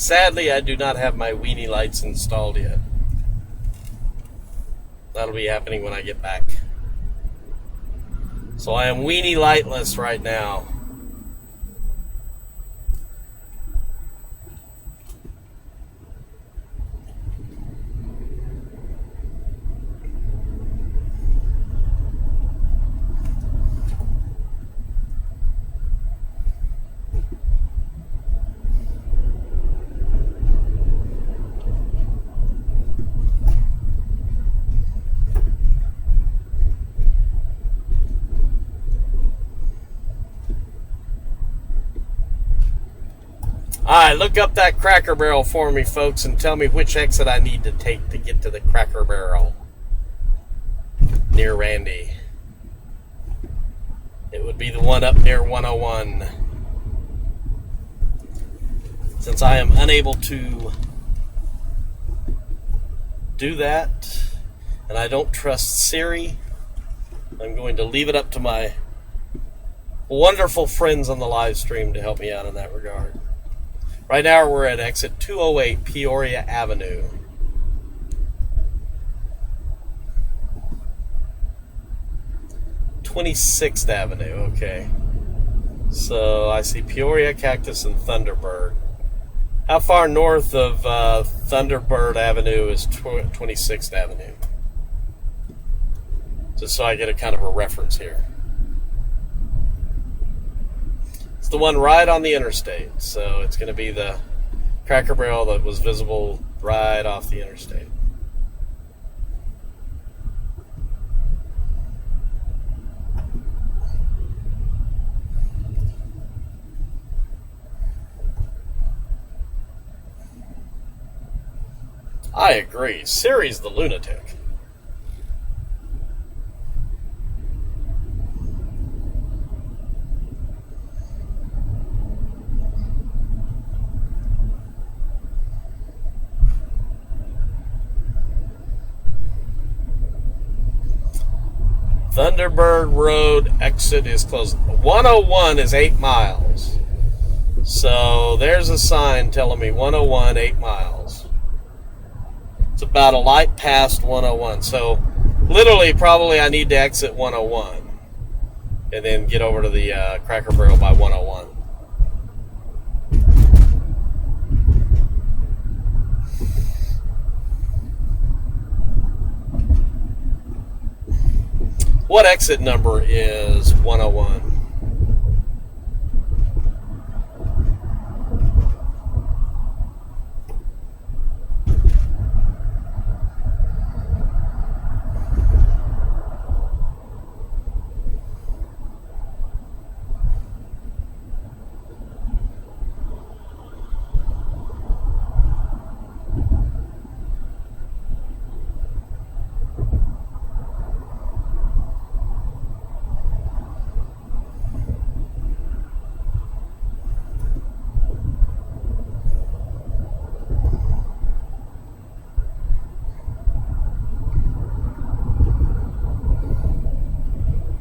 Sadly, I do not have my weenie lights installed yet. That'll be happening when I get back. So I am weenie lightless right now. Alright, look up that Cracker Barrel for me, folks, and tell me which exit I need to take to get to the Cracker Barrel near Randy. It would be the one up near 101. Since I am unable to do that, and I don't trust Siri, I'm going to leave it up to my wonderful friends on the live stream to help me out in that regard. Right now we're at exit 208 Peoria Avenue. "26th Avenue, okay. So I see Peoria, Cactus, and Thunderbird. How far north of Thunderbird Avenue is 26th Avenue? Just so I get a kind of a reference here. It's the one right on the interstate, so it's going to be the Cracker Barrel that was visible right off the interstate. I agree. Siri's the lunatic. Thunderbird Road exit is closed. 101 is 8 miles. So there's a sign telling me 101, 8 miles. It's about a light past 101. So literally, probably I need to exit 101 and then get over to the Cracker Barrel by 101. What exit number is 101?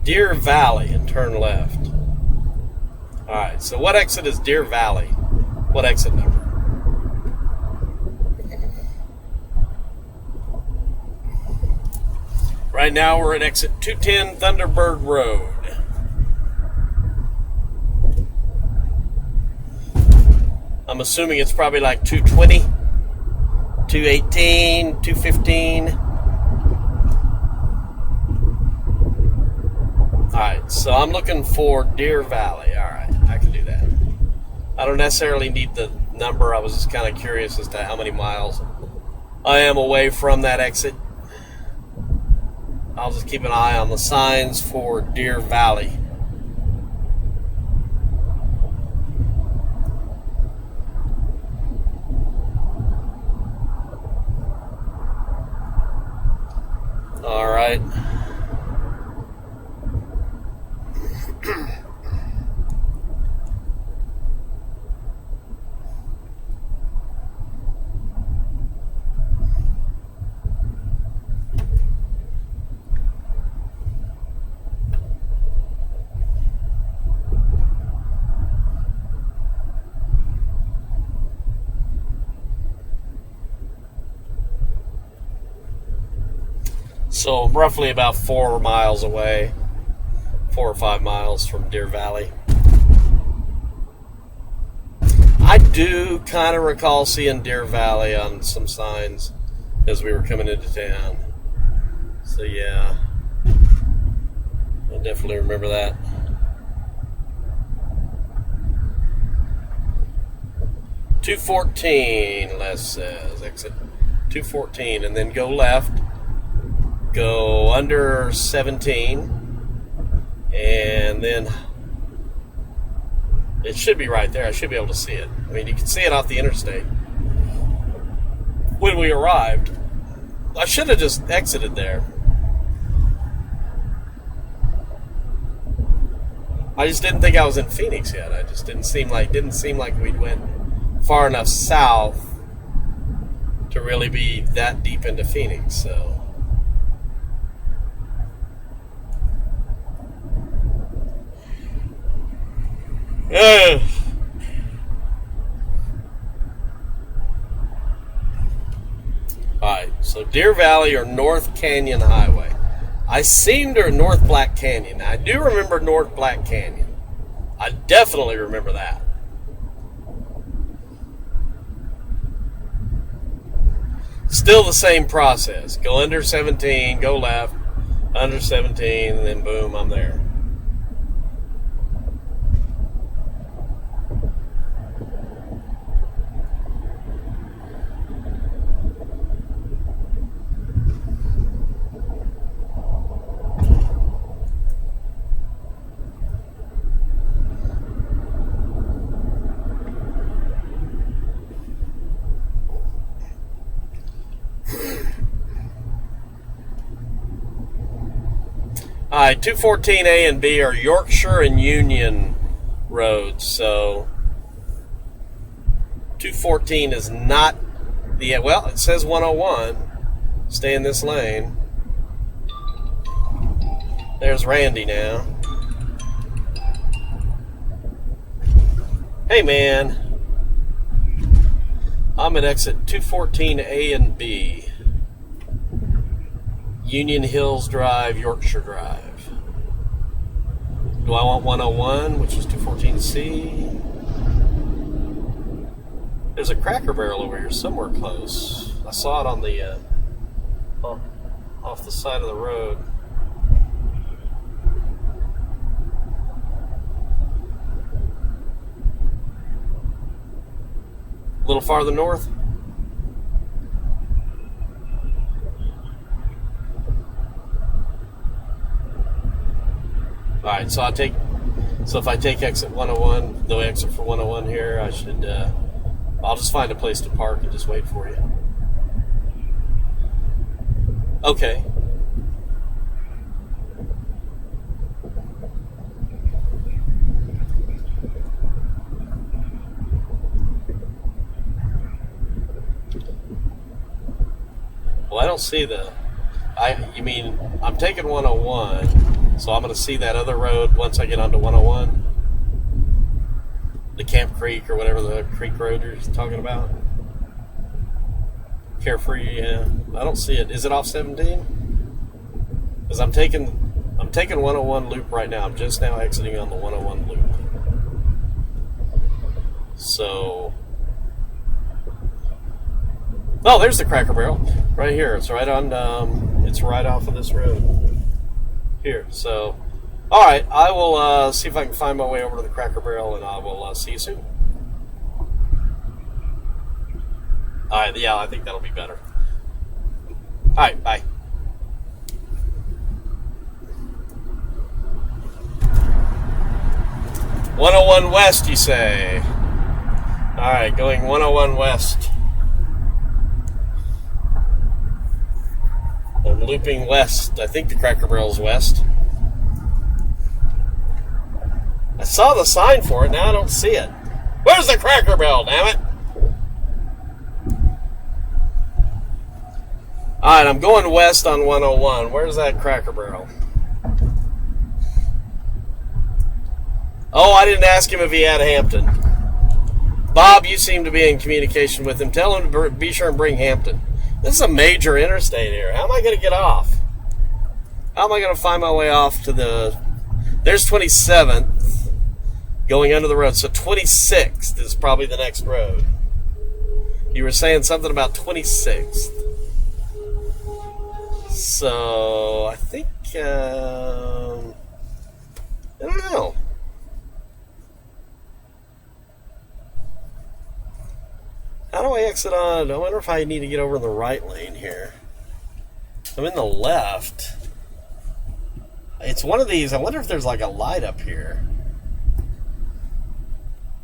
Deer Valley and turn left. Alright, so what exit is Deer Valley? What exit number? Right now we're at exit 210 Thunderbird Road. I'm assuming it's probably like 220, 218, 215. Alright, so I'm looking for Deer Valley. Alright, I can do that. I don't necessarily need the number. I was just kind of curious as to how many miles I am away from that exit. I'll just keep an eye on the signs for Deer Valley. Alright. So roughly about 4 miles away, 4 or 5 miles from Deer Valley. I do kind of recall seeing Deer Valley on some signs as we were coming into town. So yeah, I definitely remember that. $214, Les says. Exit 214, and then go left. Go under 17, and then it should be right there. I should be able to see it. I mean, you can see it off the interstate. When we arrived, I should have just exited there. I just didn't think I was in Phoenix yet. I just didn't seem like we'd went far enough south to really be that deep into Phoenix. So. Alright, so Deer Valley or North Canyon Highway. I seem to North Black Canyon. I do remember North Black Canyon. I definitely remember that. Still the same process. Go under 17, go left, under 17, and then boom, I'm there. Alright, 214A and B are Yorkshire and Union roads, so 214 is not the, well, it says 101. Stay in this lane. There's Randy now. Hey man, I'm at exit 214A and B. Union Hills Drive, Yorkshire Drive. Do I want 101, which is 214C? There's a Cracker Barrel over here somewhere close. I saw it on the off the side of the road. A little farther north. Alright, so if I take exit 101, the exit for 101 here, I should, I'll just find a place to park and just wait for you. Okay. Well, I don't see you mean, I'm taking 101, so I'm going to see that other road once I get onto 101? The Camp Creek or whatever the creek road you're talking about? Carefree, yeah. I don't see it. Is it off 17? Because I'm taking 101 loop right now. I'm just now exiting on the 101 loop. So... Oh, there's the Cracker Barrel right here. It's right on. It's right off of this road here. So, all right, I will see if I can find my way over to the Cracker Barrel, and I will see you soon. All right, yeah, I think that'll be better. All right, bye. "101 West," you say? All right, going 101 West. I'm looping west. I think the Cracker Barrel's west. I saw the sign for it. Now I don't see it. Where's the Cracker Barrel, damn it? Alright, I'm going west on 101. Where's that Cracker Barrel? Oh, I didn't ask him if he had Hampton. Bob, you seem to be in communication with him. Tell him to be sure and bring Hampton. This is a major interstate here. How am I going to get off? How am I going to find my way off to the... There's 27th going under the road. So 26th is probably the next road. You were saying something about 26th. So I think... I don't know. How do I exit on? I wonder if I need to get over in the right lane here. I'm in the left. It's one of these. I wonder if there's like a light up here.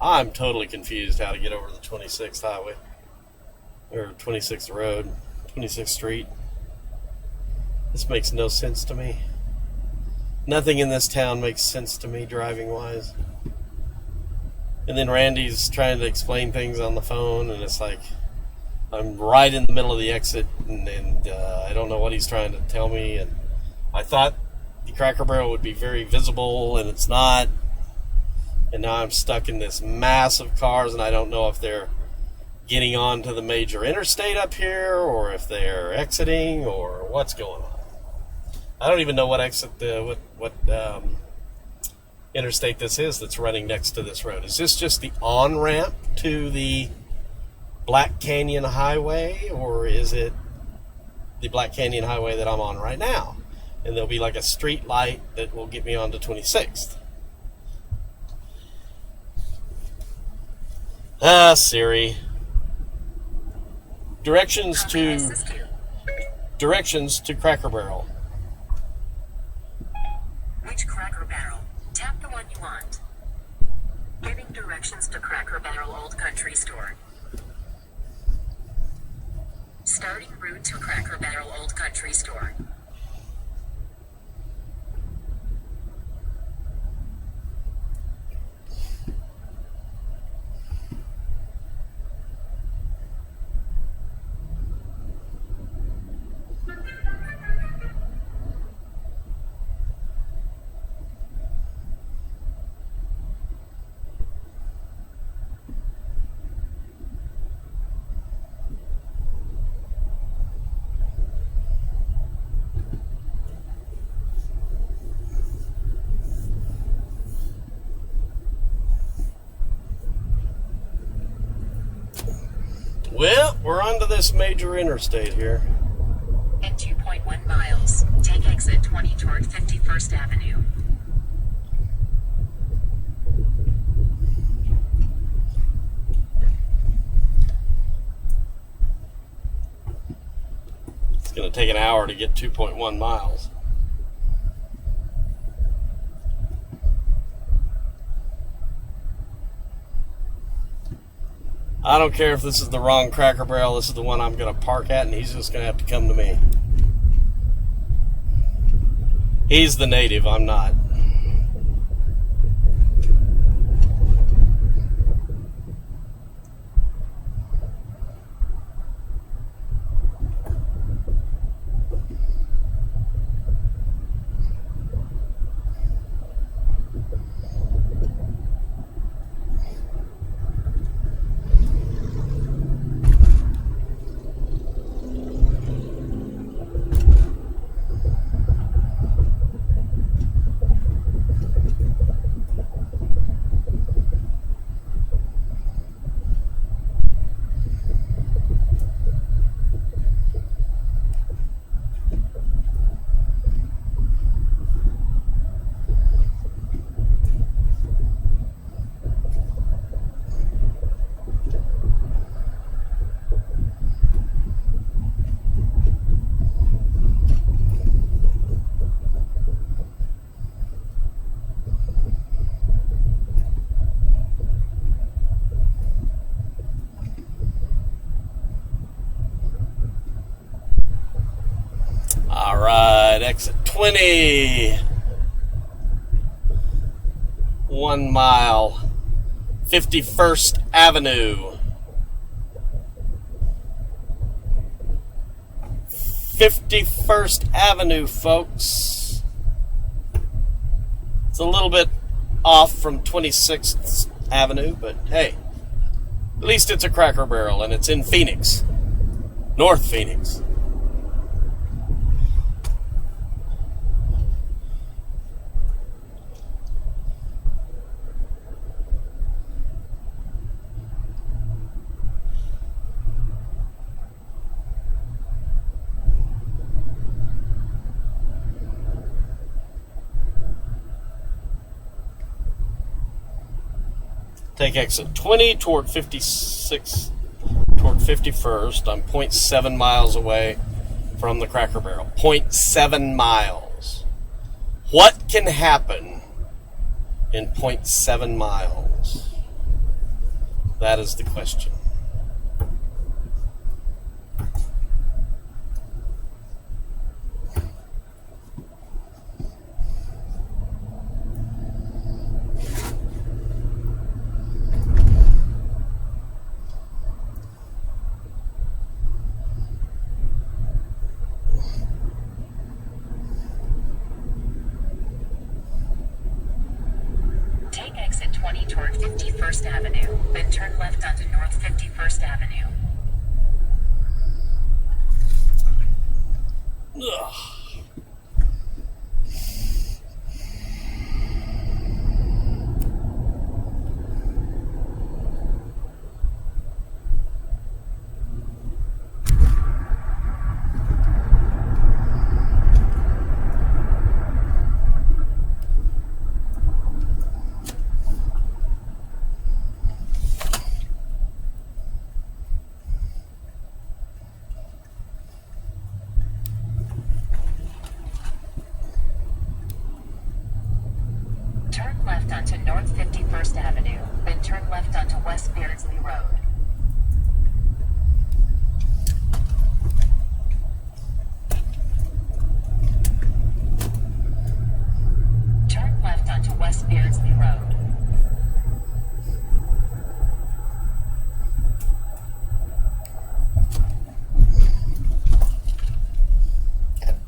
I'm totally confused how to get over the 26th highway. Or 26th road. 26th street. This makes no sense to me. Nothing in this town makes sense to me driving wise. And then Randy's trying to explain things on the phone, and it's like I'm right in the middle of the exit, and I don't know what he's trying to tell me. And I thought the Cracker Barrel would be very visible, and it's not. And now I'm stuck in this mass of cars, and I don't know if they're getting onto the major interstate up here, or if they're exiting, or what's going on. I don't even know what exit what interstate this is that's running next to this road. Is this just the on-ramp to the Black Canyon Highway, or is it the Black Canyon Highway that I'm on right now? And there'll be like a street light that will get me onto 26th. Siri. Directions to Cracker Barrel. Which Cracker Barrel? Tap the one you want. Giving directions to Cracker Barrel Old Country Store. Starting route to Cracker Barrel Old Country Store. Well, we're onto this major interstate here. In 2.1 miles, take exit 20 toward 51st Avenue. It's going to take an hour to get 2.1 miles. I don't care if this is the wrong Cracker Barrel. This is the one I'm going to park at, and he's just going to have to come to me. He's the native. I'm not. Exit 20. 1 mile. 51st Avenue. 51st Avenue, folks. It's a little bit off from 26th Avenue, but hey, at least it's a Cracker Barrel, and it's in Phoenix. North Phoenix. Take exit 20 toward 51st. I'm 0.7 miles away from the Cracker Barrel. 0.7 miles. What can happen in 0.7 miles? That is the question. Take exit 20 toward 51st Avenue, then turn left onto North 51st Avenue. Ugh. Turn left onto North 51st Avenue, then turn left onto West Beardsley Road. Turn left onto West Beardsley Road.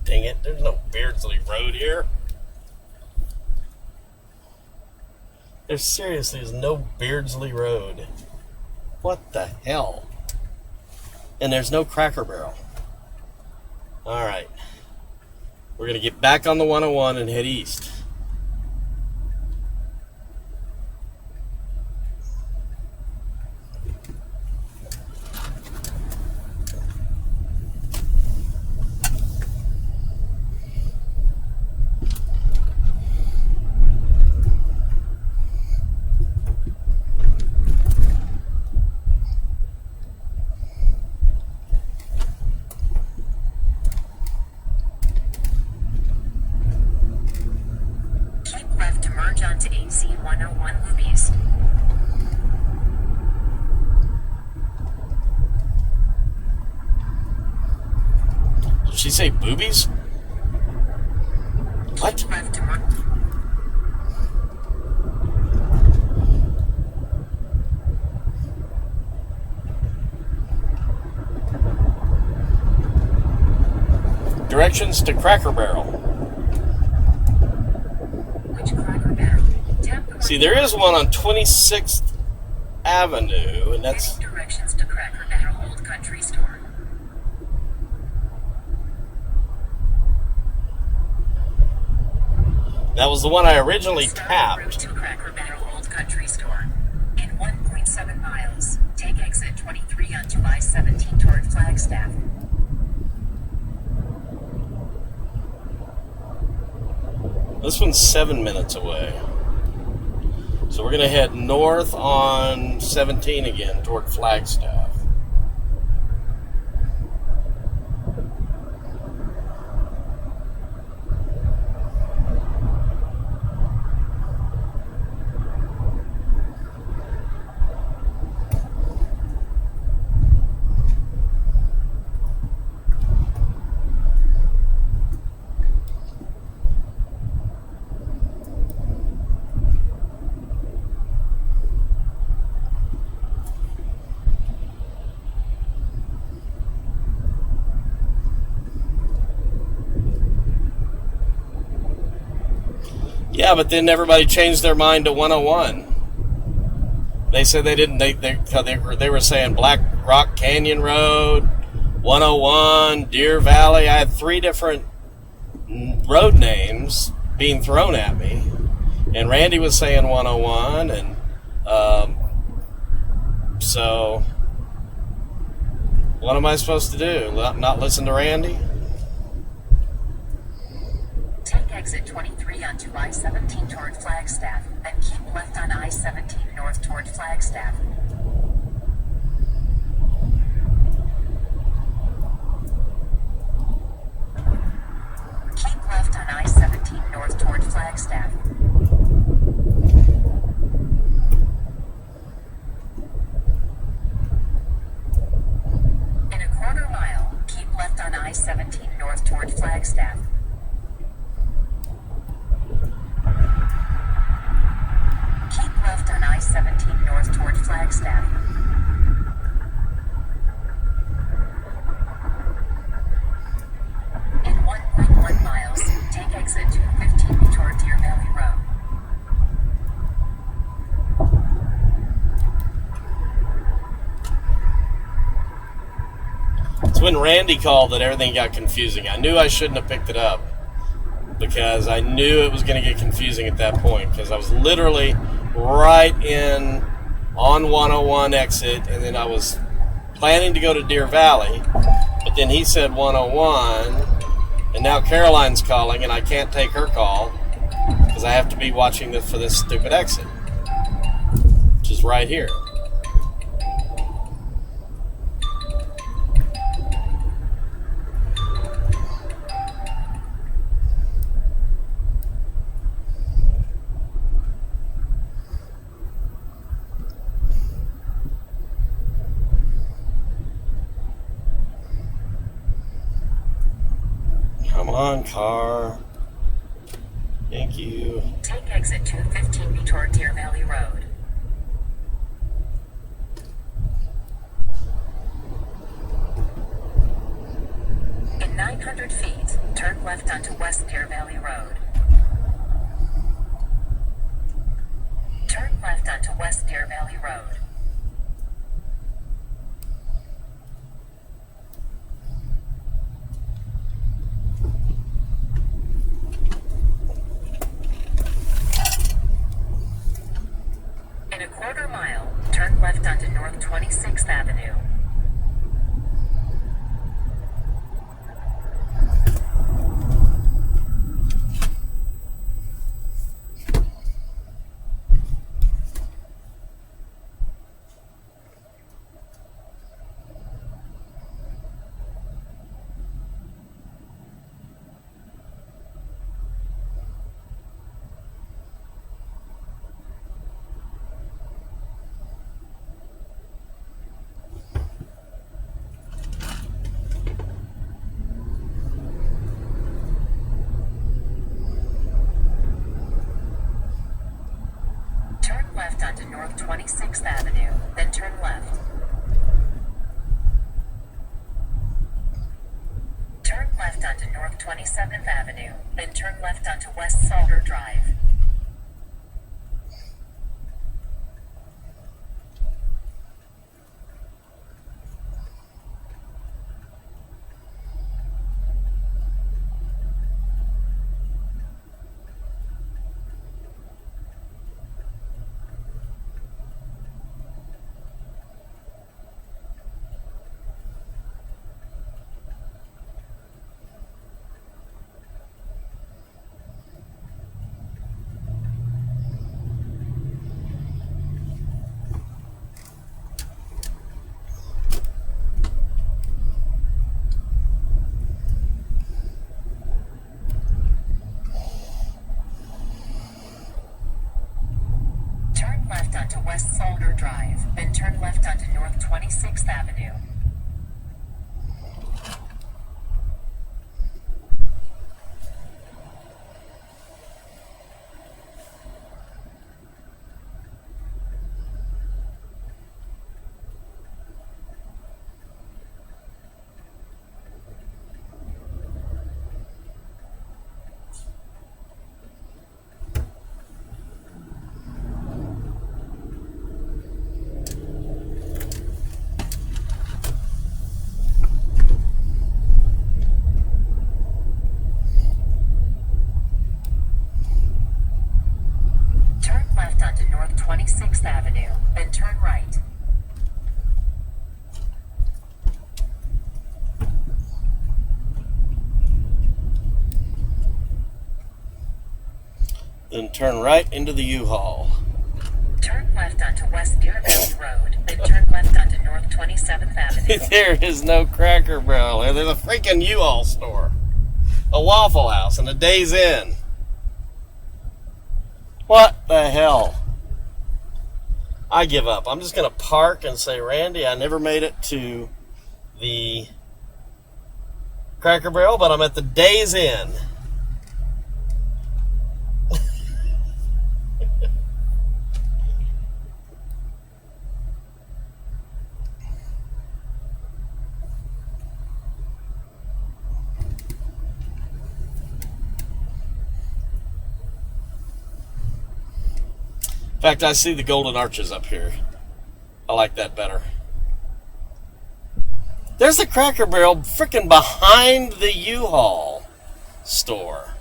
Dang it, there's no Beardsley Road here. There seriously is no Beardsley Road. What the hell? And there's no Cracker Barrel. Alright. We're going to get back on the 101 and head east. Keep left to merge onto AC 101 Loop East. Did she say boobies? What? Keep left to merge. Directions to Cracker Barrel. Which Cracker Barrel? Tap the one See, there is one on 26th Avenue, and that's... Getting directions to Cracker Barrel Old Country Store. That was the one I originally Start en route tapped. to Cracker Barrel Old Country Store. In 1.7 miles, take exit 23 onto I-17 toward Flagstaff. This one's 7 minutes away. So we're going to head north on 17 again toward Flagstaff. Yeah, but then everybody changed their mind to 101. They said they didn't. They were saying Black Rock Canyon Road, 101, Deer Valley. I had 3 different road names being thrown at me, and Randy was saying 101, and so what am I supposed to do? Not listen to Randy? Take exit 23 onto I-17 toward Flagstaff, then keep left on I-17 north toward Flagstaff. Keep left on I-17 north toward Flagstaff. In a quarter mile, keep left on I-17 north toward Flagstaff. Keep left on I-17 north toward Flagstaff. In 1.1 miles, take exit 215 toward Deer Valley Road. It's when Randy called that everything got confusing. I knew I shouldn't have picked it up because I knew it was going to get confusing at that point because I was literally right in on 101 exit, and then I was planning to go to Deer Valley, but then he said 101, and now Caroline's calling, and I can't take her call because I have to be watching for this stupid exit, which is right here. Come on, car. Thank you. Take exit 215 toward Deer Valley Road. In 900 feet, turn left onto West Deer Valley Road. Turn left onto West Deer Valley Road. In a quarter mile, turn left onto North 26th Avenue. Turn left onto North 26th Avenue, then turn left. Turn left onto North 27th Avenue, then turn left onto West Salter Drive. Turn left onto West Salter Drive, then turn left onto North 26th Avenue. Turn left onto North 26th Avenue, then turn right. Then turn right into the U-Haul. Turn left onto West Deer Valley Road, then turn left onto North 27th Avenue. There is no Cracker Barrel. There's a freaking U-Haul store, a Waffle House, and a Days Inn. What the hell? I give up. I'm just going to park and say, Randy, I never made it to the Cracker Barrel, but I'm at the Days Inn. In fact, I see the Golden Arches up here. I like that better. There's the Cracker Barrel freaking behind the U-Haul store.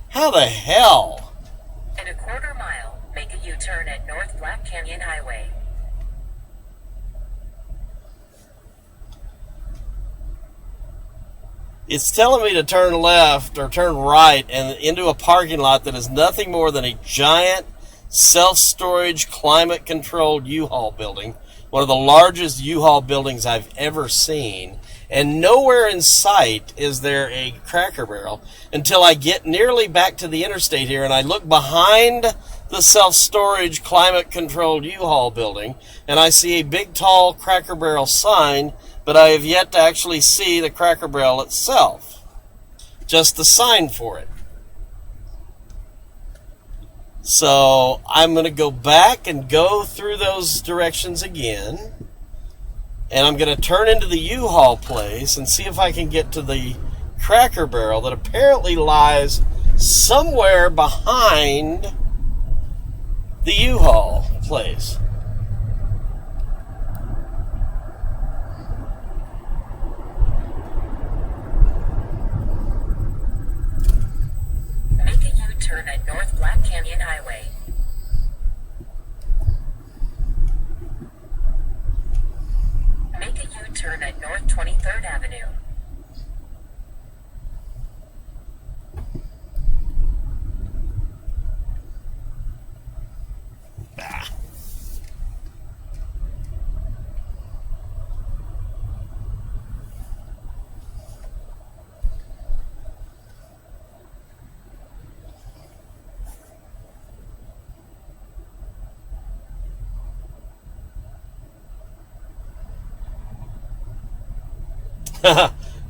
How the hell? In a quarter mile, make a U-turn at North Black Canyon Highway. It's telling me to turn left or turn right and into a parking lot that is nothing more than a giant self-storage, climate-controlled U-Haul building, one of the largest U-Haul buildings I've ever seen, and nowhere in sight is there a Cracker Barrel until I get nearly back to the interstate here and I look behind the self-storage, climate-controlled U-Haul building and I see a big, tall Cracker Barrel sign, but I have yet to actually see the Cracker Barrel itself, just the sign for it. So I'm going to go back and go through those directions again. And I'm going to turn into the U-Haul place and see if I can get to the Cracker Barrel that apparently lies somewhere behind the U-Haul place. Make a U-turn at North Black Canyon Highway. Make a U-turn at North 23rd Avenue.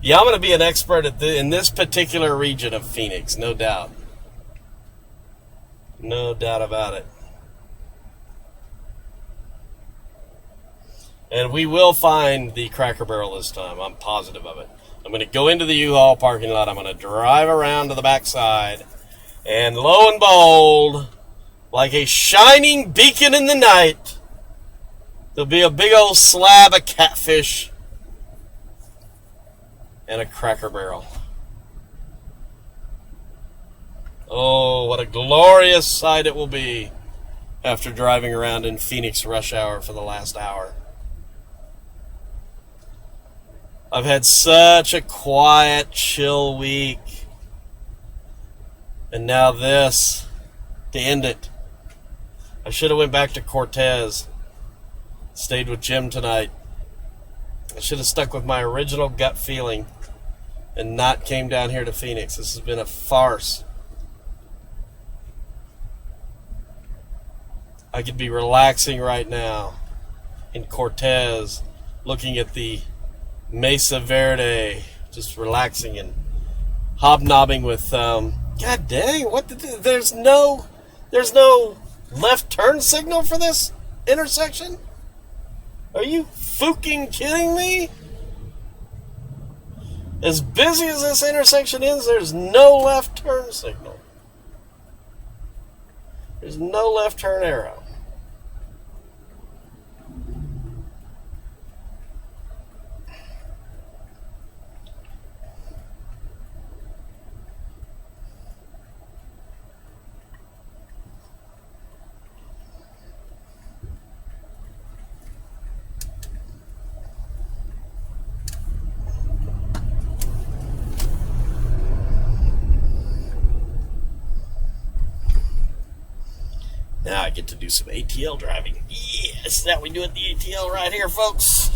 Yeah, I'm going to be an expert in this particular region of Phoenix, no doubt. No doubt about it. And we will find the Cracker Barrel this time. I'm positive of it. I'm going to go into the U-Haul parking lot. I'm going to drive around to the backside. And lo and behold, like a shining beacon in the night, there'll be a big old slab of catfish and a Cracker Barrel. Oh, what a glorious sight it will be after driving around in Phoenix rush hour for the last hour. I've had such a quiet, chill week. And now this, to end it. I should have went back to Cortez. Stayed with Jim tonight. I should have stuck with my original gut feeling and not came down here to Phoenix. This has been a farce. I could be relaxing right now in Cortez, looking at the Mesa Verde, just relaxing and hobnobbing with, God dang, there's no left turn signal for this intersection? Are you fucking kidding me? As busy as this intersection is, there's no left turn signal. There's no left turn arrow. Now I get to do some ATL driving. Yes, that we do at the ATL right here, folks.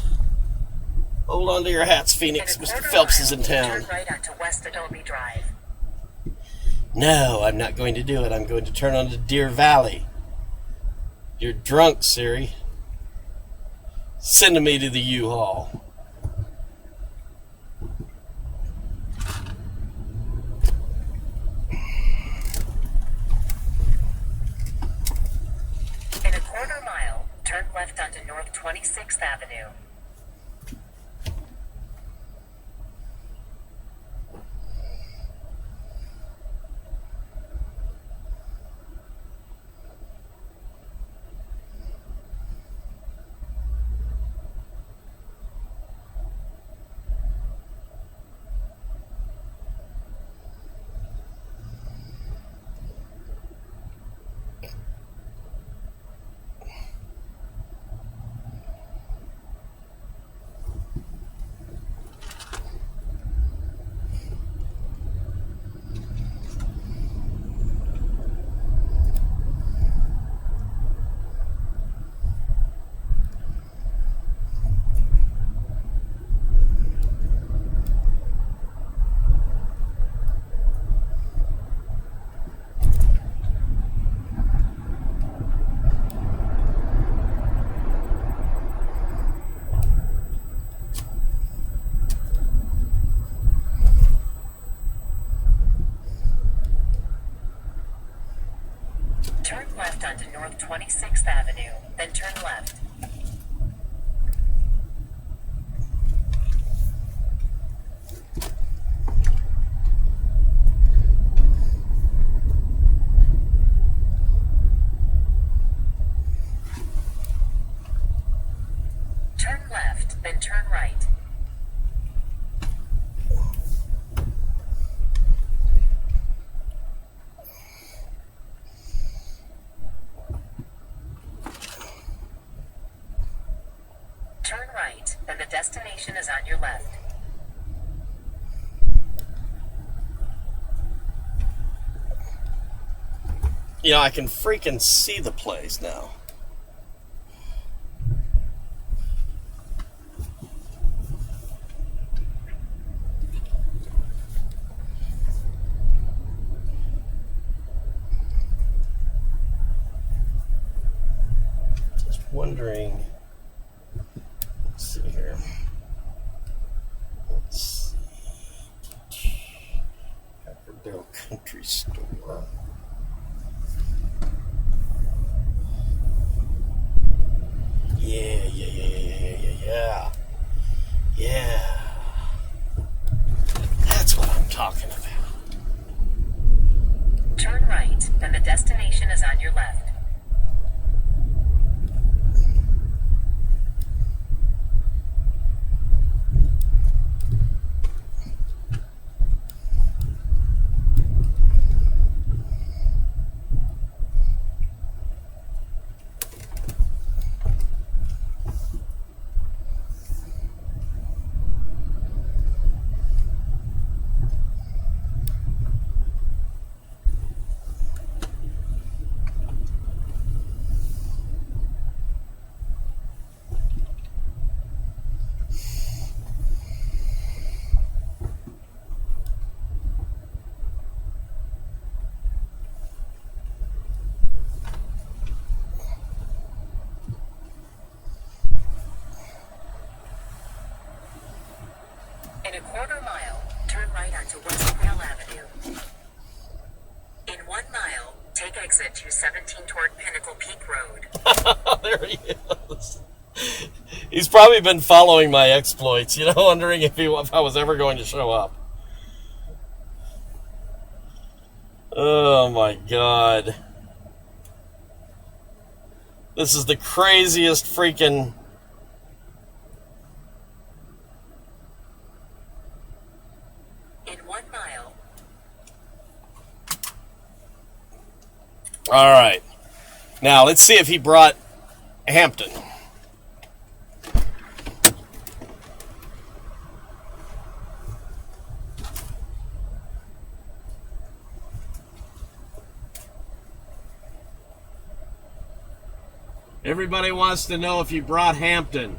Hold on to your hats, Phoenix. Mr. Phelps is in town. Turn right onto West Adobe Drive. No, I'm not going to do it. I'm going to turn onto Deer Valley. You're drunk, Siri. Send me to the U-Haul. In a quarter mile, turn left onto North 26th Avenue. Turn left onto North 26th Avenue, then turn left. Turn left, then turn right. Turn right, and the destination is on your left. You know, I can freaking see the place now. Just wondering. Let's see here. Let's see. Crackerdale Country Store. Yeah. That's what I'm talking about. Turn right, and the destination is on your left. In a quarter mile, turn right onto West Rail Avenue. In 1 mile, take exit 217 toward Pinnacle Peak Road. There he is. He's probably been following my exploits, wondering if I was ever going to show up. Oh my God. This is the craziest freaking... In 1 mile. All right. Now, let's see if he brought Hampton. Everybody wants to know if you brought Hampton.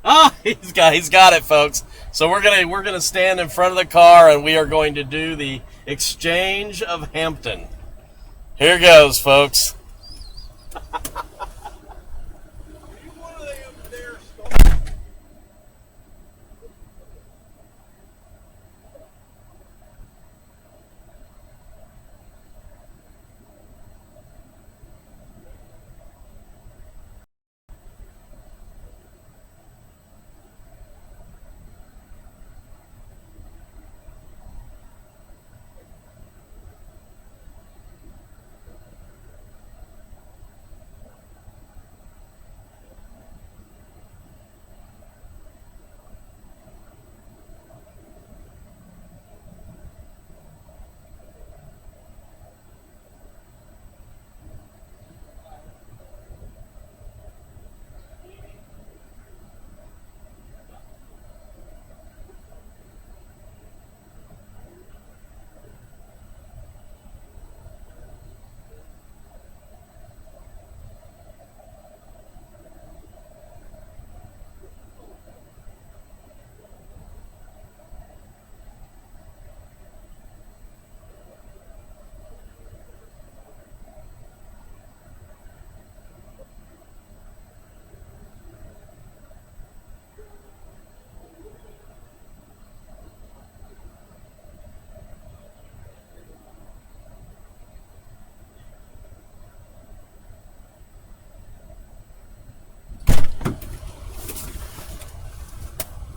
Oh, he's got it, folks. So we're gonna stand in front of the car and we are going to do the exchange of Hampton. Here goes, folks.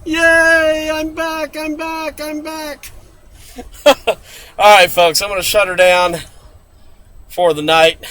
Yay! I'm back! I'm back! I'm back! All right, folks, I'm going to shut her down for the night.